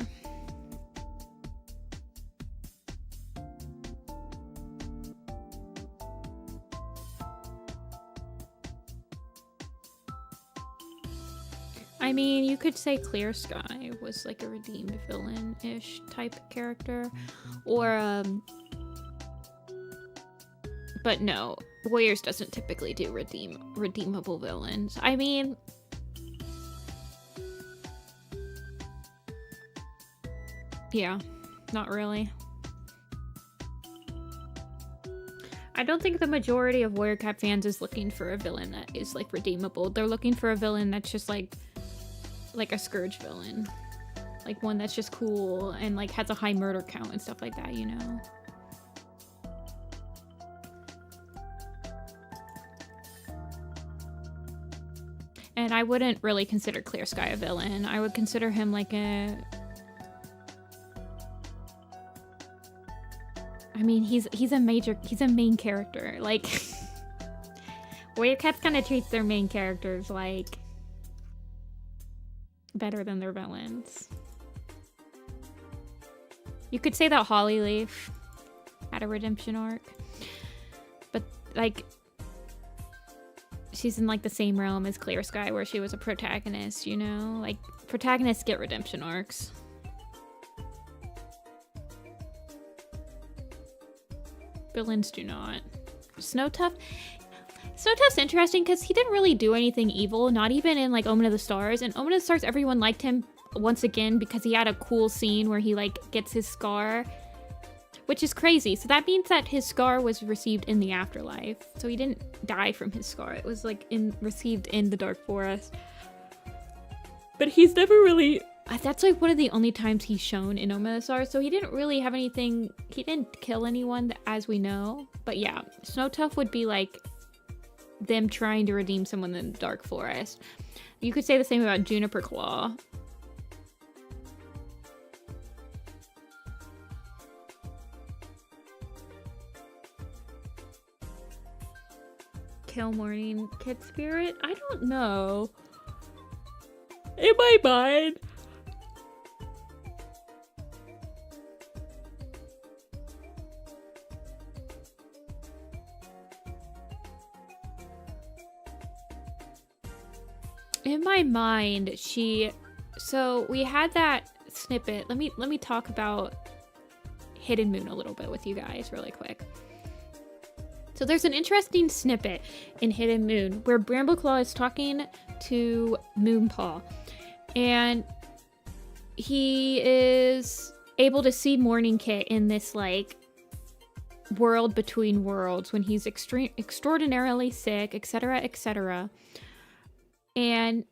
Speaker 1: I mean, you could say Clear Sky was like a redeemed villain-ish type character. Or, but no, Warriors doesn't typically do redeemable villains. I mean, yeah, not really. I don't think the majority of Warrior Cat fans is looking for a villain that is, like, redeemable. They're looking for a villain that's just, like a Scourge villain. Like, one that's just cool and, like, has a high murder count and stuff like that, you know? And I wouldn't really consider Clear Sky a villain. I would consider him like a... I mean, he's a main character. Like, Warrior Cats kind of treats their main characters, like, better than their villains. You could say that Hollyleaf had a redemption arc. But, like... she's in, like, the same realm as Clear Sky, where she was a protagonist, you know? Like, protagonists get redemption arcs. Villains do not. Snowtuff? Snowtuff's interesting because he didn't really do anything evil, not even in, like, Omen of the Stars. In Omen of the Stars, everyone liked him once again because he had a cool scene where he, like, gets his scar. Which is crazy. So that means that his scar was received in the afterlife. So he didn't die from his scar. It was, like, received in the Dark Forest. But he's never really... That's, like, one of the only times he's shown in Omen of the Stars. So he didn't really have anything... He didn't kill anyone, as we know. But yeah, Snowtuff would be, like, them trying to redeem someone in the Dark Forest. You could say the same about Juniper Claw. Kill Morning Kid Spirit? I don't know. In my mind. In my mind, so we had that snippet. Let me talk about Hidden Moon a little bit with you guys really quick. So there's an interesting snippet in Hidden Moon where Brambleclaw is talking to Moonpaw, and he is able to see Morning Kit in this, like, world between worlds when he's extraordinarily sick, etc., etc. And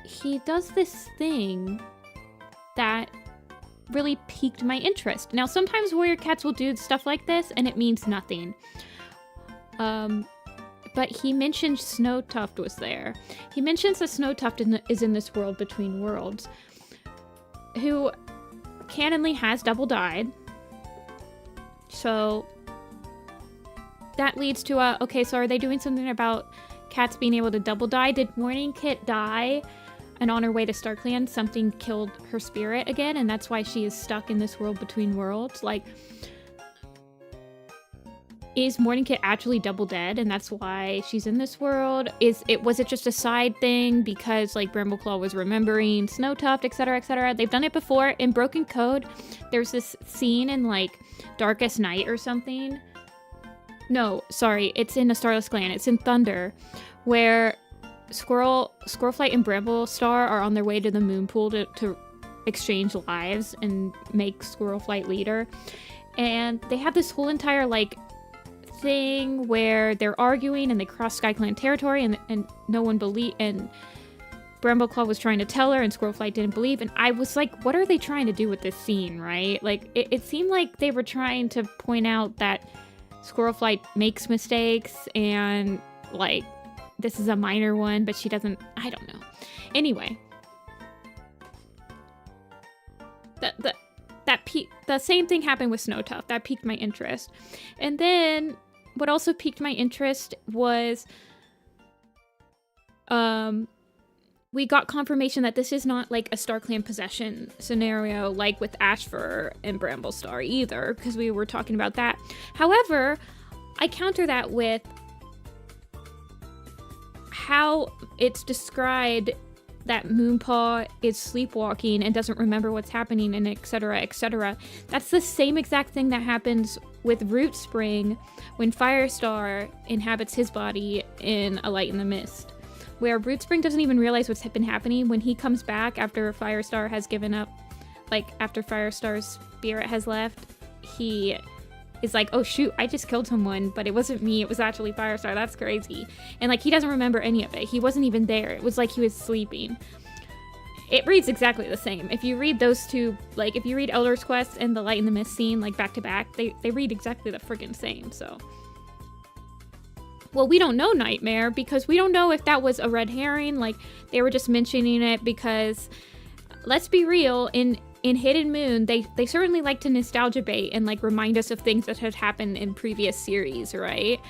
Speaker 1: he does this thing that really piqued my interest. Now, sometimes Warrior Cats will do stuff like this and it means nothing. But he mentioned Snowtuft was there. He mentions that Snowtuft is in this world between worlds, who canonly has double died. So that leads to okay, so are they doing something about cats being able to double die? Did Morning Kit die And on her way to StarClan, something killed her spirit again, and that's why she is stuck in this world between worlds. Like, is Morning Kit actually double dead, and that's why she's in this world? Was it just a side thing because like Brambleclaw was remembering Snowtuft, etc., etc.? They've done it before in Broken Code. There's this scene in like Darkest Night or something. No, sorry, it's in A Starless Clan. It's in Thunder, where Squirrelflight and Bramblestar are on their way to the moon pool to exchange lives and make Squirrelflight leader. And they have this whole entire like thing where they're arguing and they cross SkyClan territory and no one believed, and Brambleclaw was trying to tell her and Squirrelflight didn't believe, and I was like, what are they trying to do with this scene, right? Like, it seemed like they were trying to point out that Squirrelflight makes mistakes and like this is a minor one, but she doesn't, I don't know. Anyway, the same thing happened with Snowtuft. That piqued my interest. And then what also piqued my interest was we got confirmation that this is not like a StarClan possession scenario like with Ashfur and Bramblestar either, because we were talking about that. However, I counter that with how it's described that Moonpaw is sleepwalking and doesn't remember what's happening and etc, etc. That's the same exact thing that happens with Root Spring when Firestar inhabits his body in A Light in the Mist, where Root Spring doesn't even realize what's been happening. When he comes back after Firestar has given up, like after Firestar's spirit has left, he is like, oh shoot, I just killed someone, but it wasn't me, it was actually Firestar. That's crazy. And like, he doesn't remember any of it. He wasn't even there. It was like he was sleeping. It reads exactly the same. If you read those two, like if you read Elder's Quest and the Light in the Mist scene, like back to back, they read exactly the friggin' same, so. Well, we don't know Nightmare because we don't know if that was a red herring, like they were just mentioning it because, let's be real, in Hidden Moon, they certainly like to nostalgia bait and like remind us of things that had happened in previous series, right?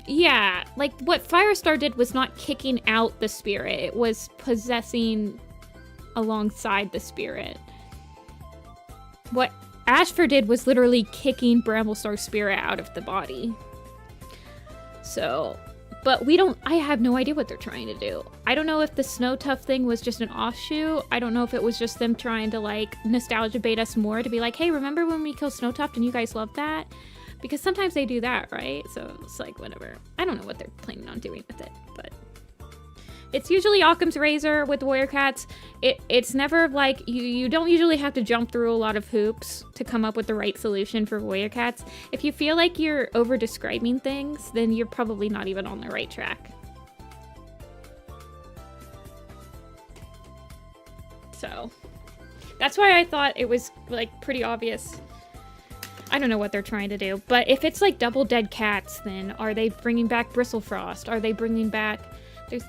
Speaker 1: Yeah, like what Firestar did was not kicking out the spirit, it was possessing alongside the spirit. What Ashfur did was literally kicking Bramblestar's spirit out of the body. So, but I have no idea what they're trying to do. I don't know if the Snowtuft thing was just an offshoot. I don't know if it was just them trying to like nostalgia bait us more to be like, hey, remember when we killed Snowtuft and you guys loved that? Because sometimes they do that, right? So it's like, whatever. I don't know what they're planning on doing with it, but it's usually Occam's razor with Warrior Cats. It's never like, you don't usually have to jump through a lot of hoops to come up with the right solution for Warrior Cats. If you feel like you're over-describing things, then you're probably not even on the right track. So, that's why I thought it was like pretty obvious. I don't know what they're trying to do, but if it's like double dead cats, then are they bringing back Bristlefrost? Are they bringing back...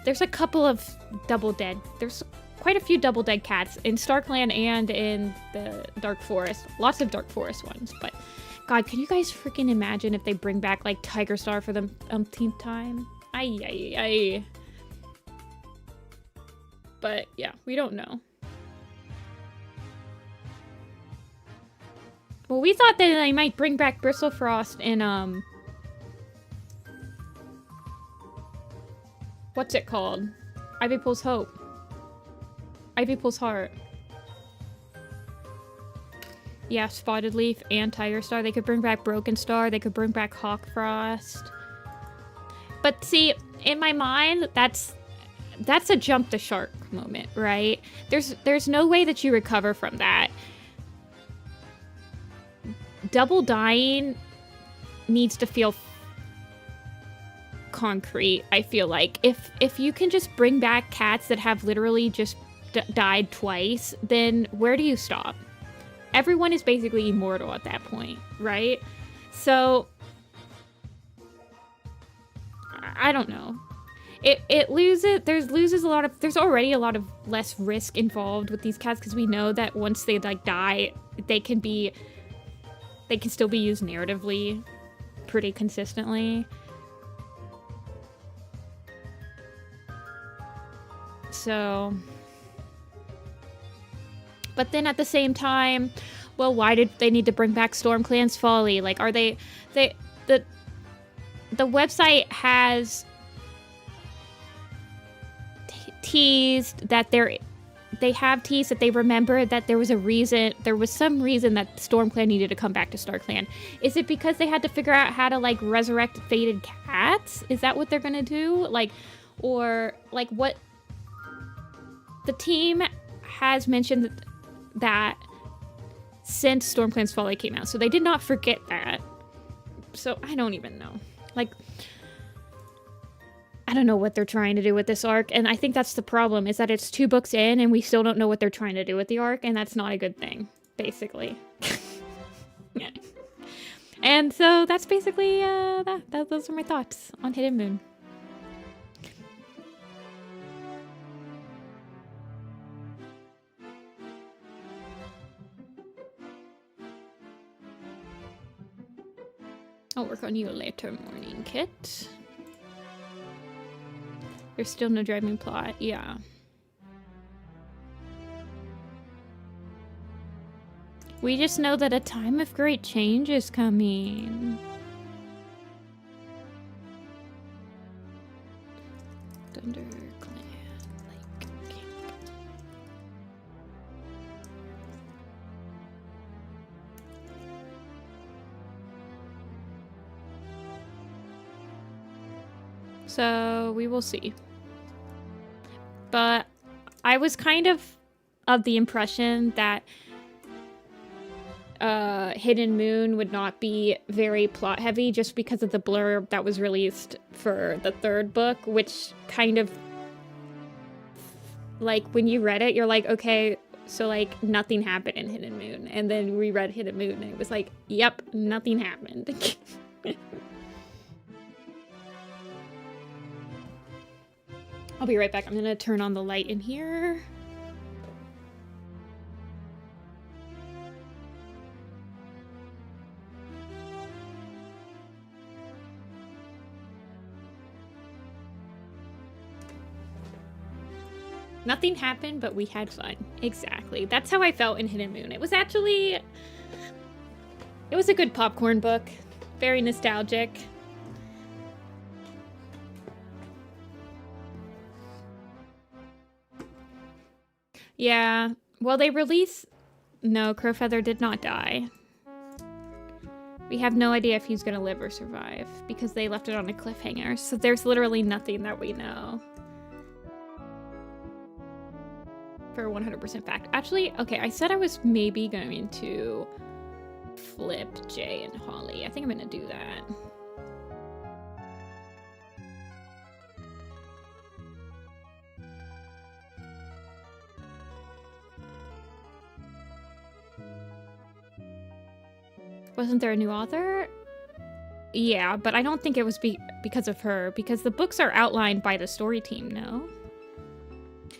Speaker 1: There's a couple of double dead. There's quite a few double dead cats in StarClan and in the Dark Forest. Lots of Dark Forest ones, but God, can you guys freaking imagine if they bring back like Tiger Star for the umpteenth time? Ay. But yeah, we don't know. Well, we thought that they might bring back Bristlefrost in what's it called? Ivy Pulls Hope. Ivy Pulls Heart. Yeah, Spotted Leaf and Tiger Star. They could bring back Broken Star. They could bring back Hawk Frost. But see, in my mind, that's a jump the shark moment, right? There's no way that you recover from that. Double dying needs to feel concrete, I feel like. If you can just bring back cats that have literally just died twice, then where do you stop? Everyone is basically immortal at that point, right? So I don't know. There's already a lot of less risk involved with these cats because we know that once they like die, they can still be used narratively pretty consistently. So, but then at the same time, well, why did they need to bring back ThunderClan's Folly? Like, are the website has teased that they have teased that they remember that there was some reason that ThunderClan needed to come back to StarClan. Is it because they had to figure out how to, like, resurrect faded cats? Is that what they're gonna do? Like, or, like, what? The team has mentioned that since ThunderClan's Folly came out, so they did not forget that. So I don't even know. Like, I don't know what they're trying to do with this arc, and I think that's the problem, is that it's 2 books in and we still don't know what they're trying to do with the arc, and that's not a good thing, basically. Yeah. And so that's basically, those are my thoughts on Hidden Moon. I'll work on you later, morning, Kit. There's still no driving plot, yeah. We just know that a time of great change is coming. ThunderClan, like, camp. So we will see. But I was kind of the impression that Hidden Moon would not be very plot heavy just because of the blurb that was released for the 3rd book, which kind of, like, when you read it, you're like, okay, so, like, nothing happened in Hidden Moon. And then we read Hidden Moon and it was like, yep, nothing happened. I'll be right back. I'm gonna turn on the light in here. Nothing happened, but we had fun. Exactly. That's how I felt in Hidden Moon. It was actually... It was a good popcorn book. Very nostalgic. Yeah, well, they release... No, Crowfeather did not die. We have no idea if he's gonna live or survive, because they left it on a cliffhanger, so there's literally nothing that we know. For 100% fact. Actually, okay, I said I was maybe going to flip Jay and Holly. I think I'm gonna do that. Wasn't there a new author? Yeah, but I don't think it was because of her, because the books are outlined by the story team, no?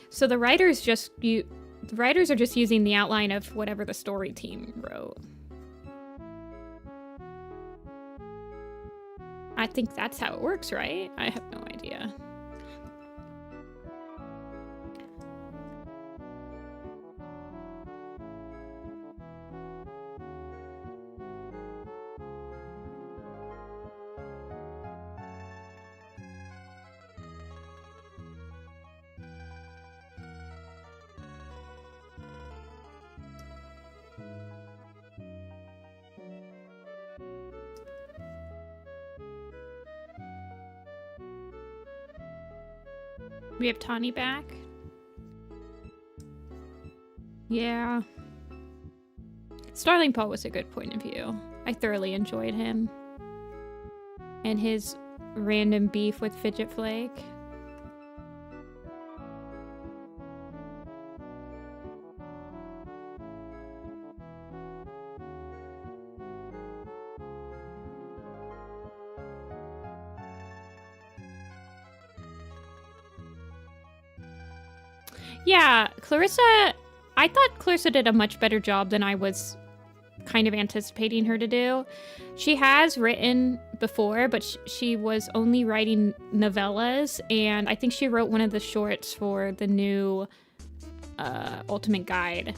Speaker 1: So the writers are just using the outline of whatever the story team wrote. I think that's how it works, right? I have no idea. We have Tawny back. Yeah. Starling Paul was a good point of view. I thoroughly enjoyed him. And his random beef with Fidget Flake. Yeah, Clarissa, I thought Clarissa did a much better job than I was kind of anticipating her to do. She has written before, but she was only writing novellas, and I think she wrote one of the shorts for the new Ultimate Guide.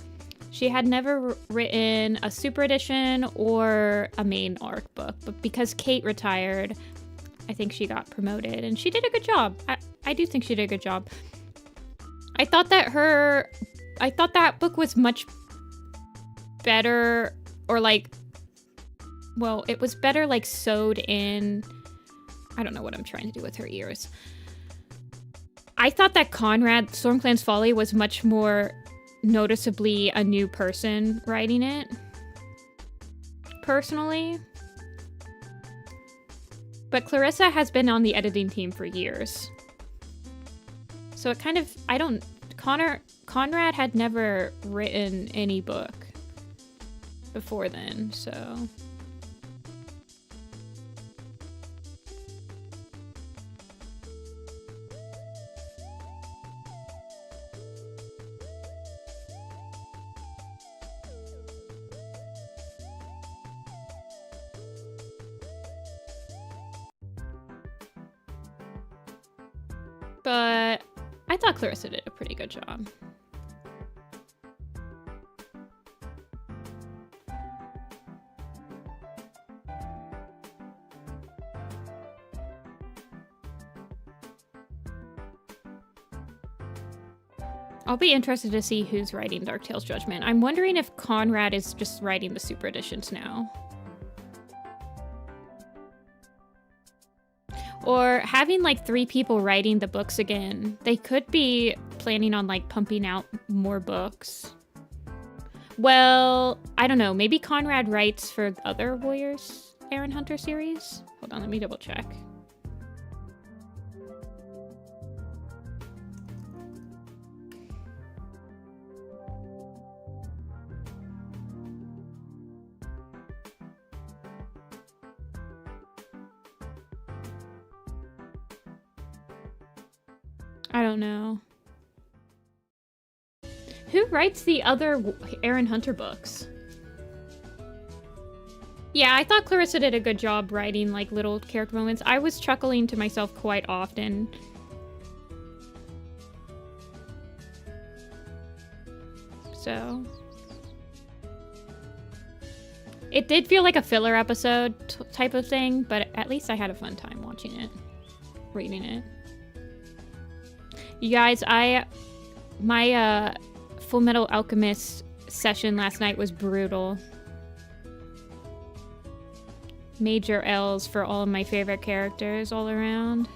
Speaker 1: She had never written a super edition or a main arc book, but because Kate retired, I think she got promoted, and she did a good job. I do think she did a good job. I thought that book was much better, or like, well, it was better like sewed in. I don't know what I'm trying to do with her ears. I thought that Conrad, Stormclan's Folly, was much more noticeably a new person writing it, personally. But Clarissa has been on the editing team for years. So it kind of, Conrad had never written any book before then, so. But I thought Clarissa did a pretty good job. I'll be interested to see who's writing Dark Tales Judgment. I'm wondering if Conrad is just writing the super editions now. Or having like 3 people writing the books again. They could be planning on like pumping out more books. Well, I don't know. Maybe Conrad writes for other Warriors Aaron Hunter series? Hold on, let me double check. I don't know. Who writes the other Aaron Hunter books? Yeah, I thought Clarissa did a good job writing like little character moments. I was chuckling to myself quite often. So it did feel like a filler episode type of thing, but at least I had a fun time watching it, reading it. You guys, my Full Metal Alchemist session last night was brutal. Major L's for all of my favorite characters all around.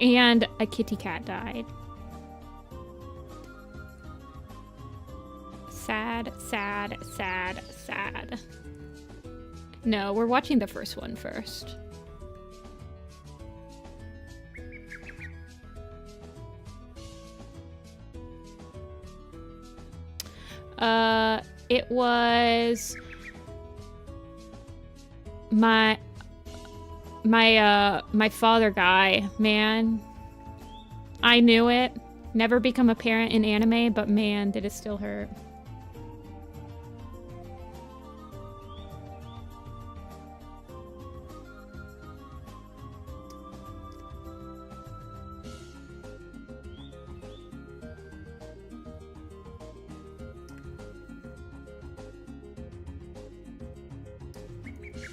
Speaker 1: And a kitty cat died. Sad, sad, sad, sad. No, we're watching the first one first. It was my father guy, man. I knew it. Never become a parent in anime, but man, did it still hurt.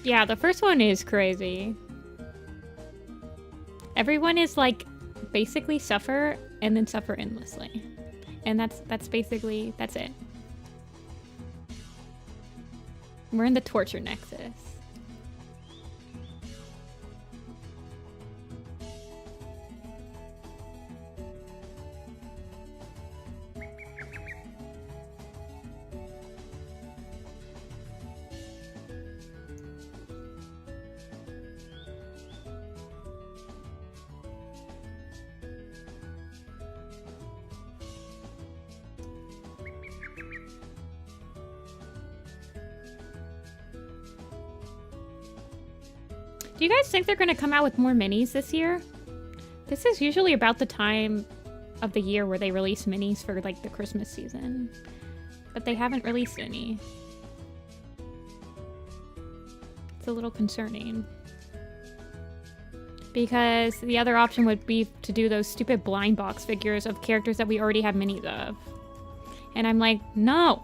Speaker 1: Yeah, the first one is crazy. Everyone is like basically suffer and then suffer endlessly. And that's basically, that's it. We're in the torture nexus. Do you guys think they're going to come out with more minis this year? This is usually about the time of the year where they release minis for like the Christmas season. But they haven't released any. It's a little concerning. Because the other option would be to do those stupid blind box figures of characters that we already have minis of. And I'm like, no!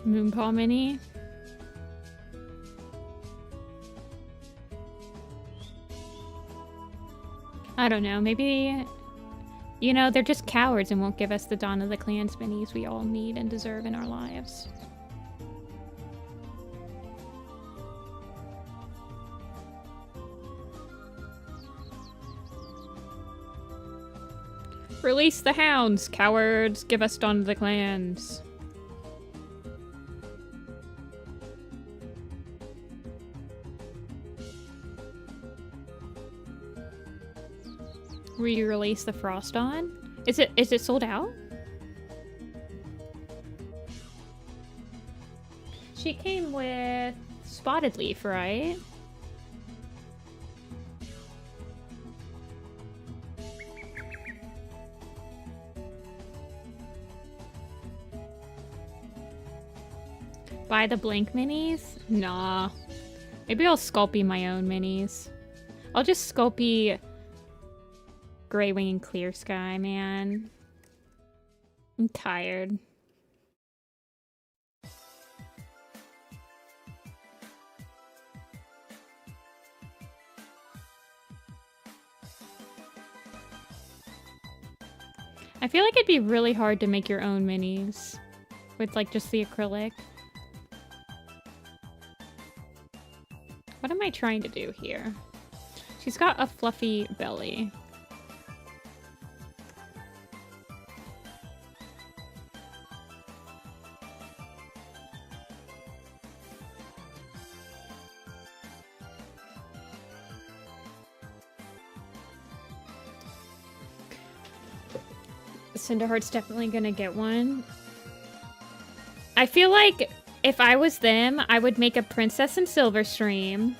Speaker 1: Moonpaw Mini. I don't know, maybe, you know, they're just cowards and won't give us the Dawn of the Clans minis we all need and deserve in our lives. Release the hounds, cowards! Give us Dawn of the Clans. Re-release the Frost on? Is it sold out? She came with Spotted Leaf, right? Buy the blank minis? Nah. Maybe I'll Sculpey my own minis. I'll just Sculpey Grey Wing and Clear Sky, man. I'm tired. I feel like it'd be really hard to make your own minis with like just the acrylic. What am I trying to do here? She's got a fluffy belly. Cinderheart's definitely gonna get one. I feel like if I was them, I would make a Princess and Silverstream.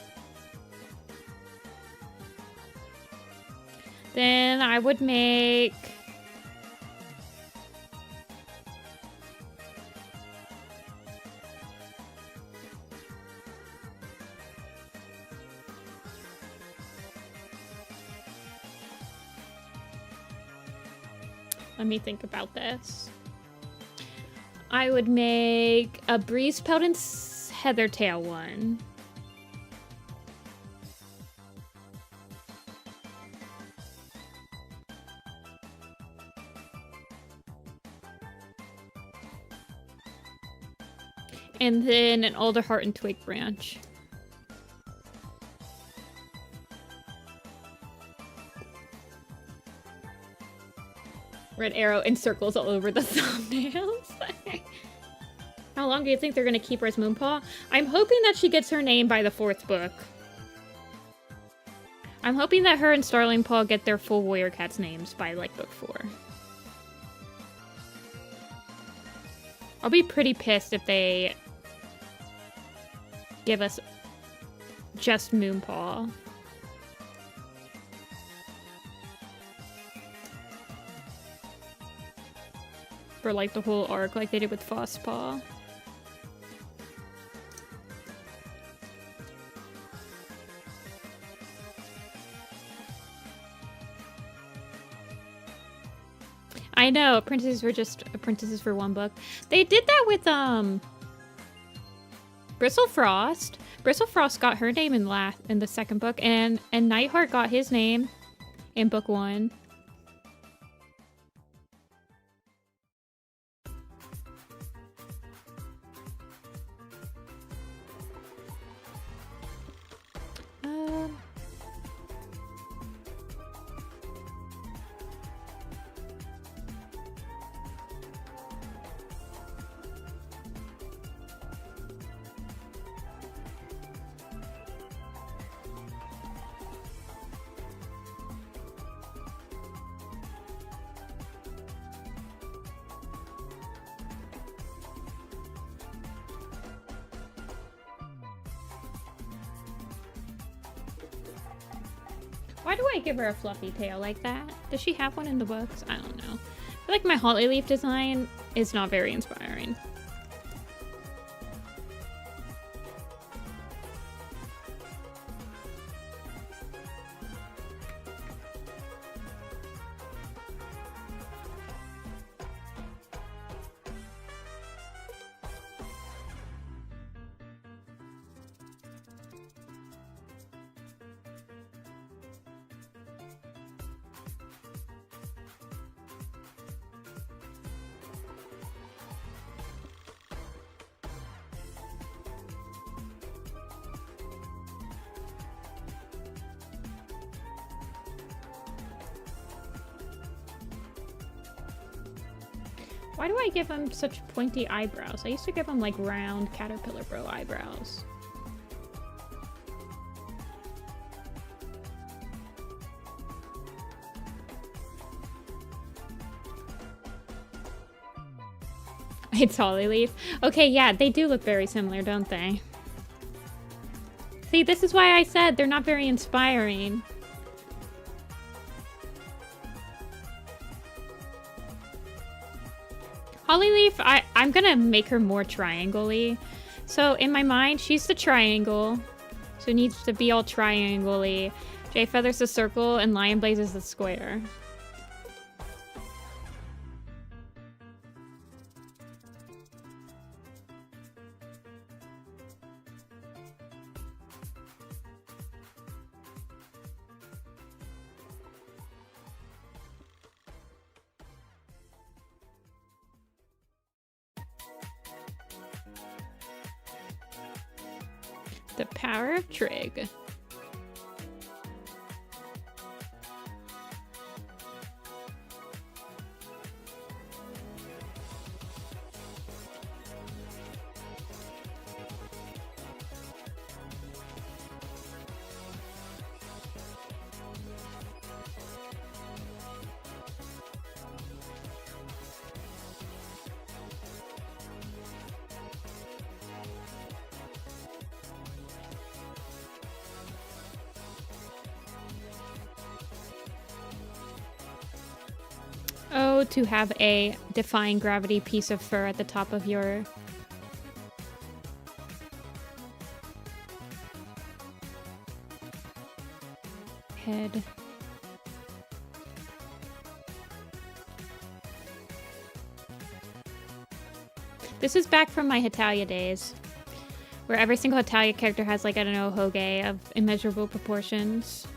Speaker 1: Then I would make... Let me think about this. I would make a Breeze Pelt and Heathertail one. And then an Alderheart and Twig Branch. Red arrow in circles all over the thumbnails. How long do you think they're gonna keep her as Moonpaw? I'm hoping that she gets her name by the 4th book. I'm hoping that her and Starling Paw get their full Warrior Cats names by like book 4. I'll be pretty pissed if they give us just Moonpaw. For like the whole arc like they did with Frostpaw. I know, princesses were just princesses for one book. They did that with Bristlefrost. Bristlefrost got her name in the 2nd book, and Nightheart got his name in book 1. Why do I give her a fluffy tail like that? Does she have one in the books? I don't know. I feel like my holly leaf design is not very inspiring. Why do I give him such pointy eyebrows? I used to give him like round caterpillar bro eyebrows. It's holly leaf. Okay, yeah, they do look very similar, don't they? See, this is why I said they're not very inspiring. Hollyleaf, I'm gonna make her more triangle-y. So in my mind, she's the triangle. So it needs to be all triangle-y. Jay Feather's the circle and Lion Blaze is the square. The power of Trig. Oh, to have a defying gravity piece of fur at the top of your head. This is back from my Hetalia days, where every single Hetalia character has, like, I don't know, Hoge of immeasurable proportions.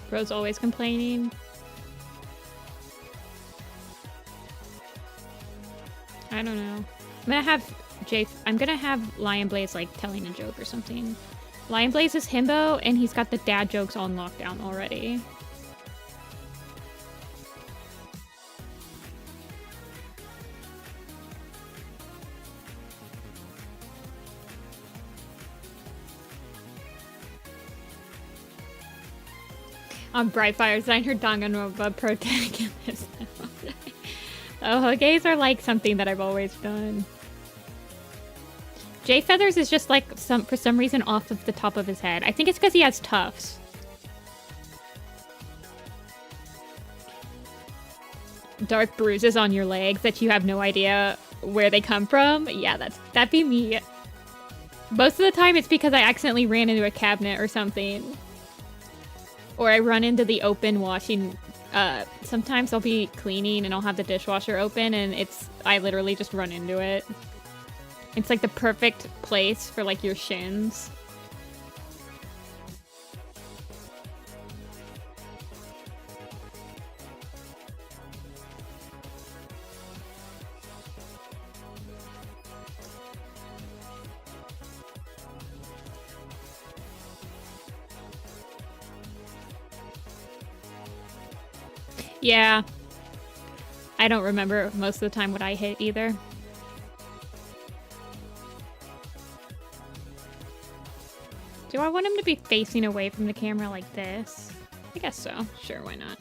Speaker 1: Bro's always complaining. I don't know. I'm gonna have Lion Blaze like telling a joke or something. Lion Blaze is himbo and he's got the dad jokes on lockdown already. On Brightfire Sign, her Danganronpa protagonist. Oh, Hogeis are like something that I've always done. Jay Feathers is just like for some reason off of the top of his head. I think it's because he has tufts. Dark bruises on your legs that you have no idea where they come from. Yeah, that'd be me. Most of the time it's because I accidentally ran into a cabinet or something. Or I run into the open washing. Sometimes I'll be cleaning and I'll have the dishwasher open and I literally just run into it. It's like the perfect place for like your shins. Yeah. I don't remember most of the time what I hit either. Do I want him to be facing away from the camera like this? I guess so. Sure, why not?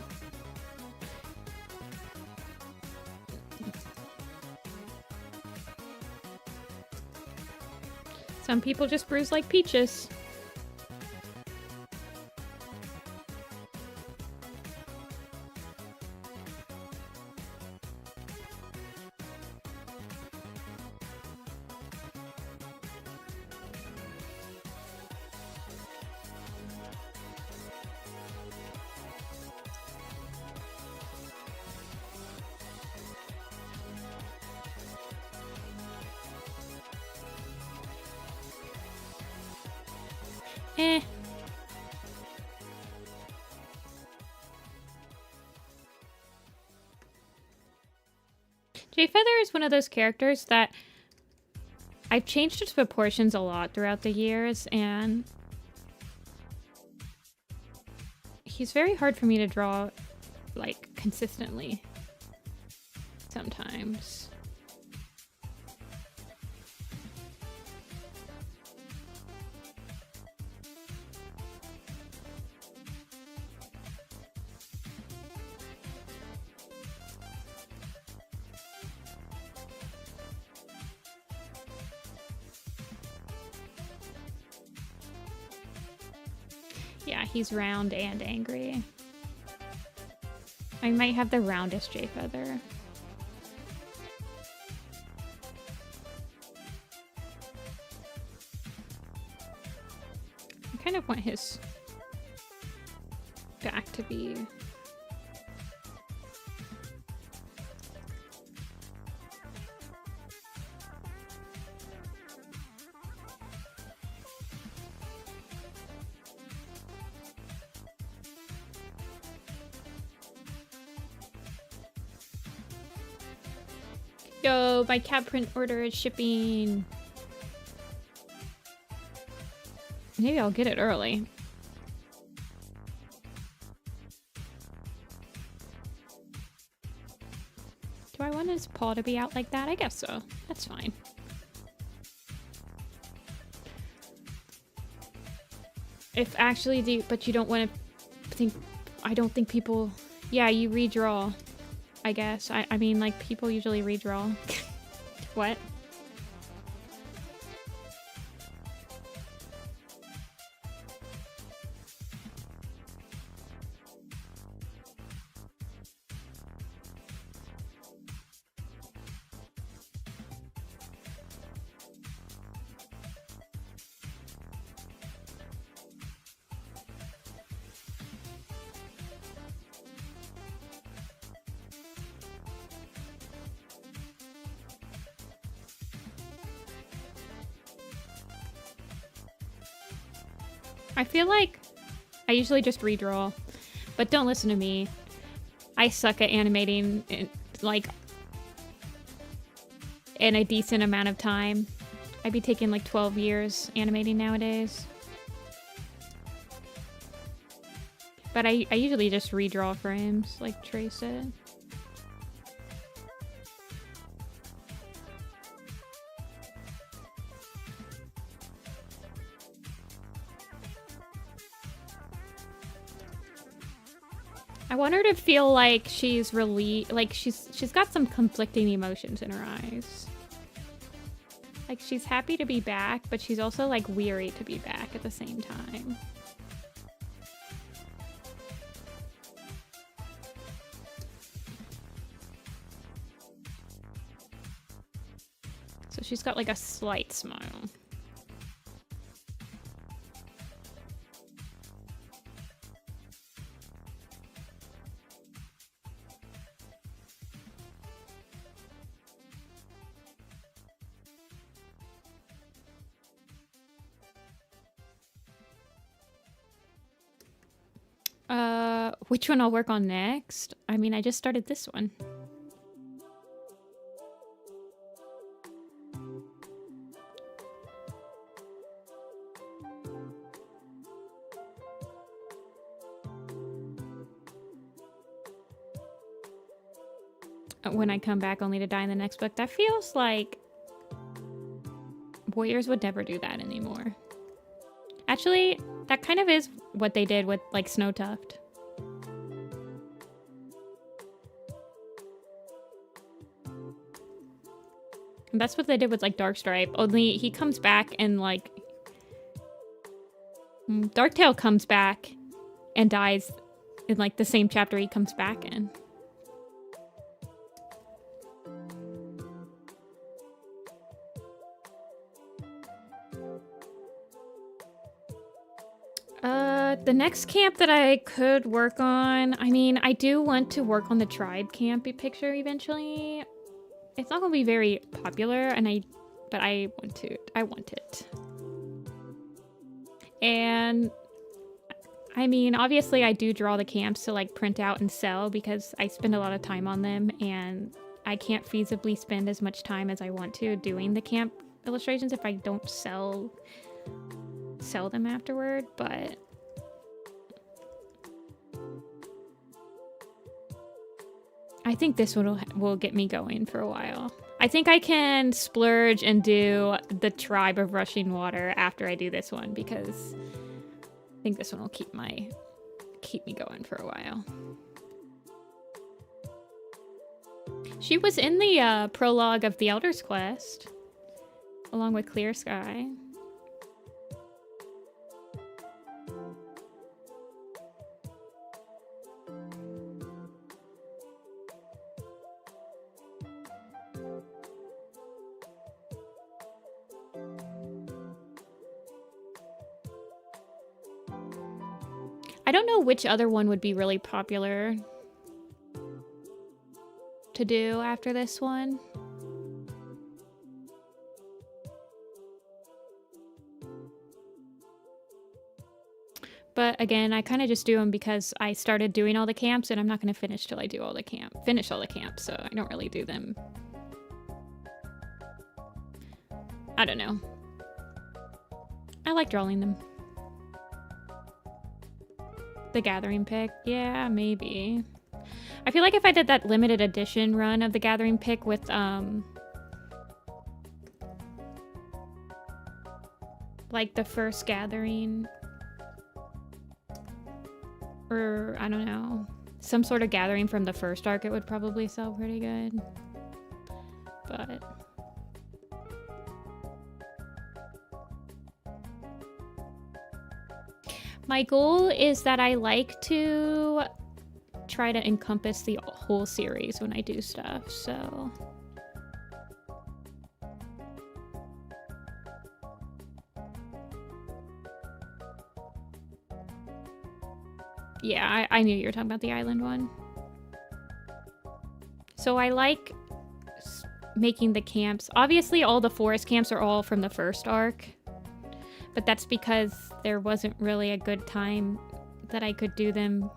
Speaker 1: Some people just bruise like peaches. Eh. Jay Feather is one of those characters that I've changed its proportions a lot throughout the years, and he's very hard for me to draw, like, consistently sometimes. Yeah, he's round and angry. I might have the roundest Jay Feather. I kind of want his back to be... Yo, my cat print order is shipping. Maybe I'll get it early. Do I want his paw to be out like that? I guess so. That's fine. If actually, but you don't want to think, I don't think people, yeah, you redraw. I guess. I mean, like, people usually redraw. What? I feel like I usually just redraw, but don't listen to me. I suck at animating in, like, in a decent amount of time. I'd be taking like 12 years animating nowadays. But I usually just redraw frames, like trace it. I want her to feel like she's really, like she's got some conflicting emotions in her eyes. Like she's happy to be back, but she's also like weary to be back at the same time. So she's got like a slight smile. Which one I'll work on next? I mean, I just started this one. When I come back only to die in the next book, that feels like Warriors would never do that anymore. Actually, that kind of is what they did with like Snow Tuft. And that's what they did with like Darkstripe. Only he comes back and like Darktail comes back and dies in like the same chapter he comes back in. The next camp that I could work on, I mean, I do want to work on the tribe camp picture eventually. It's not gonna be very popular, but I want it. And I mean, obviously I do draw the camps to like print out and sell because I spend a lot of time on them and I can't feasibly spend as much time as I want to doing the camp illustrations if I don't sell them afterward, but I think this one will get me going for a while. I think I can splurge and do the Tribe of Rushing Water after I do this one because I think this one will keep me going for a while. She was in the prologue of the Elder's Quest, along with Clear Sky. I don't know which other one would be really popular to do after this one. But again, I kind of just do them because I started doing all the camps and I'm not going to finish till I do finish all the camps, so I don't really do them. I don't know. I like drawing them. The Gathering Pick? Yeah, maybe. I feel like if I did that limited edition run of the Gathering Pick with, like the first Gathering, or I don't know, some sort of Gathering from the first arc, it would probably sell pretty good. But my goal is that I like to try to encompass the whole series when I do stuff, so. Yeah, I knew you were talking about the island one. So I like making the camps. Obviously, all the forest camps are all from the first arc. But that's because there wasn't really a good time that I could do them.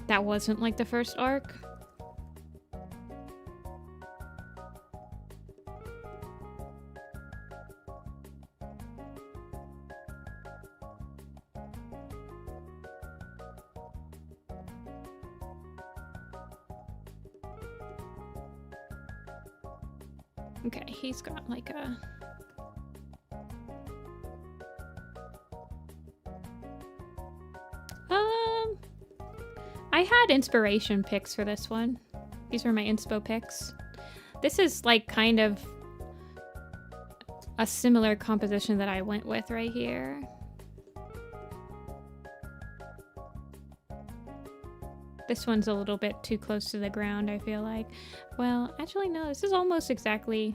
Speaker 1: That wasn't like the first arc. Okay, he's got like a... I had inspiration picks for this one. These were my inspo picks. This is like kind of a similar composition that I went with right here. This one's a little bit too close to the ground, I feel like. Well, actually, no, this is almost exactly...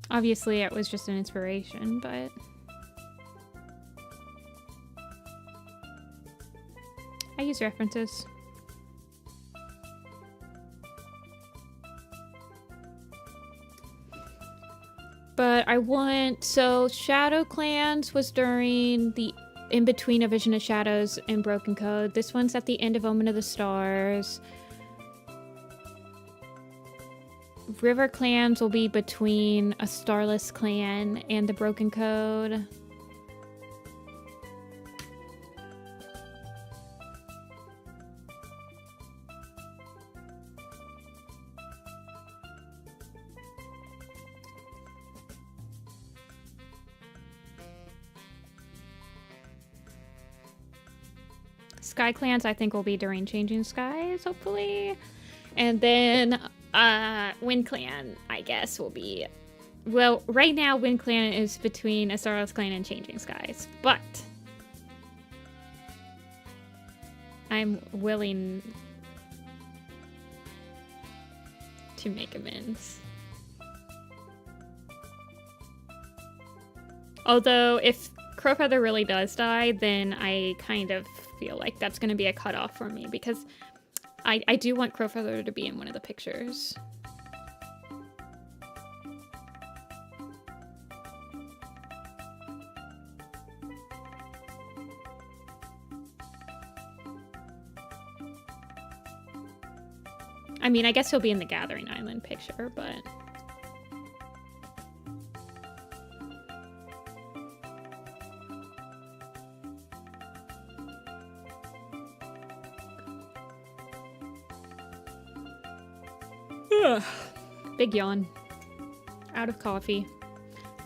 Speaker 1: Obviously, it was just an inspiration, but... I use references. But I want... So, Shadow Clans was during the in-between A Vision of Shadows and Broken Code. This one's at the end of Omen of the Stars. River Clans will be between A Starless Clan and the Broken Code. Sky Clans, I think, will be during Changing Skies, hopefully. And then Wind Clan, I guess, will be... Well, right now, Wind Clan is between A Starless Clan and Changing Skies, but I'm willing to make amends. Although, if Crowfeather really does die, then I kind of feel like that's going to be a cutoff for me, because I do want Crowfeather to be in one of the pictures. I mean, I guess he'll be in the Gathering Island picture, but... Ugh. Big yawn. Out of coffee.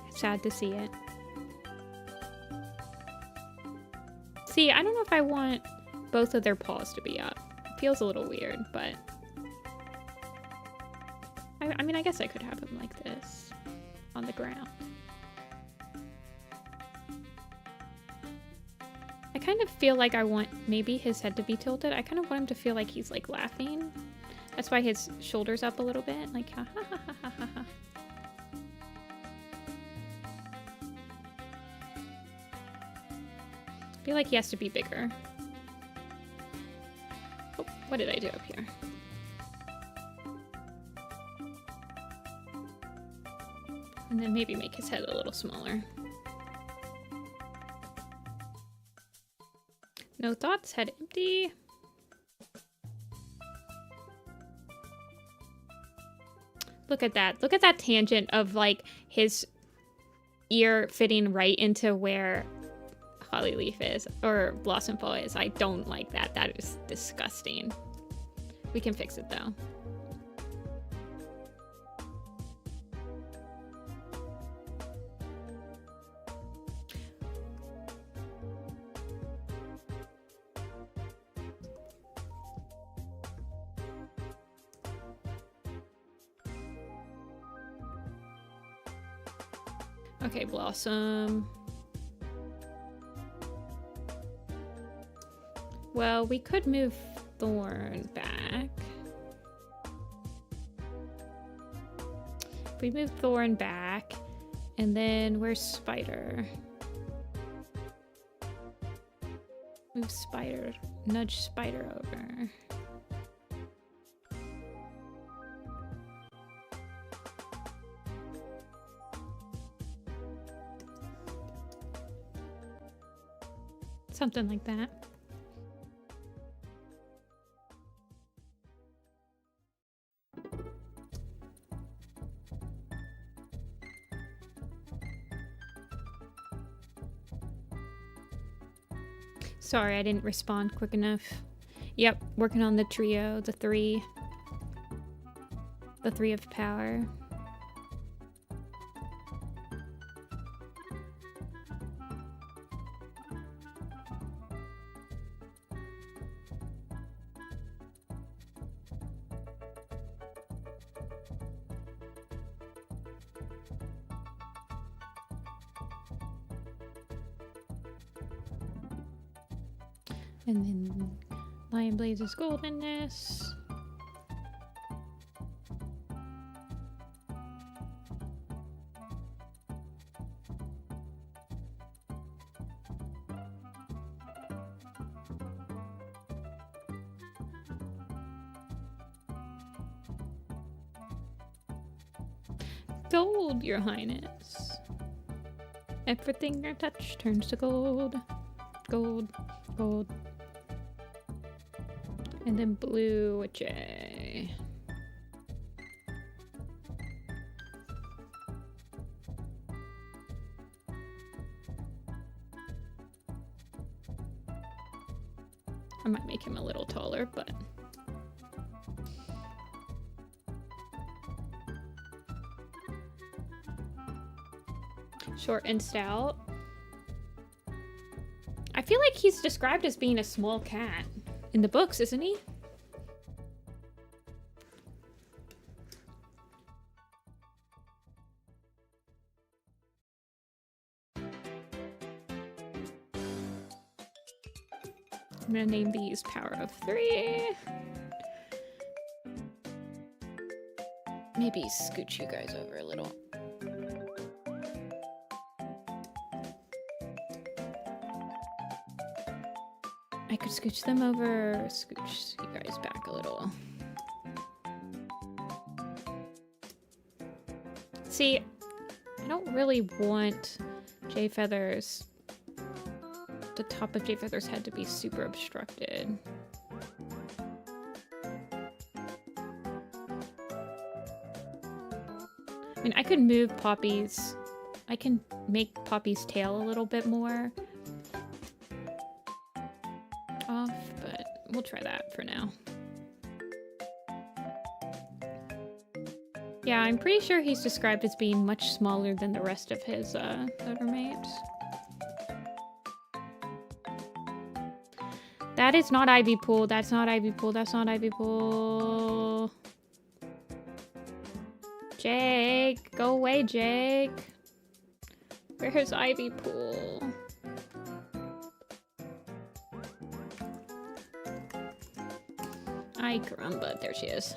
Speaker 1: Sad to see it. See, I don't know if I want both of their paws to be up. It feels a little weird, but... I mean, I guess I could have him like this. On the ground. I kind of feel like I want maybe his head to be tilted. I kind of want him to feel like he's like laughing. That's why his shoulder's up a little bit. Like, ha ha ha ha ha ha. I feel like he has to be bigger. Oh, what did I do up here? And then maybe make his head a little smaller. No thoughts, head empty. Look at that. Look at that tangent of like his ear fitting right into where Hollyleaf is, or Blossompole is. I don't like that. That is disgusting. We can fix it though. Okay, Blossom. Well, we could move Thorn back. If we move Thorn back, and then where's Spider? Move Spider, nudge Spider over. Something like that. Sorry, I didn't respond quick enough. Yep, working on the trio, the three. The three of power. And then Lion Blaze's Goldenness. Gold, Your Highness. Everything I touch turns to gold. Gold, gold. And then blue with J. I might make him a little taller, but... Short and stout. I feel like he's described as being a small cat in the books, isn't he? I'm gonna name these Power of 3. Maybe scooch you guys over a little. I could scooch them over, scooch you guys back a little. See, I don't really want Jay Feathers, the top of Jay Feathers' head to be super obstructed. I mean, I could move Poppy's, I can make Poppy's tail a little bit more off, but we'll try that for now. Yeah, I'm pretty sure he's described as being much smaller than the rest of his lettermates. That is not Ivy Pool. That's not Ivy Pool. That's not Ivy Pool. Jake, go away, Jake. Where's Ivy Pool? Ay, caramba. There she is.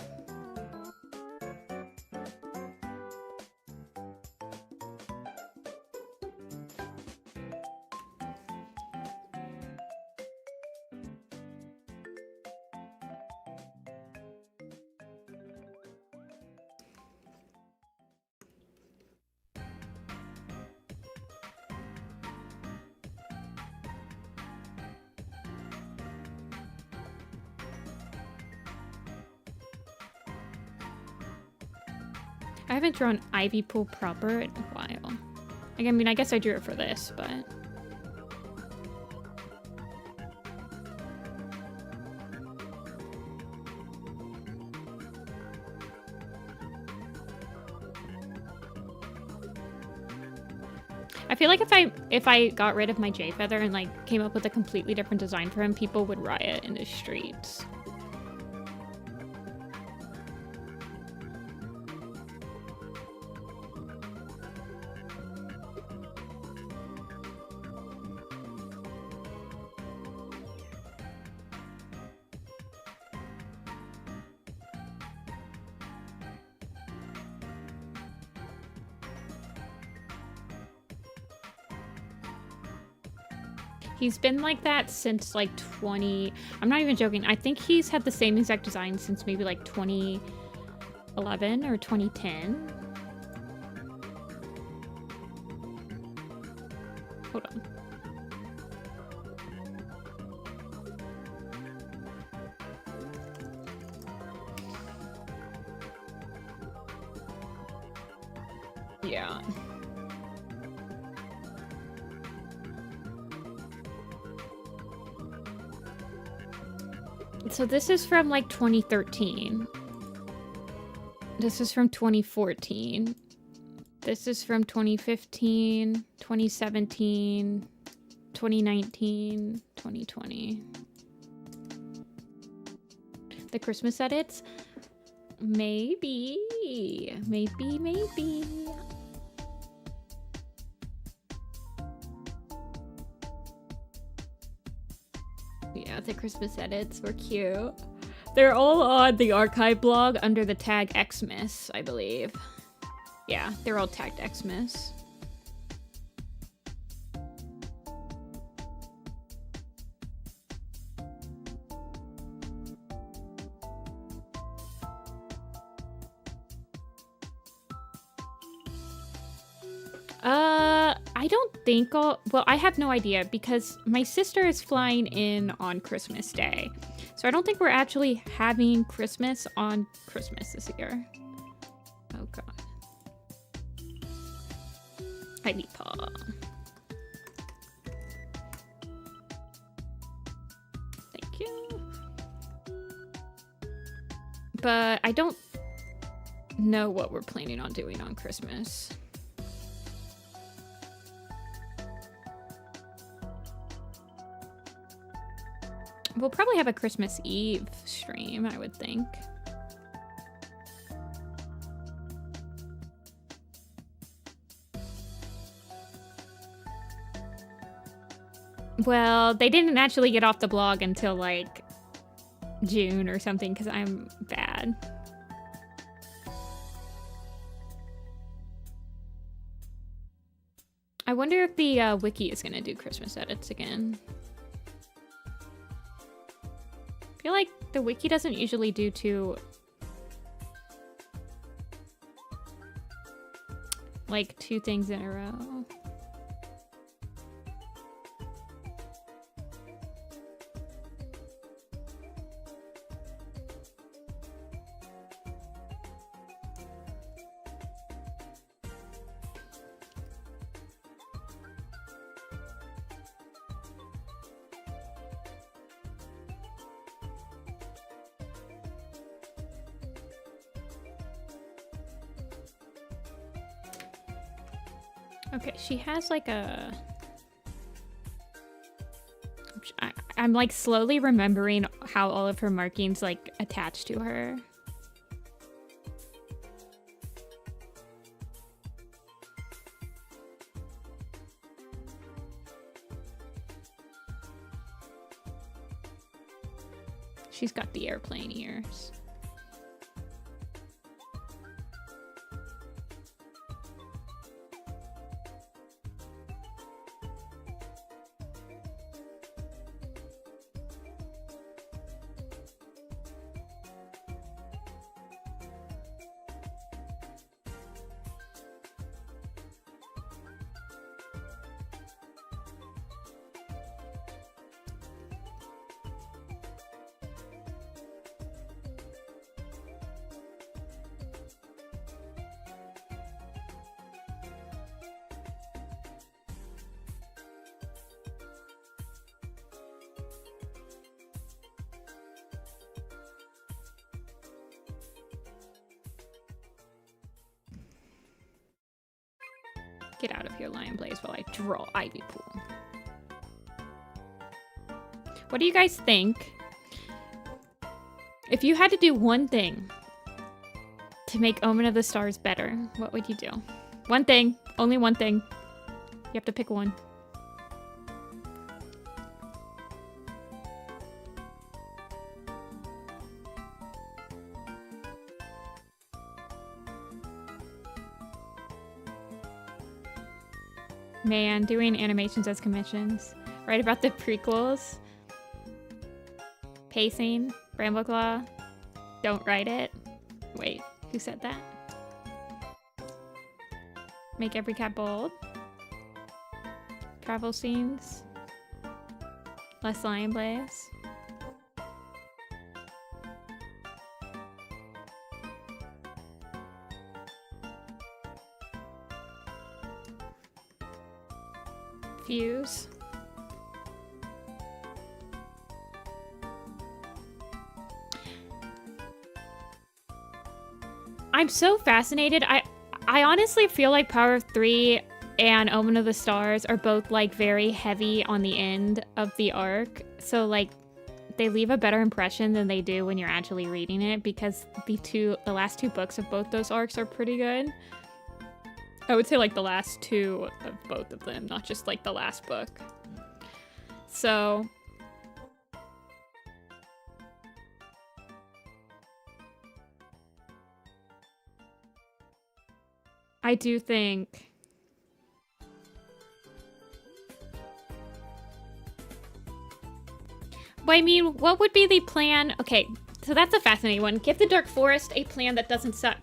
Speaker 1: I haven't drawn Ivy Pool proper in a while. Like, I mean, I guess I drew it for this, but... I feel like if I got rid of my Jay Feather and like came up with a completely different design for him, people would riot in the streets. He's been like that since like 20... I'm not even joking. I think he's had the same exact design since maybe like 2011 or 2010. Hold on. Yeah. So this is from like 2013. This is from 2014. This is from 2015, 2017, 2019, 2020. The Christmas edits? Maybe. Maybe. Yeah, the Christmas edits were cute. They're all on the archive blog under the tag Xmas, I believe. Yeah, they're all tagged Xmas. I don't think well, I have no idea because my sister is flying in on Christmas Day. So I don't think we're actually having Christmas on Christmas this year. Oh god. Ivy Paw. Thank you. But I don't know what we're planning on doing on Christmas. We'll probably have a Christmas Eve stream, I would think. Well, they didn't actually get off the blog until like June or something because I'm bad. I wonder if the wiki is gonna do Christmas edits again. I feel like the wiki doesn't usually do two things in a row. Okay, she has like a... I'm like slowly remembering how all of her markings like attach to her. She's got the airplane ears. Get out of here, Lion Blaze, while I draw Ivy Pool. What do you guys think? If you had to do one thing to make Omen of the Stars better, what would you do? One thing. Only one thing. You have to pick one. Man, doing animations as commissions. Write about the prequels. Pacing. Brambleclaw. Don't write it. Wait, who said that? Make every cat bold. Travel scenes. Less Lion Blaze. Fuse. I'm so fascinated. I honestly feel like Power of Three and Omen of the Stars are both like very heavy on the end of the arc. So like they leave a better impression than they do when you're actually reading it, because the last two books of both those arcs are pretty good. I would say like the last two of both of them, not just like the last book. So I do think I mean, what would be the plan? Okay, so that's a fascinating one. Give the Dark Forest a plan that doesn't suck.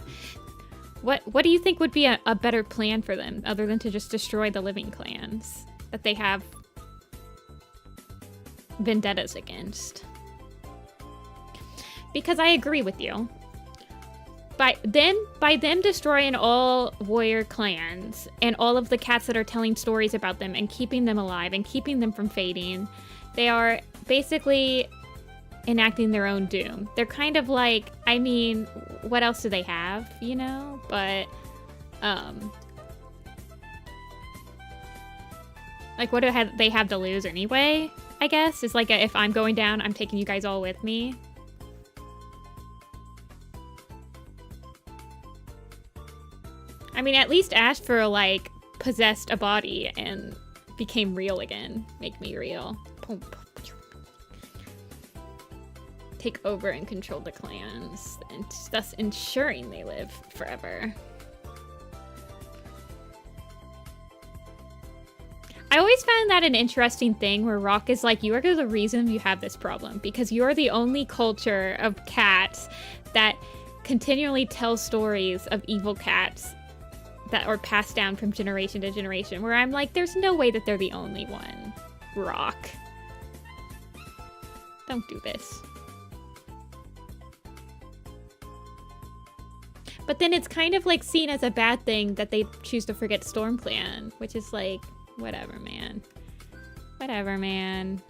Speaker 1: What do you think would be a better plan for them, other than to just destroy the living clans that they have vendettas against? Because I agree with you. By them destroying all warrior clans and all of the cats that are telling stories about them and keeping them alive and keeping them from fading, they are basically enacting their own doom. They're kind of like, I mean, what else do they have, you know? But, like, what do they have to lose anyway, I guess. It's like if I'm going down, I'm taking you guys all with me. I mean, at least Ashfur, like, possessed a body and became real again. Make me real. Take over and control the clans, and thus ensuring they live forever. I always found that an interesting thing where Rock is like, you are the reason you have this problem, because you're the only culture of cats that continually tell stories of evil cats that are passed down from generation to generation, where I'm like, there's no way that they're the only one. Rock. Don't do this. But then it's kind of like seen as a bad thing that they choose to forget StormClan, which is like, whatever, man. Whatever, man.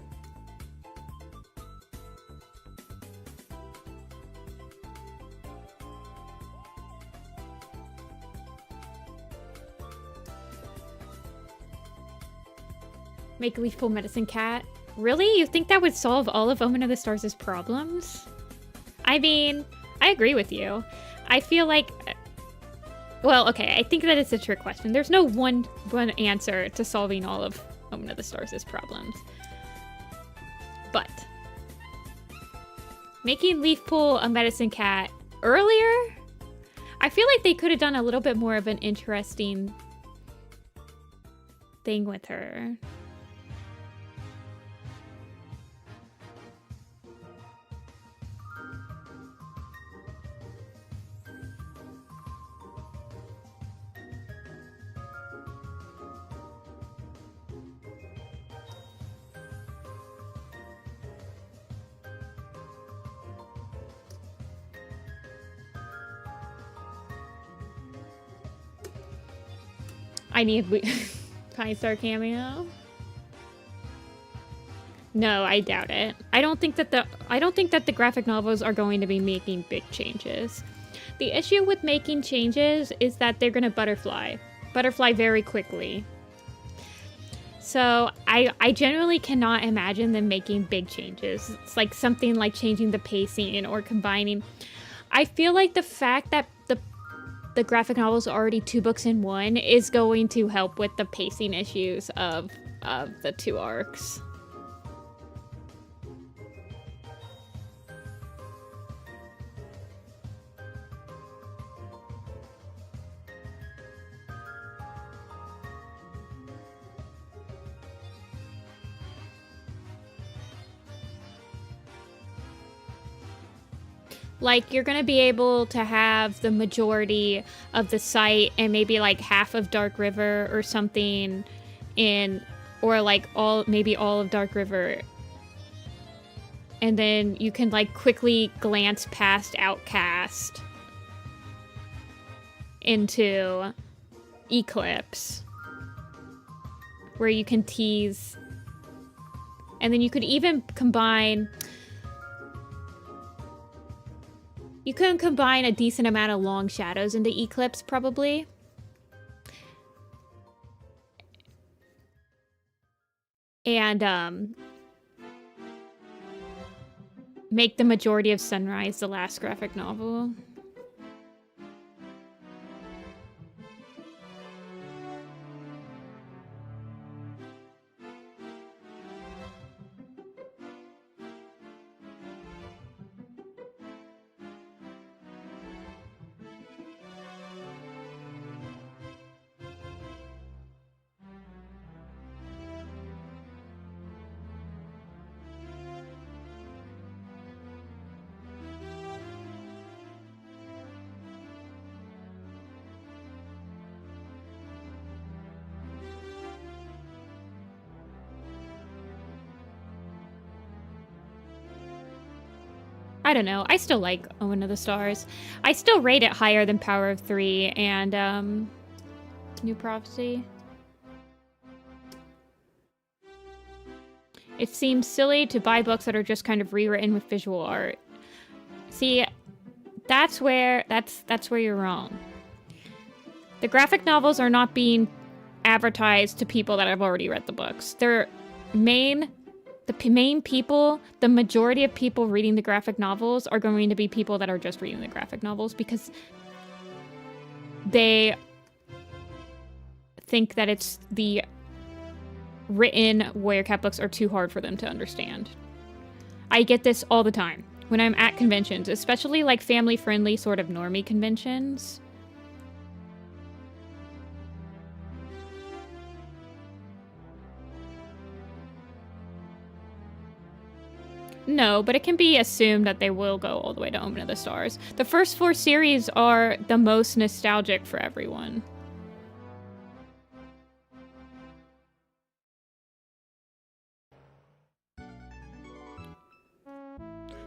Speaker 1: Make Leaf Pool Medicine Cat. Really? You think that would solve all of Omen of the Stars' problems? I mean, I agree with you. I feel like... Well, okay, I think that it's a trick question. There's no one answer to solving all of Omen of the Stars' problems. But... making Leaf Pool a medicine cat earlier? I feel like they could have done a little bit more of an interesting thing with her. I need Pine Star cameo. No, I doubt it. I don't think that the graphic novels are going to be making big changes. The issue with making changes is that they're going to butterfly very quickly. So I generally cannot imagine them making big changes. It's like something like changing the pacing or combining. I feel like the fact that the graphic novel is already 2 books in one is going to help with the pacing issues of the 2 arcs. Like, you're gonna be able to have the majority of the site and maybe like half of Dark River or something or like maybe all of Dark River. And then you can like quickly glance past Outcast into Eclipse, where you can tease. And then you could even combine... You can combine a decent amount of long shadows into Eclipse, probably. And, make the majority of Sunrise the last graphic novel. I don't know. I still like Omen of the Stars. I still rate it higher than Power of Three and New Prophecy. It seems silly to buy books that are just kind of rewritten with visual art. See, that's where you're wrong. The graphic novels are not being advertised to people that have already read the books. Their main main people, the majority of people reading the graphic novels are going to be people that are just reading the graphic novels because they think that it's the written Warrior Cat books are too hard for them to understand. I get this all the time when I'm at conventions, especially like family-friendly sort of normie conventions. No, but it can be assumed that they will go all the way to Omen of the Stars. The first 4 series are the most nostalgic for everyone.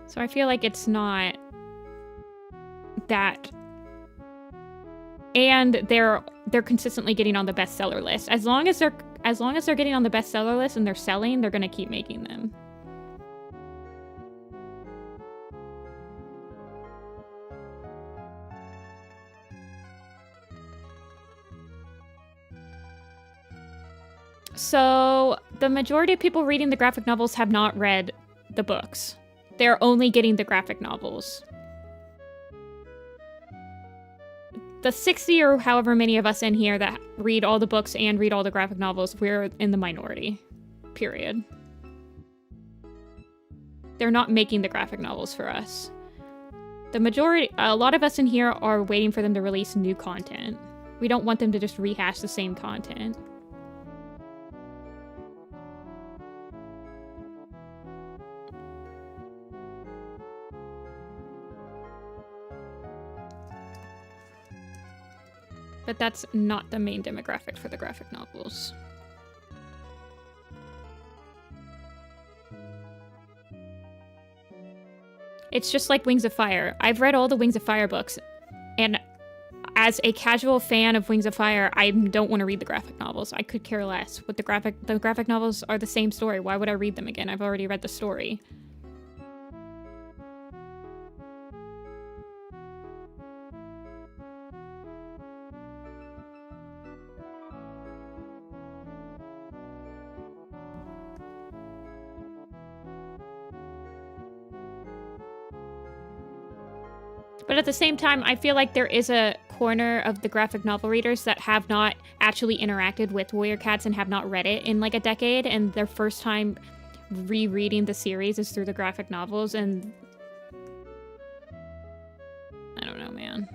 Speaker 1: So I feel like it's not that, and they're consistently getting on the bestseller list. As long as they're getting on the bestseller list and they're selling, they're gonna keep making them. So the majority of people reading the graphic novels have not read the books. They're only getting the graphic novels. The 60 or however many of us in here that read all the books and read all the graphic novels, we're in the minority. Period. They're not making the graphic novels for us. The majority, a lot of us in here are waiting for them to release new content. We don't want them to just rehash the same content. But that's not the main demographic for the graphic novels. It's just like Wings of Fire. I've read all the Wings of Fire books, and as a casual fan of Wings of Fire, I don't want to read the graphic novels. I could care less. The graphic novels are the same story. Why would I read them again? I've already read the story. But at the same time, I feel like there is a corner of the graphic novel readers that have not actually interacted with Warrior Cats and have not read it in like a decade, and their first time rereading the series is through the graphic novels, and I don't know, man.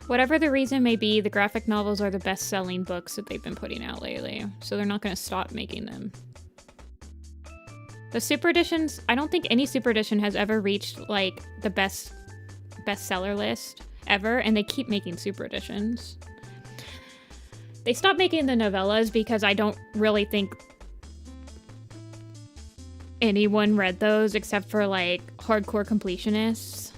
Speaker 1: Whatever the reason may be, the graphic novels are the best-selling books that they've been putting out lately, so they're not going to stop making them. The super editions, I don't think any super edition has ever reached, like, the bestseller list ever, and they keep making super editions. They stopped making the novellas because I don't really think anyone read those except for, like, hardcore completionists.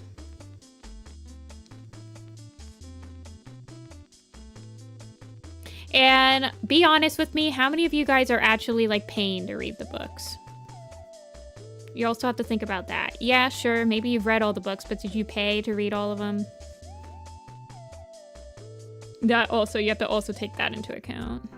Speaker 1: And be honest with me, how many of you guys are actually, like, paying to read the books? You also have to think about that. Yeah, sure, maybe you've read all the books, but did you pay to read all of them? That also, you have to also take that into account.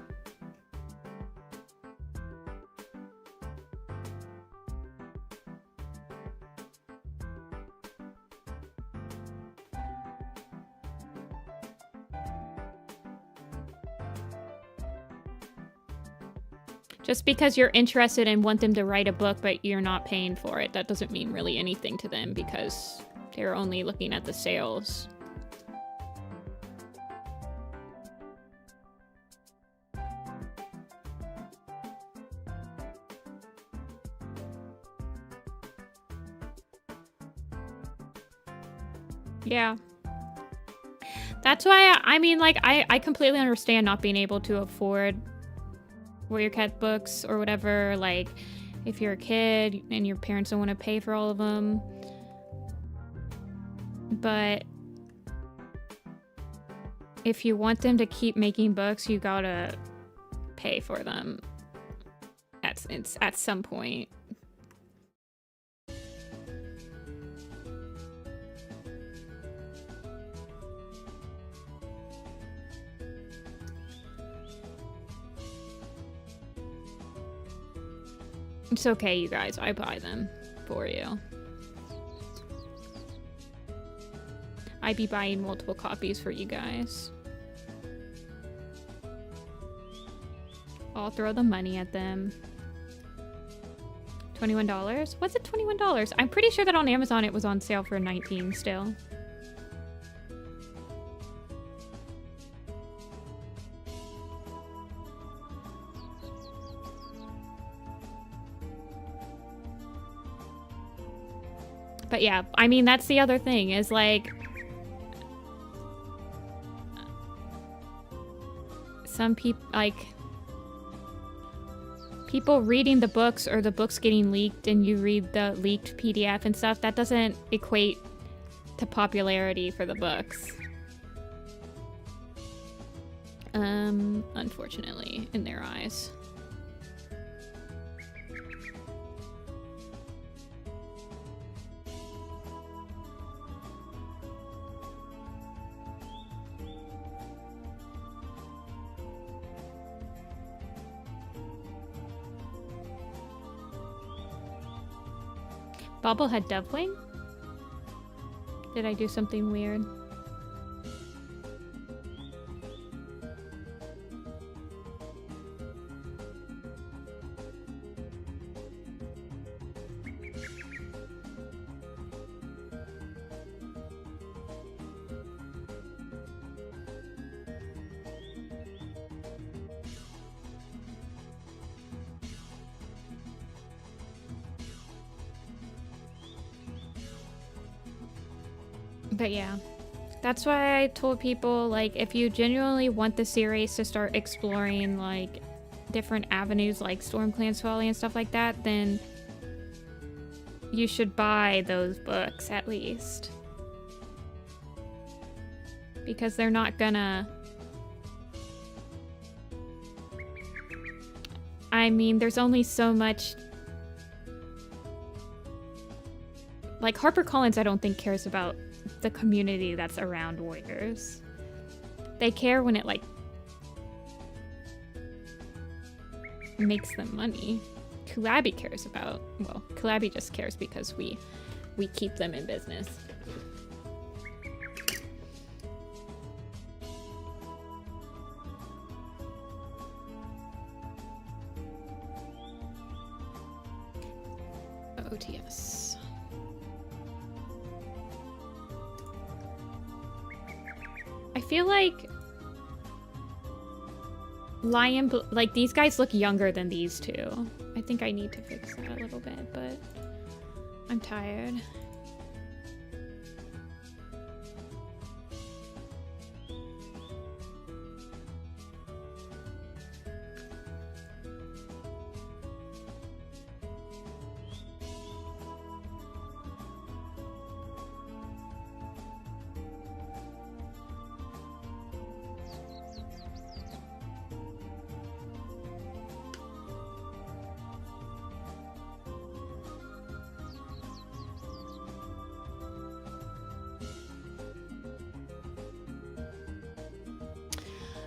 Speaker 1: Just because you're interested and want them to write a book, but you're not paying for it, that doesn't mean really anything to them because they're only looking at the sales. Yeah. That's why, I mean, like, I completely understand not being able to afford Warrior Cat books or whatever, like, if you're a kid and your parents don't want to pay for all of them. But if you want them to keep making books, you gotta pay for them at some point. It's okay, you guys. I buy them for you. I'd be buying multiple copies for you guys. I'll throw the money at them. $21? What's it $21? I'm pretty sure that on Amazon it was on sale for $19 still. But yeah, I mean, that's the other thing is like some people like people reading the books or the books getting leaked and you read the leaked PDF and stuff, that doesn't equate to popularity for the books. Unfortunately, in their eyes. Bobblehead Doveling? Did I do something weird? But yeah, that's why I told people, like, if you genuinely want the series to start exploring, like, different avenues like StormClan's Folly and stuff like that, then you should buy those books at least. Because they're not gonna... I mean, there's only so much... Like, HarperCollins, I don't think cares about the community that's around Warriors. They care when it, like, makes them money. Kulabi cares about... Well, Kulabi just cares because we keep them in business. OTS. I feel like like these guys look younger than these two. I think I need to fix that a little bit, but I'm tired.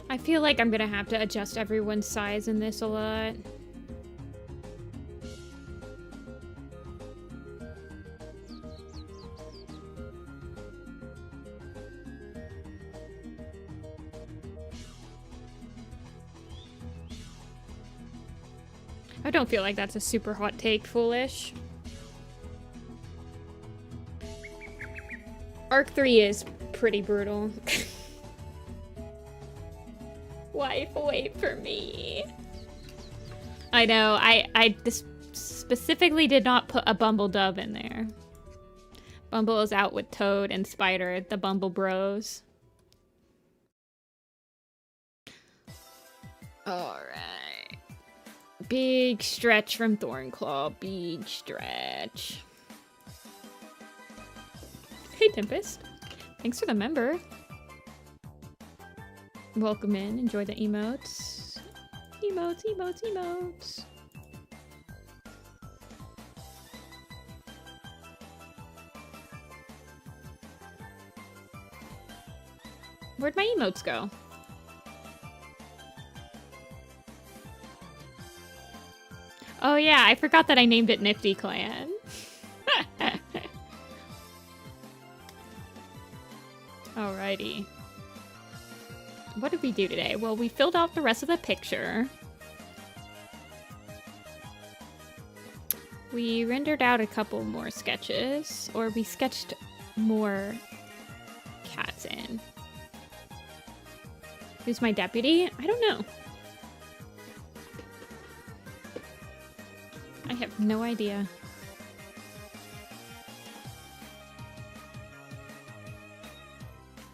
Speaker 1: I feel like I'm gonna have to adjust everyone's size in this a lot. I don't feel like that's a super hot take, Foolish. Arc 3 is pretty brutal. Wife, wait for me. I know, I specifically did not put a Bumble Dove in there. Bumble is out with Toad and Spider, the Bumble Bros. Alright. Big stretch from Thornclaw, big stretch. Hey, Tempest. Thanks for the member. Welcome in. Enjoy the emotes. Emotes, emotes, emotes. Where'd my emotes go? Oh yeah, I forgot that I named it Nifty-Clan. Alrighty. What did we do today? Well, we filled out the rest of the picture. We rendered out a couple more sketches, or we sketched more cats in. Who's my deputy? I don't know. I have no idea.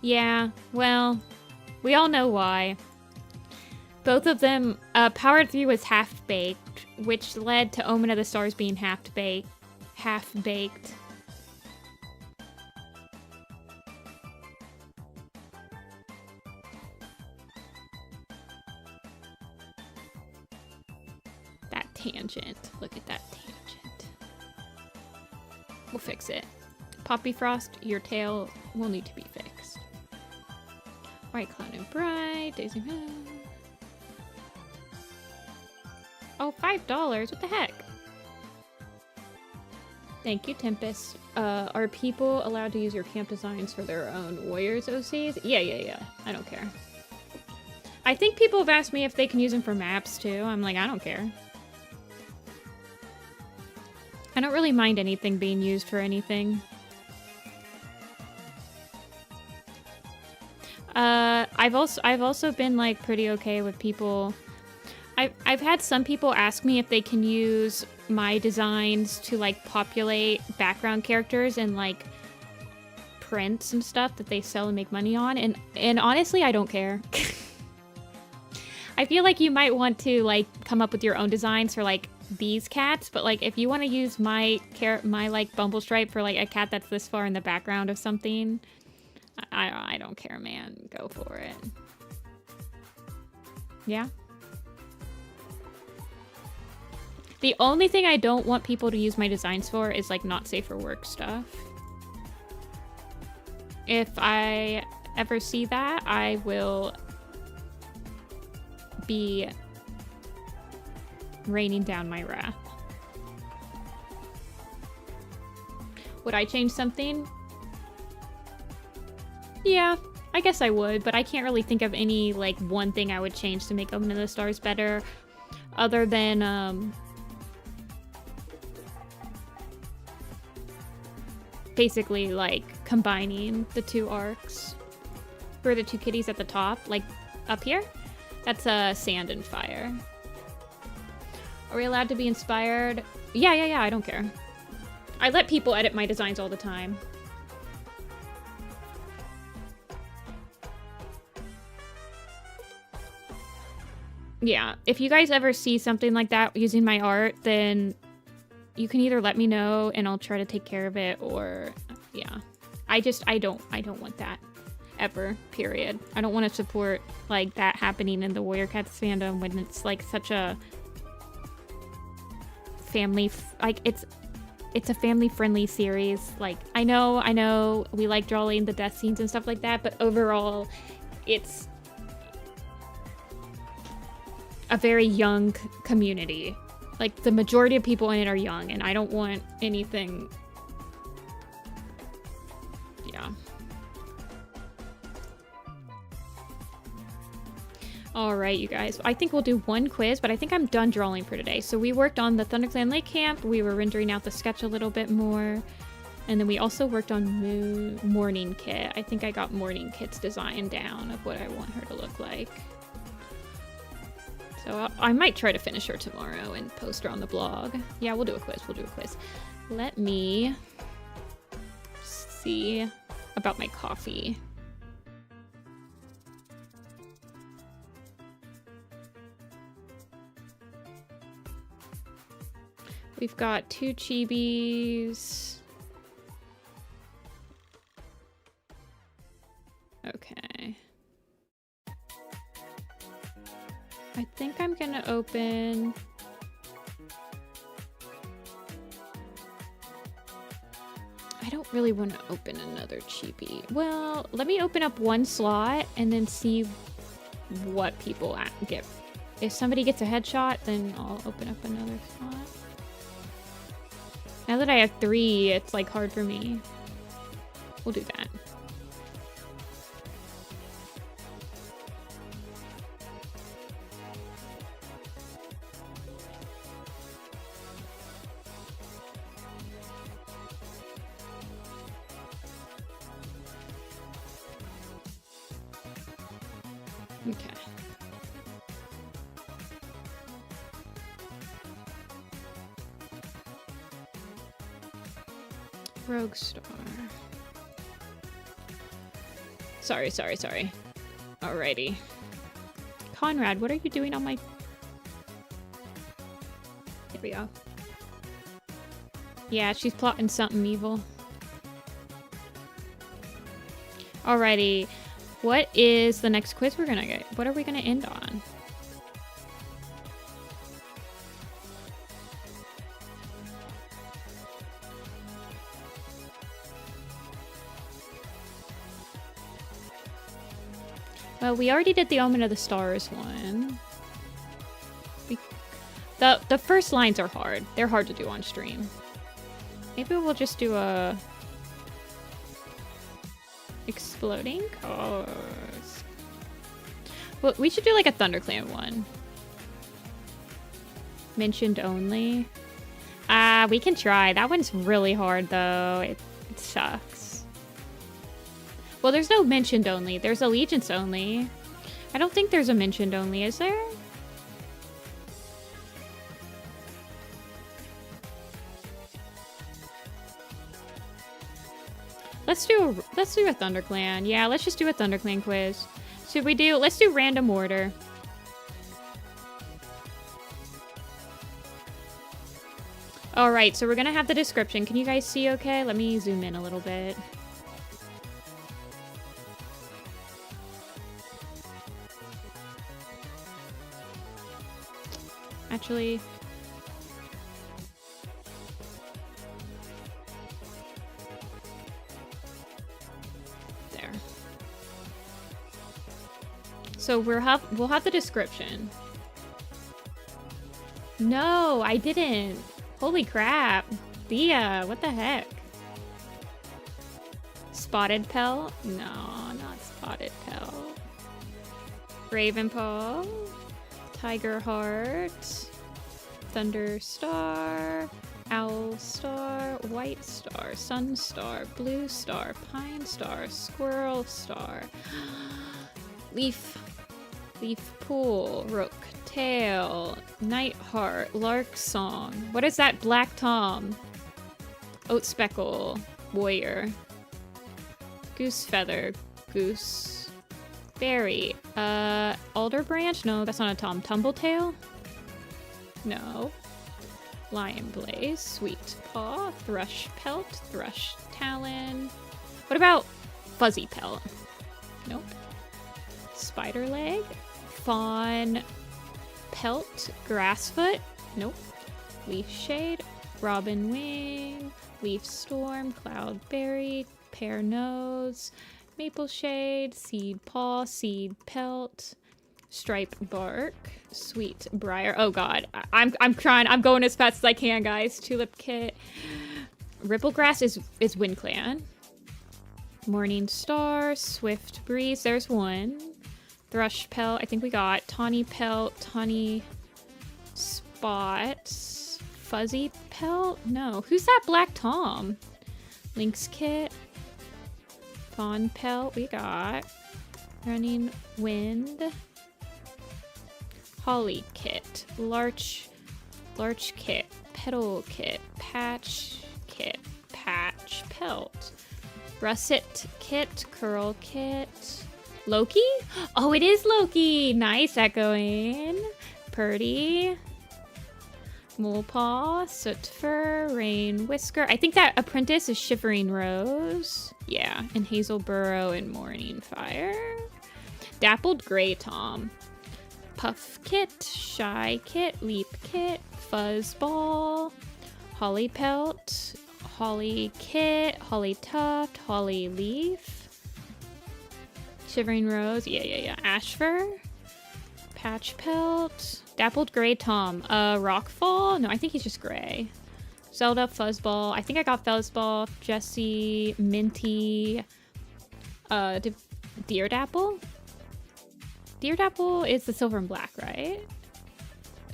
Speaker 1: Yeah, well, we all know why. Both of them, Power 3 was half-baked, which led to Omen of the Stars being half-baked. That tangent. Look at that tangent. We'll fix it. Poppy Frost, your tail will need to be fixed. White Cloud and Bright, Daisy Moon. Oh, $5. What the heck? Thank you, Tempest. Are people allowed to use your camp designs for their own Warriors OCs? Yeah. I don't care. I think people have asked me if they can use them for maps, too. I'm like, I don't care. I don't really mind anything being used for anything. I've also been like pretty okay with people. I've had some people ask me if they can use my designs to like populate background characters and like prints and stuff that they sell and make money on, and honestly I don't care. I feel like you might want to like come up with your own designs for like these cats, but like if you want to use my like Bumble Stripe for like a cat that's this far in the background of something, I don't care, man. Go for it. Yeah. The only thing I don't want people to use my designs for is like not safe for work stuff. If I ever see that, I will be raining down my wrath. Would I change something? Yeah, I guess I would, but I can't really think of any, like, one thing I would change to make Omen of the Stars better, other than, basically, like, combining the two arcs for the two kitties at the top, like, up here. That's, Sand and Fire. Are we allowed to be inspired? Yeah, I don't care. I let people edit my designs all the time. Yeah, if you guys ever see something like that using my art, then you can either let me know and I'll try to take care of it, or yeah. I don't want that ever, period. I don't want to support like that happening in the Warrior Cats fandom when it's like such a family it's a family friendly series. Like I know we like drawing the death scenes and stuff like that, but overall it's a very young community. Like the majority of people in it are young, and I don't want anything. Yeah. All right, you guys. I think we'll do one quiz, but I think I'm done drawing for today. So we worked on the ThunderClan Lake Camp. We were rendering out the sketch a little bit more. And then we also worked on Morning Kit. I think I got Morning Kit's design down of what I want her to look like. So I might try to finish her tomorrow and post her on the blog. Yeah, we'll do a quiz. Let me see about my coffee. We've got 2 chibis. Okay. I think I'm gonna open... I don't really want to open another cheapie. Well, let me open up one slot and then see what people get. If somebody gets a headshot, then I'll open up another slot. Now that I have 3, it's like hard for me. We'll do that. Okay. Rogue Star. Sorry. Alrighty. Conrad, what are you doing on my... Here we go. Yeah, she's plotting something evil. Alrighty. What is the next quiz we're gonna get? What are we gonna end on? Well, we already did the Omen of the Stars one. The first lines are hard. They're hard to do on stream. Maybe we'll just do a... Exploding cars. Well, we should do like a ThunderClan one. Mentioned only. We can try. That one's really hard though. It sucks. Well, there's no mentioned only. There's allegiance only. I don't think there's a mentioned only, is there? Let's do a ThunderClan. Yeah, let's just do a ThunderClan quiz. Should we do... Let's do random order. Alright, so we're gonna have the description. Can you guys see okay? Let me zoom in a little bit. Actually... So we'll have the description. No, I didn't. Holy crap. Thea, what the heck? Spotted Pelt? No, not Spotted Pelt. Ravenpaw. Tiger Heart. Thunder Star. Owl Star. White Star. Sun Star. Blue Star. Pine Star. Squirrel Star. Leaf Pool, Rook, Tail, Nightheart, Lark Song. What is that? Black Tom. Oat Speckle, Warrior. Goose Feather, Goose. Berry. Alder Branch? No, that's not a Tom. Tumbletail? No. Lion Blaze, Sweet Paw, Thrush Pelt, Thrush Talon. What about Fuzzy Pelt? Nope. Spider Leg, Fawn Pelt, Grassfoot, nope. Leaf Shade, Robin Wing, Leaf Storm, Cloudberry, Pear Nose, Maple Shade, Seed Paw, Seed Pelt, Stripe Bark, Sweet Briar. Oh god, I'm trying. I'm going as fast as I can, guys. Tulip Kit, Ripplegrass is Wind Clan. Morning Star, Swift Breeze. There's one. Thrush Pelt, I think we got. Tawny Pelt, Tawny Spot, Fuzzy Pelt? No. Who's that Black Tom? Lynx Kit, Fawn Pelt, we got. Running Wind, Holly Kit, Larch Kit, Petal Kit, Patch Kit, Patch Pelt, Russet Kit, Curl Kit, Loki? Oh, it is Loki! Nice, echoing. Purdy. Molepaw, Soot Fur, Rain Whisker. I think that apprentice is Shivering Rose. Yeah, and Hazel Burrow and Morning Fire. Dappled Grey Tom. Puff Kit, Shy Kit, Leap Kit, Fuzzball, Holly Pelt, Holly Kit, Holly Tuft, Holly Leaf, Shivering Rose, yeah. Ashfur, Patch Pelt, Dappled Grey Tom, Rockfall? No, I think he's just gray. Zelda, Fuzzball, I think I got Fuzzball, Jessie, Minty, Deer Dapple? Deer Dapple is the silver and black, right?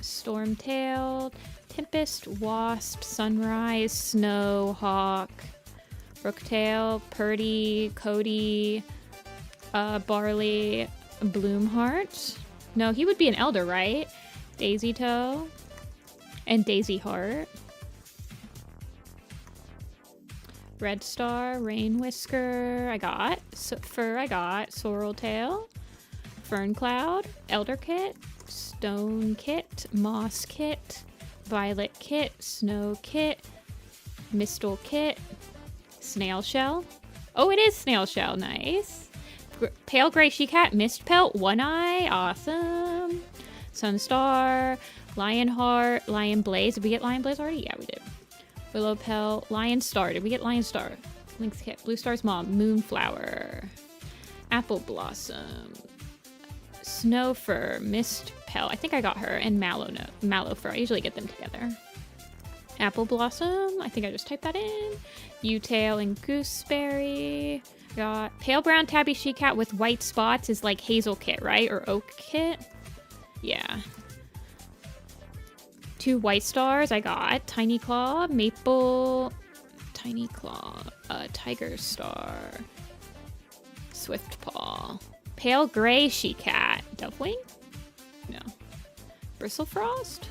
Speaker 1: Stormtail, Tempest, Wasp, Sunrise, Snow, Hawk, Brooktail, Purdy, Cody, Barley, Bloomheart. No, he would be an elder, right? Daisy Toe and Daisy Heart. Red Star, Rain Whisker, I got. Fur, I got. Sorrel Tail. Fern Cloud, Elder Kit, Stone Kit, Moss Kit, Violet Kit, Snow Kit, Mistle Kit, Snail Shell. Oh, it is Snail Shell, nice. Pale Gray She-Cat, Mist Pelt, One Eye, awesome. Sunstar, Lionheart, Lion Blaze. Did we get Lion Blaze already? Yeah, we did. Willow Pelt, Lion Star. Did we get Lion Star? Lynx Kit, Blue Star's Mom, Moonflower, Apple Blossom, Snow Fur, Mist Pelt. I think I got her, and Mallow Fur. I usually get them together. Apple Blossom. I think I just typed that in. U-Tail and Gooseberry. Got Pale Brown Tabby She-Cat with white spots is like Hazel Kit, right? Or Oak Kit. Yeah. 2 White Stars. I got Tiny Claw, Maple, Tiny Claw, Tiger Star, Swift Paw. Pale Gray She-Cat. Dovewing? No. Bristlefrost?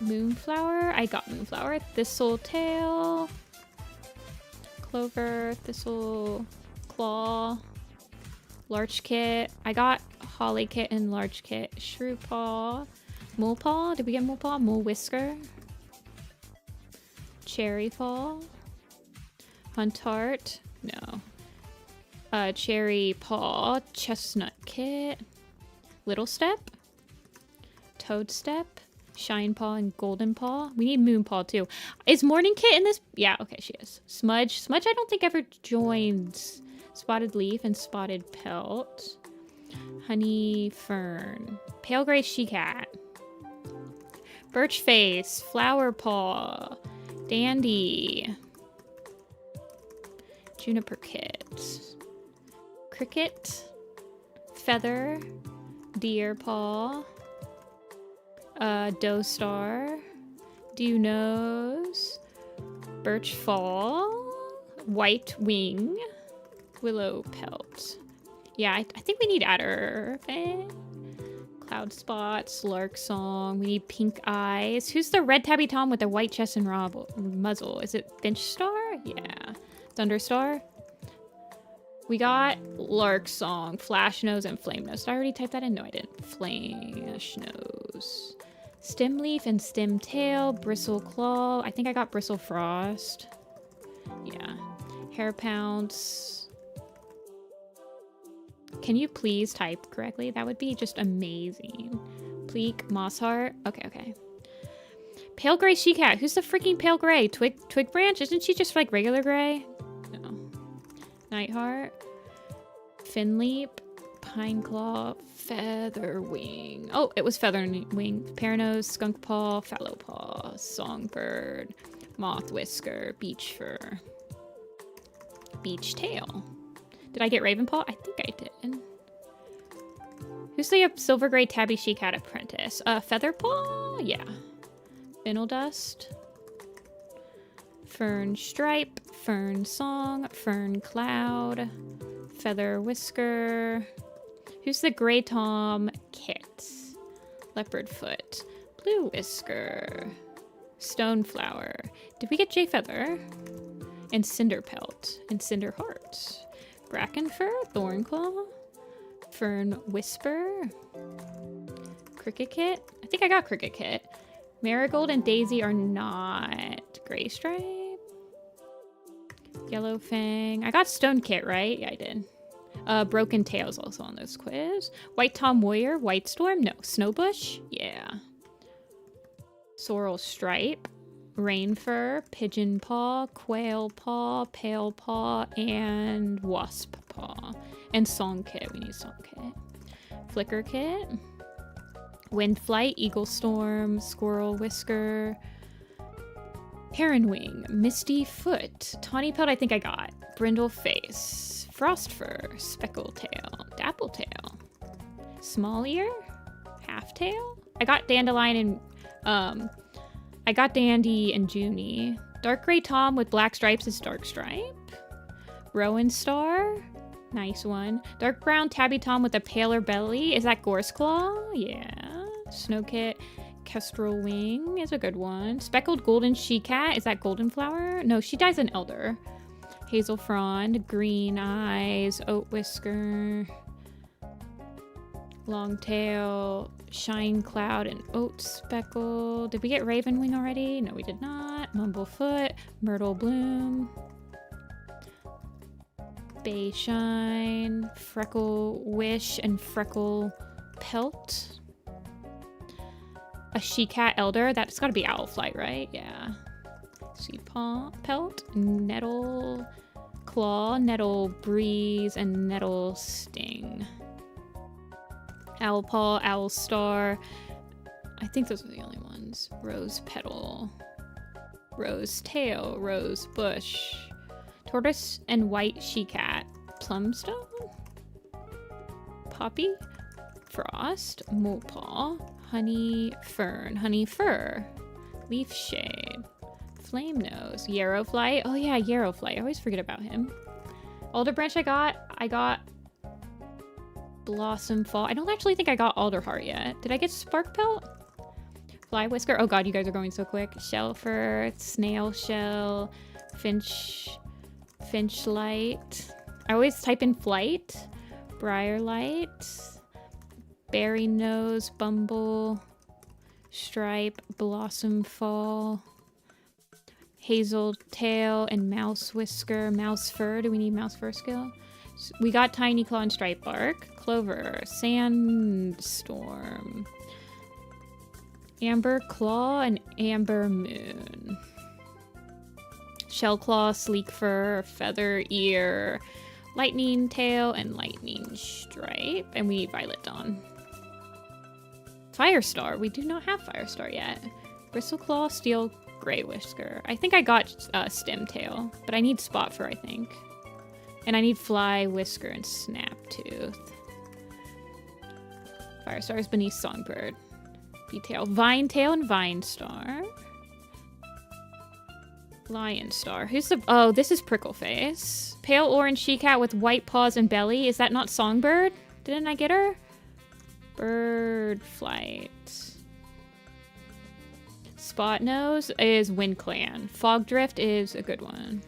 Speaker 1: Moonflower? I got Moonflower. Thistletail. Clover. Thistle Claw. Larch Kit. I got Holly Kit and Larch Kit. Shrewpaw. Molepaw. Did we get Molepaw? Mole Whisker. Cherry Paw. Huntart. No. Cherry Paw, Chestnut Kit, Little Step, Toad Step, Shine Paw, and Golden Paw. We need Moon Paw too. Is Morning Kit in this? Yeah, okay, she is. Smudge. Smudge I don't think ever joins. Spotted Leaf and Spotted Pelt. Honey Fern. Pale Gray She-Cat. Birch Face. Flower Paw. Dandy. Juniper Kit. Cricket, Feather, Deer Paw, Doe Star, Dew Nose, Birch Fall, White Wing, Willow Pelt. Yeah, I think we need Adder Fang, Cloud Spots, Lark Song. We need Pink Eyes. Who's the red tabby tom with the white chest and muzzle? Is it Finch Star? Yeah. Thunderstar. We got Lark Song, Flash Nose, and Flame Nose. Did I already type that in? No, I didn't. Flash Nose. Stem Leaf and Stem Tail. Bristle Claw. I think I got Bristle Frost. Yeah. Hair Pounce. Can you please type correctly? That would be just amazing. Pleek, Mossheart. Okay. Pale Gray She-Cat. Who's the freaking Pale Gray? Twig Branch? Isn't she just like regular gray? No. Nightheart, Finleap, Pineclaw, Featherwing. Oh, it was Featherwing. Paranose, Skunk Paw, Fallow Paw, Songbird, Moth Whisker, Beach Fur, Beach Tail. Did I get Ravenpaw? I think I did. Who's the Silver Gray Tabby She-Cat apprentice? Featherpaw? Yeah. Fennel Dust. Fern Stripe, Fern Song, Fern Cloud, Feather Whisker. Who's the Gray Tom Kit? Leopard Foot, Blue Whisker, Stoneflower. Did we get Jay Feather? And Cinder Pelt, and Cinder Heart. Brackenfur, Thornclaw, Fern Whisper, Cricket Kit. I think I got Cricket Kit. Marigold and Daisy are not. Gray Stripe. Yellow Fang. I got Stone Kit, right? Yeah, I did. Broken Tail's also on this quiz. White Tom Warrior. White Storm. No. Snowbush. Yeah. Sorrel Stripe. Rain Fur. Pigeon Paw. Quail Paw. Pale Paw. And Wasp Paw. And Song Kit. We need Song Kit. Flicker Kit. Wind Flight. Eagle Storm. Squirrel Whisker. Heron Wing, Misty Foot, Tawny Pelt I think I got, Brindle Face, Frost Fur, Speckle Tail, Dapple Tail, Small Ear, Half Tail. I got Dandelion and I got Dandy and Junie. Dark Gray Tom with black stripes is Dark Stripe. Rowan Star, nice one. Dark Brown Tabby Tom with a paler belly, is that Gorse Claw? Yeah. Snow Kit. Kestrel Wing is a good one. Speckled Golden She-Cat. Is that Golden Flower? No, she dies an Elder. Hazel Frond. Green Eyes. Oat Whisker. Longtail. Shine Cloud and Oat Speckle. Did we get Raven Wing already? No, we did not. Mumblefoot. Myrtle Bloom. Bay Shine. Freckle Wish and Freckle Pelt. A She-Cat Elder. That's gotta be Owlflight, right? Yeah. Seed Paw Pelt. Nettle Claw. Nettle Breeze. And Nettle Sting. Owl Paw. Owl Star. I think those are the only ones. Rose Petal. Rose Tail. Rose Bush. Tortoise and White She-Cat. Plumstone. Poppy. Frost. Molepaw. Honey Fern, Honey Fur, Leaf Shade, Flame Nose, Yarrowfly. Oh yeah, Yarrowfly. I always forget about him. Alder Branch I got Blossom Fall. I don't actually think I got Alderheart yet. Did I get Spark Pelt? Fly Whisker. Oh god, you guys are going so quick. Shellfur, Snail Shell, Finchlight. I always type in Flight. Briarlight. Berry Nose, Bumble, Stripe, Blossom Fall, Hazel Tail, and Mouse Whisker. Mouse Fur. Do we need Mouse Fur skill? We got Tiny Claw and Stripe Bark. Clover, Sandstorm, Amber Claw, and Amber Moon. Shell Claw, Sleek Fur, Feather Ear, Lightning Tail, and Lightning Stripe. And we need Violet Dawn. Firestar. We do not have Firestar yet. Bristleclaw, Steel, Grey Whisker. I think I got Stem Tail, but I need Spot Fur, I think. And I need Fly Whisker and Snaptooth. Firestar is beneath Songbird. Detail. Vine Tail and Vine Star. Lion Star. Who's the... Oh, this is Prickleface. Pale Orange She-Cat with white paws and belly. Is that not Songbird? Didn't I get her? Bird Flight. Spot Nose is Wind Clan. Fog Drift is a good one.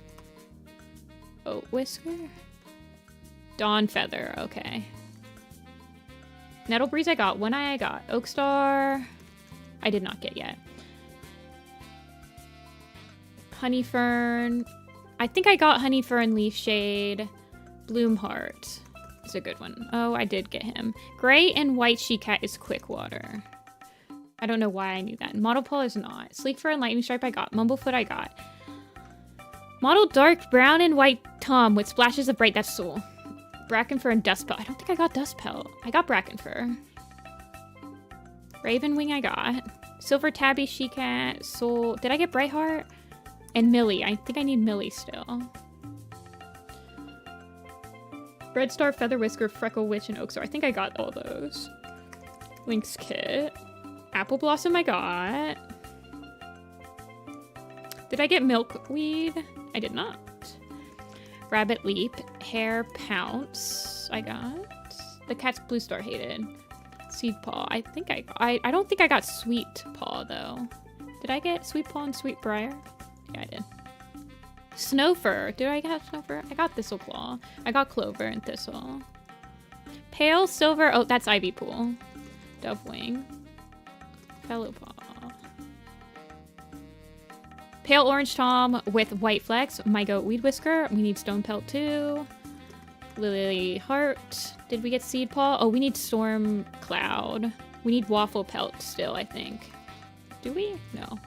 Speaker 1: Oat Whisker? Dawn Feather, okay. Nettle Breeze I got. One Eye I got. Oak Star I did not get yet. Honey Fern. I think I got Honey Fern, Leaf Shade. Bloomheart is a good one. Oh, I did get him. Gray and White She-Cat is Quick Water. I don't know why I knew that. Model Paw is not. Sleek Fur and Lightning Stripe I got. Mumblefoot I got. Model Dark Brown and White Tom with splashes of bright. That's Soul. Bracken Fur and Dust Pelt. I don't think I got Dust Pelt. I got Bracken Fur. Raven Wing I got. Silver Tabby She-Cat. Soul. Did I get Brightheart? And Millie. I think I need Millie still. Red Star, Feather Whisker, Freckle Witch, and Oak Star. I think I got all those. Lynx Kit. Apple Blossom I got. Did I get Milkweed? I did not. Rabbit Leap. Hair Pounce I got. The Cat's Blue Star hated. Seed Paw. I think I don't think I got Sweet Paw though. Did I get Sweet Paw and Sweet Briar? Yeah, I did. Snowfur. Did I get Snowfur? I got Thistleclaw. I got Clover and Thistle. Pale Silver. Oh, that's Ivy Pool. Dovewing. Fellowpaw. Pale Orange Tom with White Flex. My Goat Weed Whisker. We need Stone Pelt too. Lily Heart. Did we get Seed Paw? Oh, we need Storm Cloud. We need Waffle Pelt still, I think. Do we? No.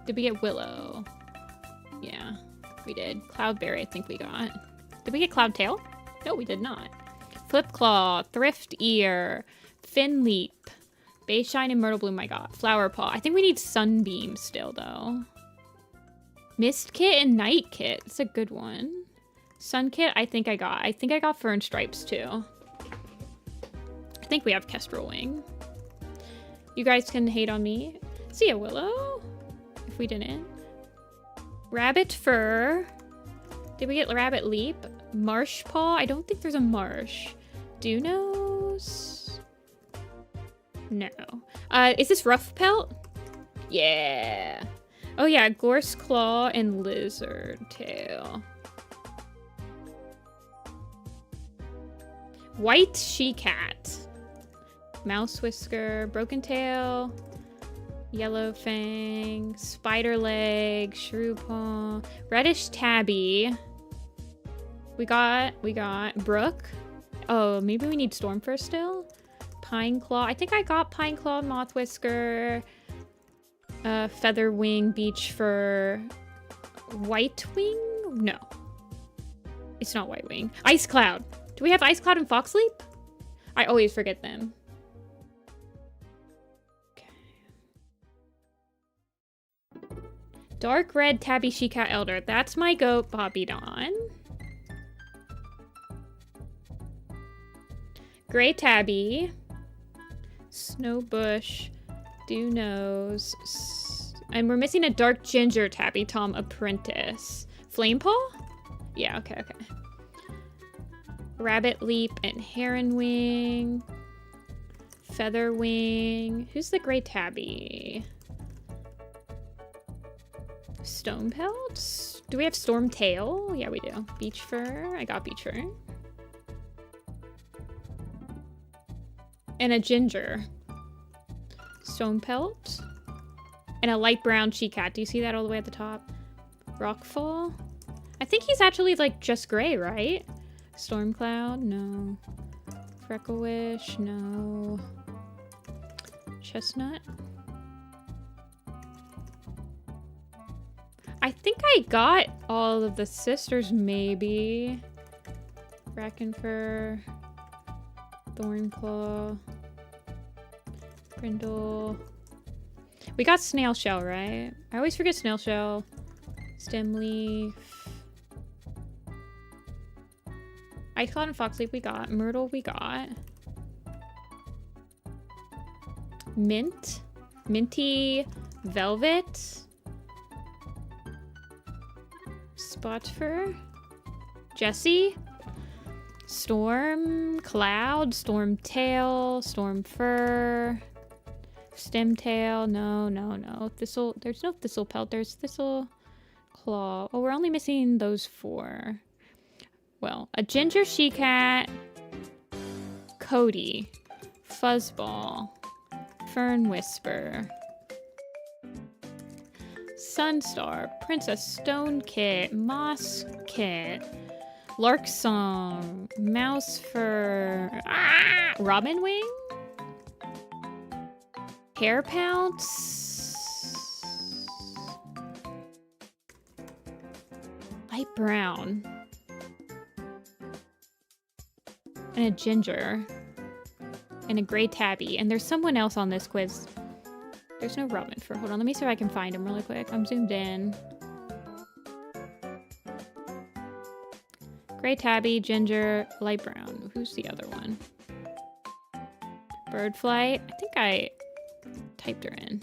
Speaker 1: Did we get Willow? Yeah, we did. Cloudberry, I think we got. Did we get Cloud Tail? No, we did not. Flip Claw, Thrift Ear, Fin Leap, Bayshine and Myrtle Bloom I got. Flower Paw. I think we need Sunbeam still, though. Mist Kit and Night Kit. It's a good one. Sun Kit, I think I got. I think I got Fern Stripes, too. I think we have Kestrel Wing. You guys can hate on me. See ya, Willow. If we didn't. Rabbit Fur. Did we get Rabbit Leap? Marsh Paw? I don't think there's a marsh. Dunos? No. Is this Rough Pelt? Yeah. Oh yeah, Gorse Claw and Lizard Tail. White She-Cat. Mouse Whisker, Broken Tail, Yellow Fang, Spider Leg, Shrew Paw, Reddish Tabby. We got Brook. Oh, maybe we need Stormfur still? Pine Claw. I think I got Pine Claw, Moth Whisker, Feather Wing, Beach Fur, White Wing? No. It's not White Wing. Ice Cloud. Do we have Ice Cloud and Fox Leap? I always forget them. Dark Red Tabby She-Cat Elder. That's my goat, Bobby Dawn. Gray Tabby. Snowbush. Dunos. And we're missing a Dark Ginger Tabby Tom Apprentice. Flame Paw? Yeah, okay. Rabbit Leap and Heron Wing. Feather Wing. Who's the Gray Tabby? Stone Pelt? Do we have Storm Tail? Yeah, we do. Beach Fur. I got Beach Fur. And a Ginger. Stone Pelt. And a light brown She-Cat. Do you see that all the way at the top? Rockfall? I think he's actually like just gray, right? Storm Cloud? No. Freckle Wish? No. Chestnut? I think I got all of the sisters, maybe. Brackenfur, Thornclaw, Brindle. We got Snail Shell, right? I always forget Snail Shell. Stem Leaf. Ice Cloud and Fox Leaf we got. Myrtle we got. Mint. Minty Velvet. Spot Fur. Jessie. Storm Cloud. Storm Tail. Storm Fur. Stem Tail. No. Thistle. There's no Thistle Pelt. There's Thistle Claw. Oh, we're only missing those 4. Well, a Ginger She-Cat. Cody. Fuzzball. Fern Whisper. Sunstar, Princess Stone Kit, Moss Kit, Lark Song, Mouse Fur, Robin Wing, Hair Pounce, Light Brown, and a Ginger, and a Gray Tabby, and there's someone else on this quiz. There's no Robin Fur. Hold on, let me see if I can find him really quick. I'm zoomed in. Gray Tabby, Ginger, Light Brown. Who's the other one? Bird Flight. I think I typed her in.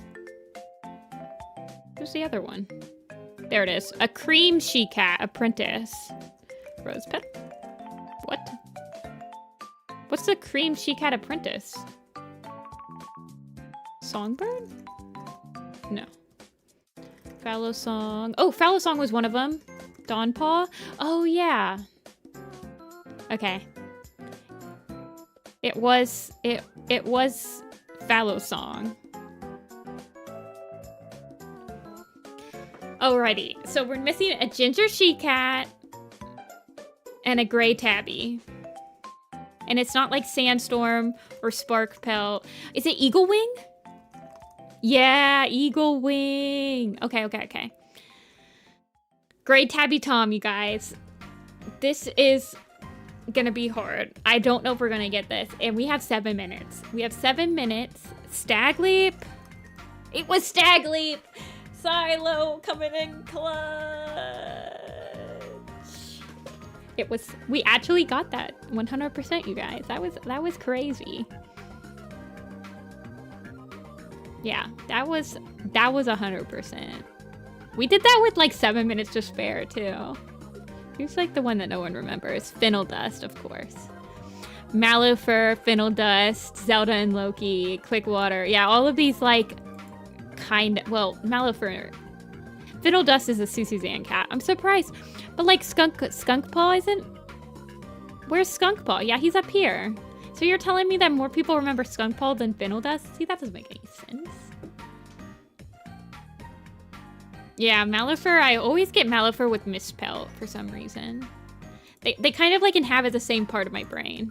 Speaker 1: Who's the other one? There it is. A Cream She-Cat Apprentice. Rose Petal. What? What's the Cream She-Cat Apprentice? Songbird? No. Fallow Song. Oh, Fallow Song was one of them. Dawnpaw? Oh, yeah. Okay. It was Fallow Song. Alrighty, so we're missing a ginger she-cat and a gray tabby. And it's not like Sandstorm or Sparkpelt. Is it Eagle Wing? Yeah, Eagle Wing. Okay. Gray tabby Tom, you guys. This is gonna be hard. I don't know if we're gonna get this. And we have 7 minutes. We have 7 minutes. Stag Leap. It was Stag Leap. Silo coming in clutch. It was, we actually got that 100%, you guys. That was crazy. Yeah, that was 100%. We did that with like 7 minutes to spare too. Who's like the one that no one remembers? Fennel Dust, of course. Mallofer, Fennel Dust, Zelda and Loki, Quick Water. Yeah, all of these like well, Mallofer. Fennel Dust is a Suzanne cat. I'm surprised. But like Skunk Paw isn't? Where's Skunk Paw? Yeah, he's up here. So you're telling me that more people remember Skunk Paw than Fennel Dust? See, that doesn't make any sense. Yeah, Mallofer, I always get Mallofer with Mistpelt for some reason. They kind of like inhabit the same part of my brain.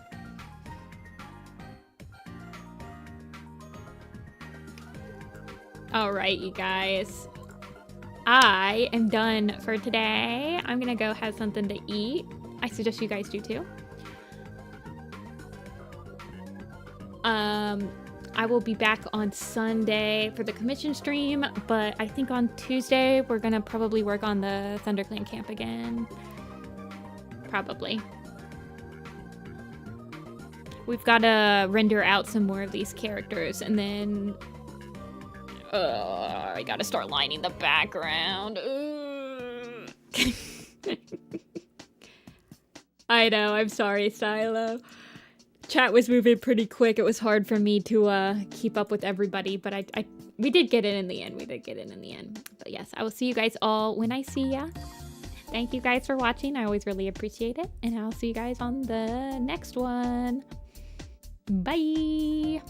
Speaker 1: All right, you guys. I am done for today. I'm gonna go have something to eat. I suggest you guys do too. I will be back on Sunday for the commission stream, but I think on Tuesday we're gonna probably work on the ThunderClan camp again. Probably. We've gotta render out some more of these characters, and then I gotta start lining the background. I know, I'm sorry, Silo. Chat was moving pretty quick. It was hard for me to keep up with everybody, but we did get it in the end. But yes, I will see you guys all when I see ya. Thank you guys for watching. I always really appreciate it. And I'll see you guys on the next one. Bye.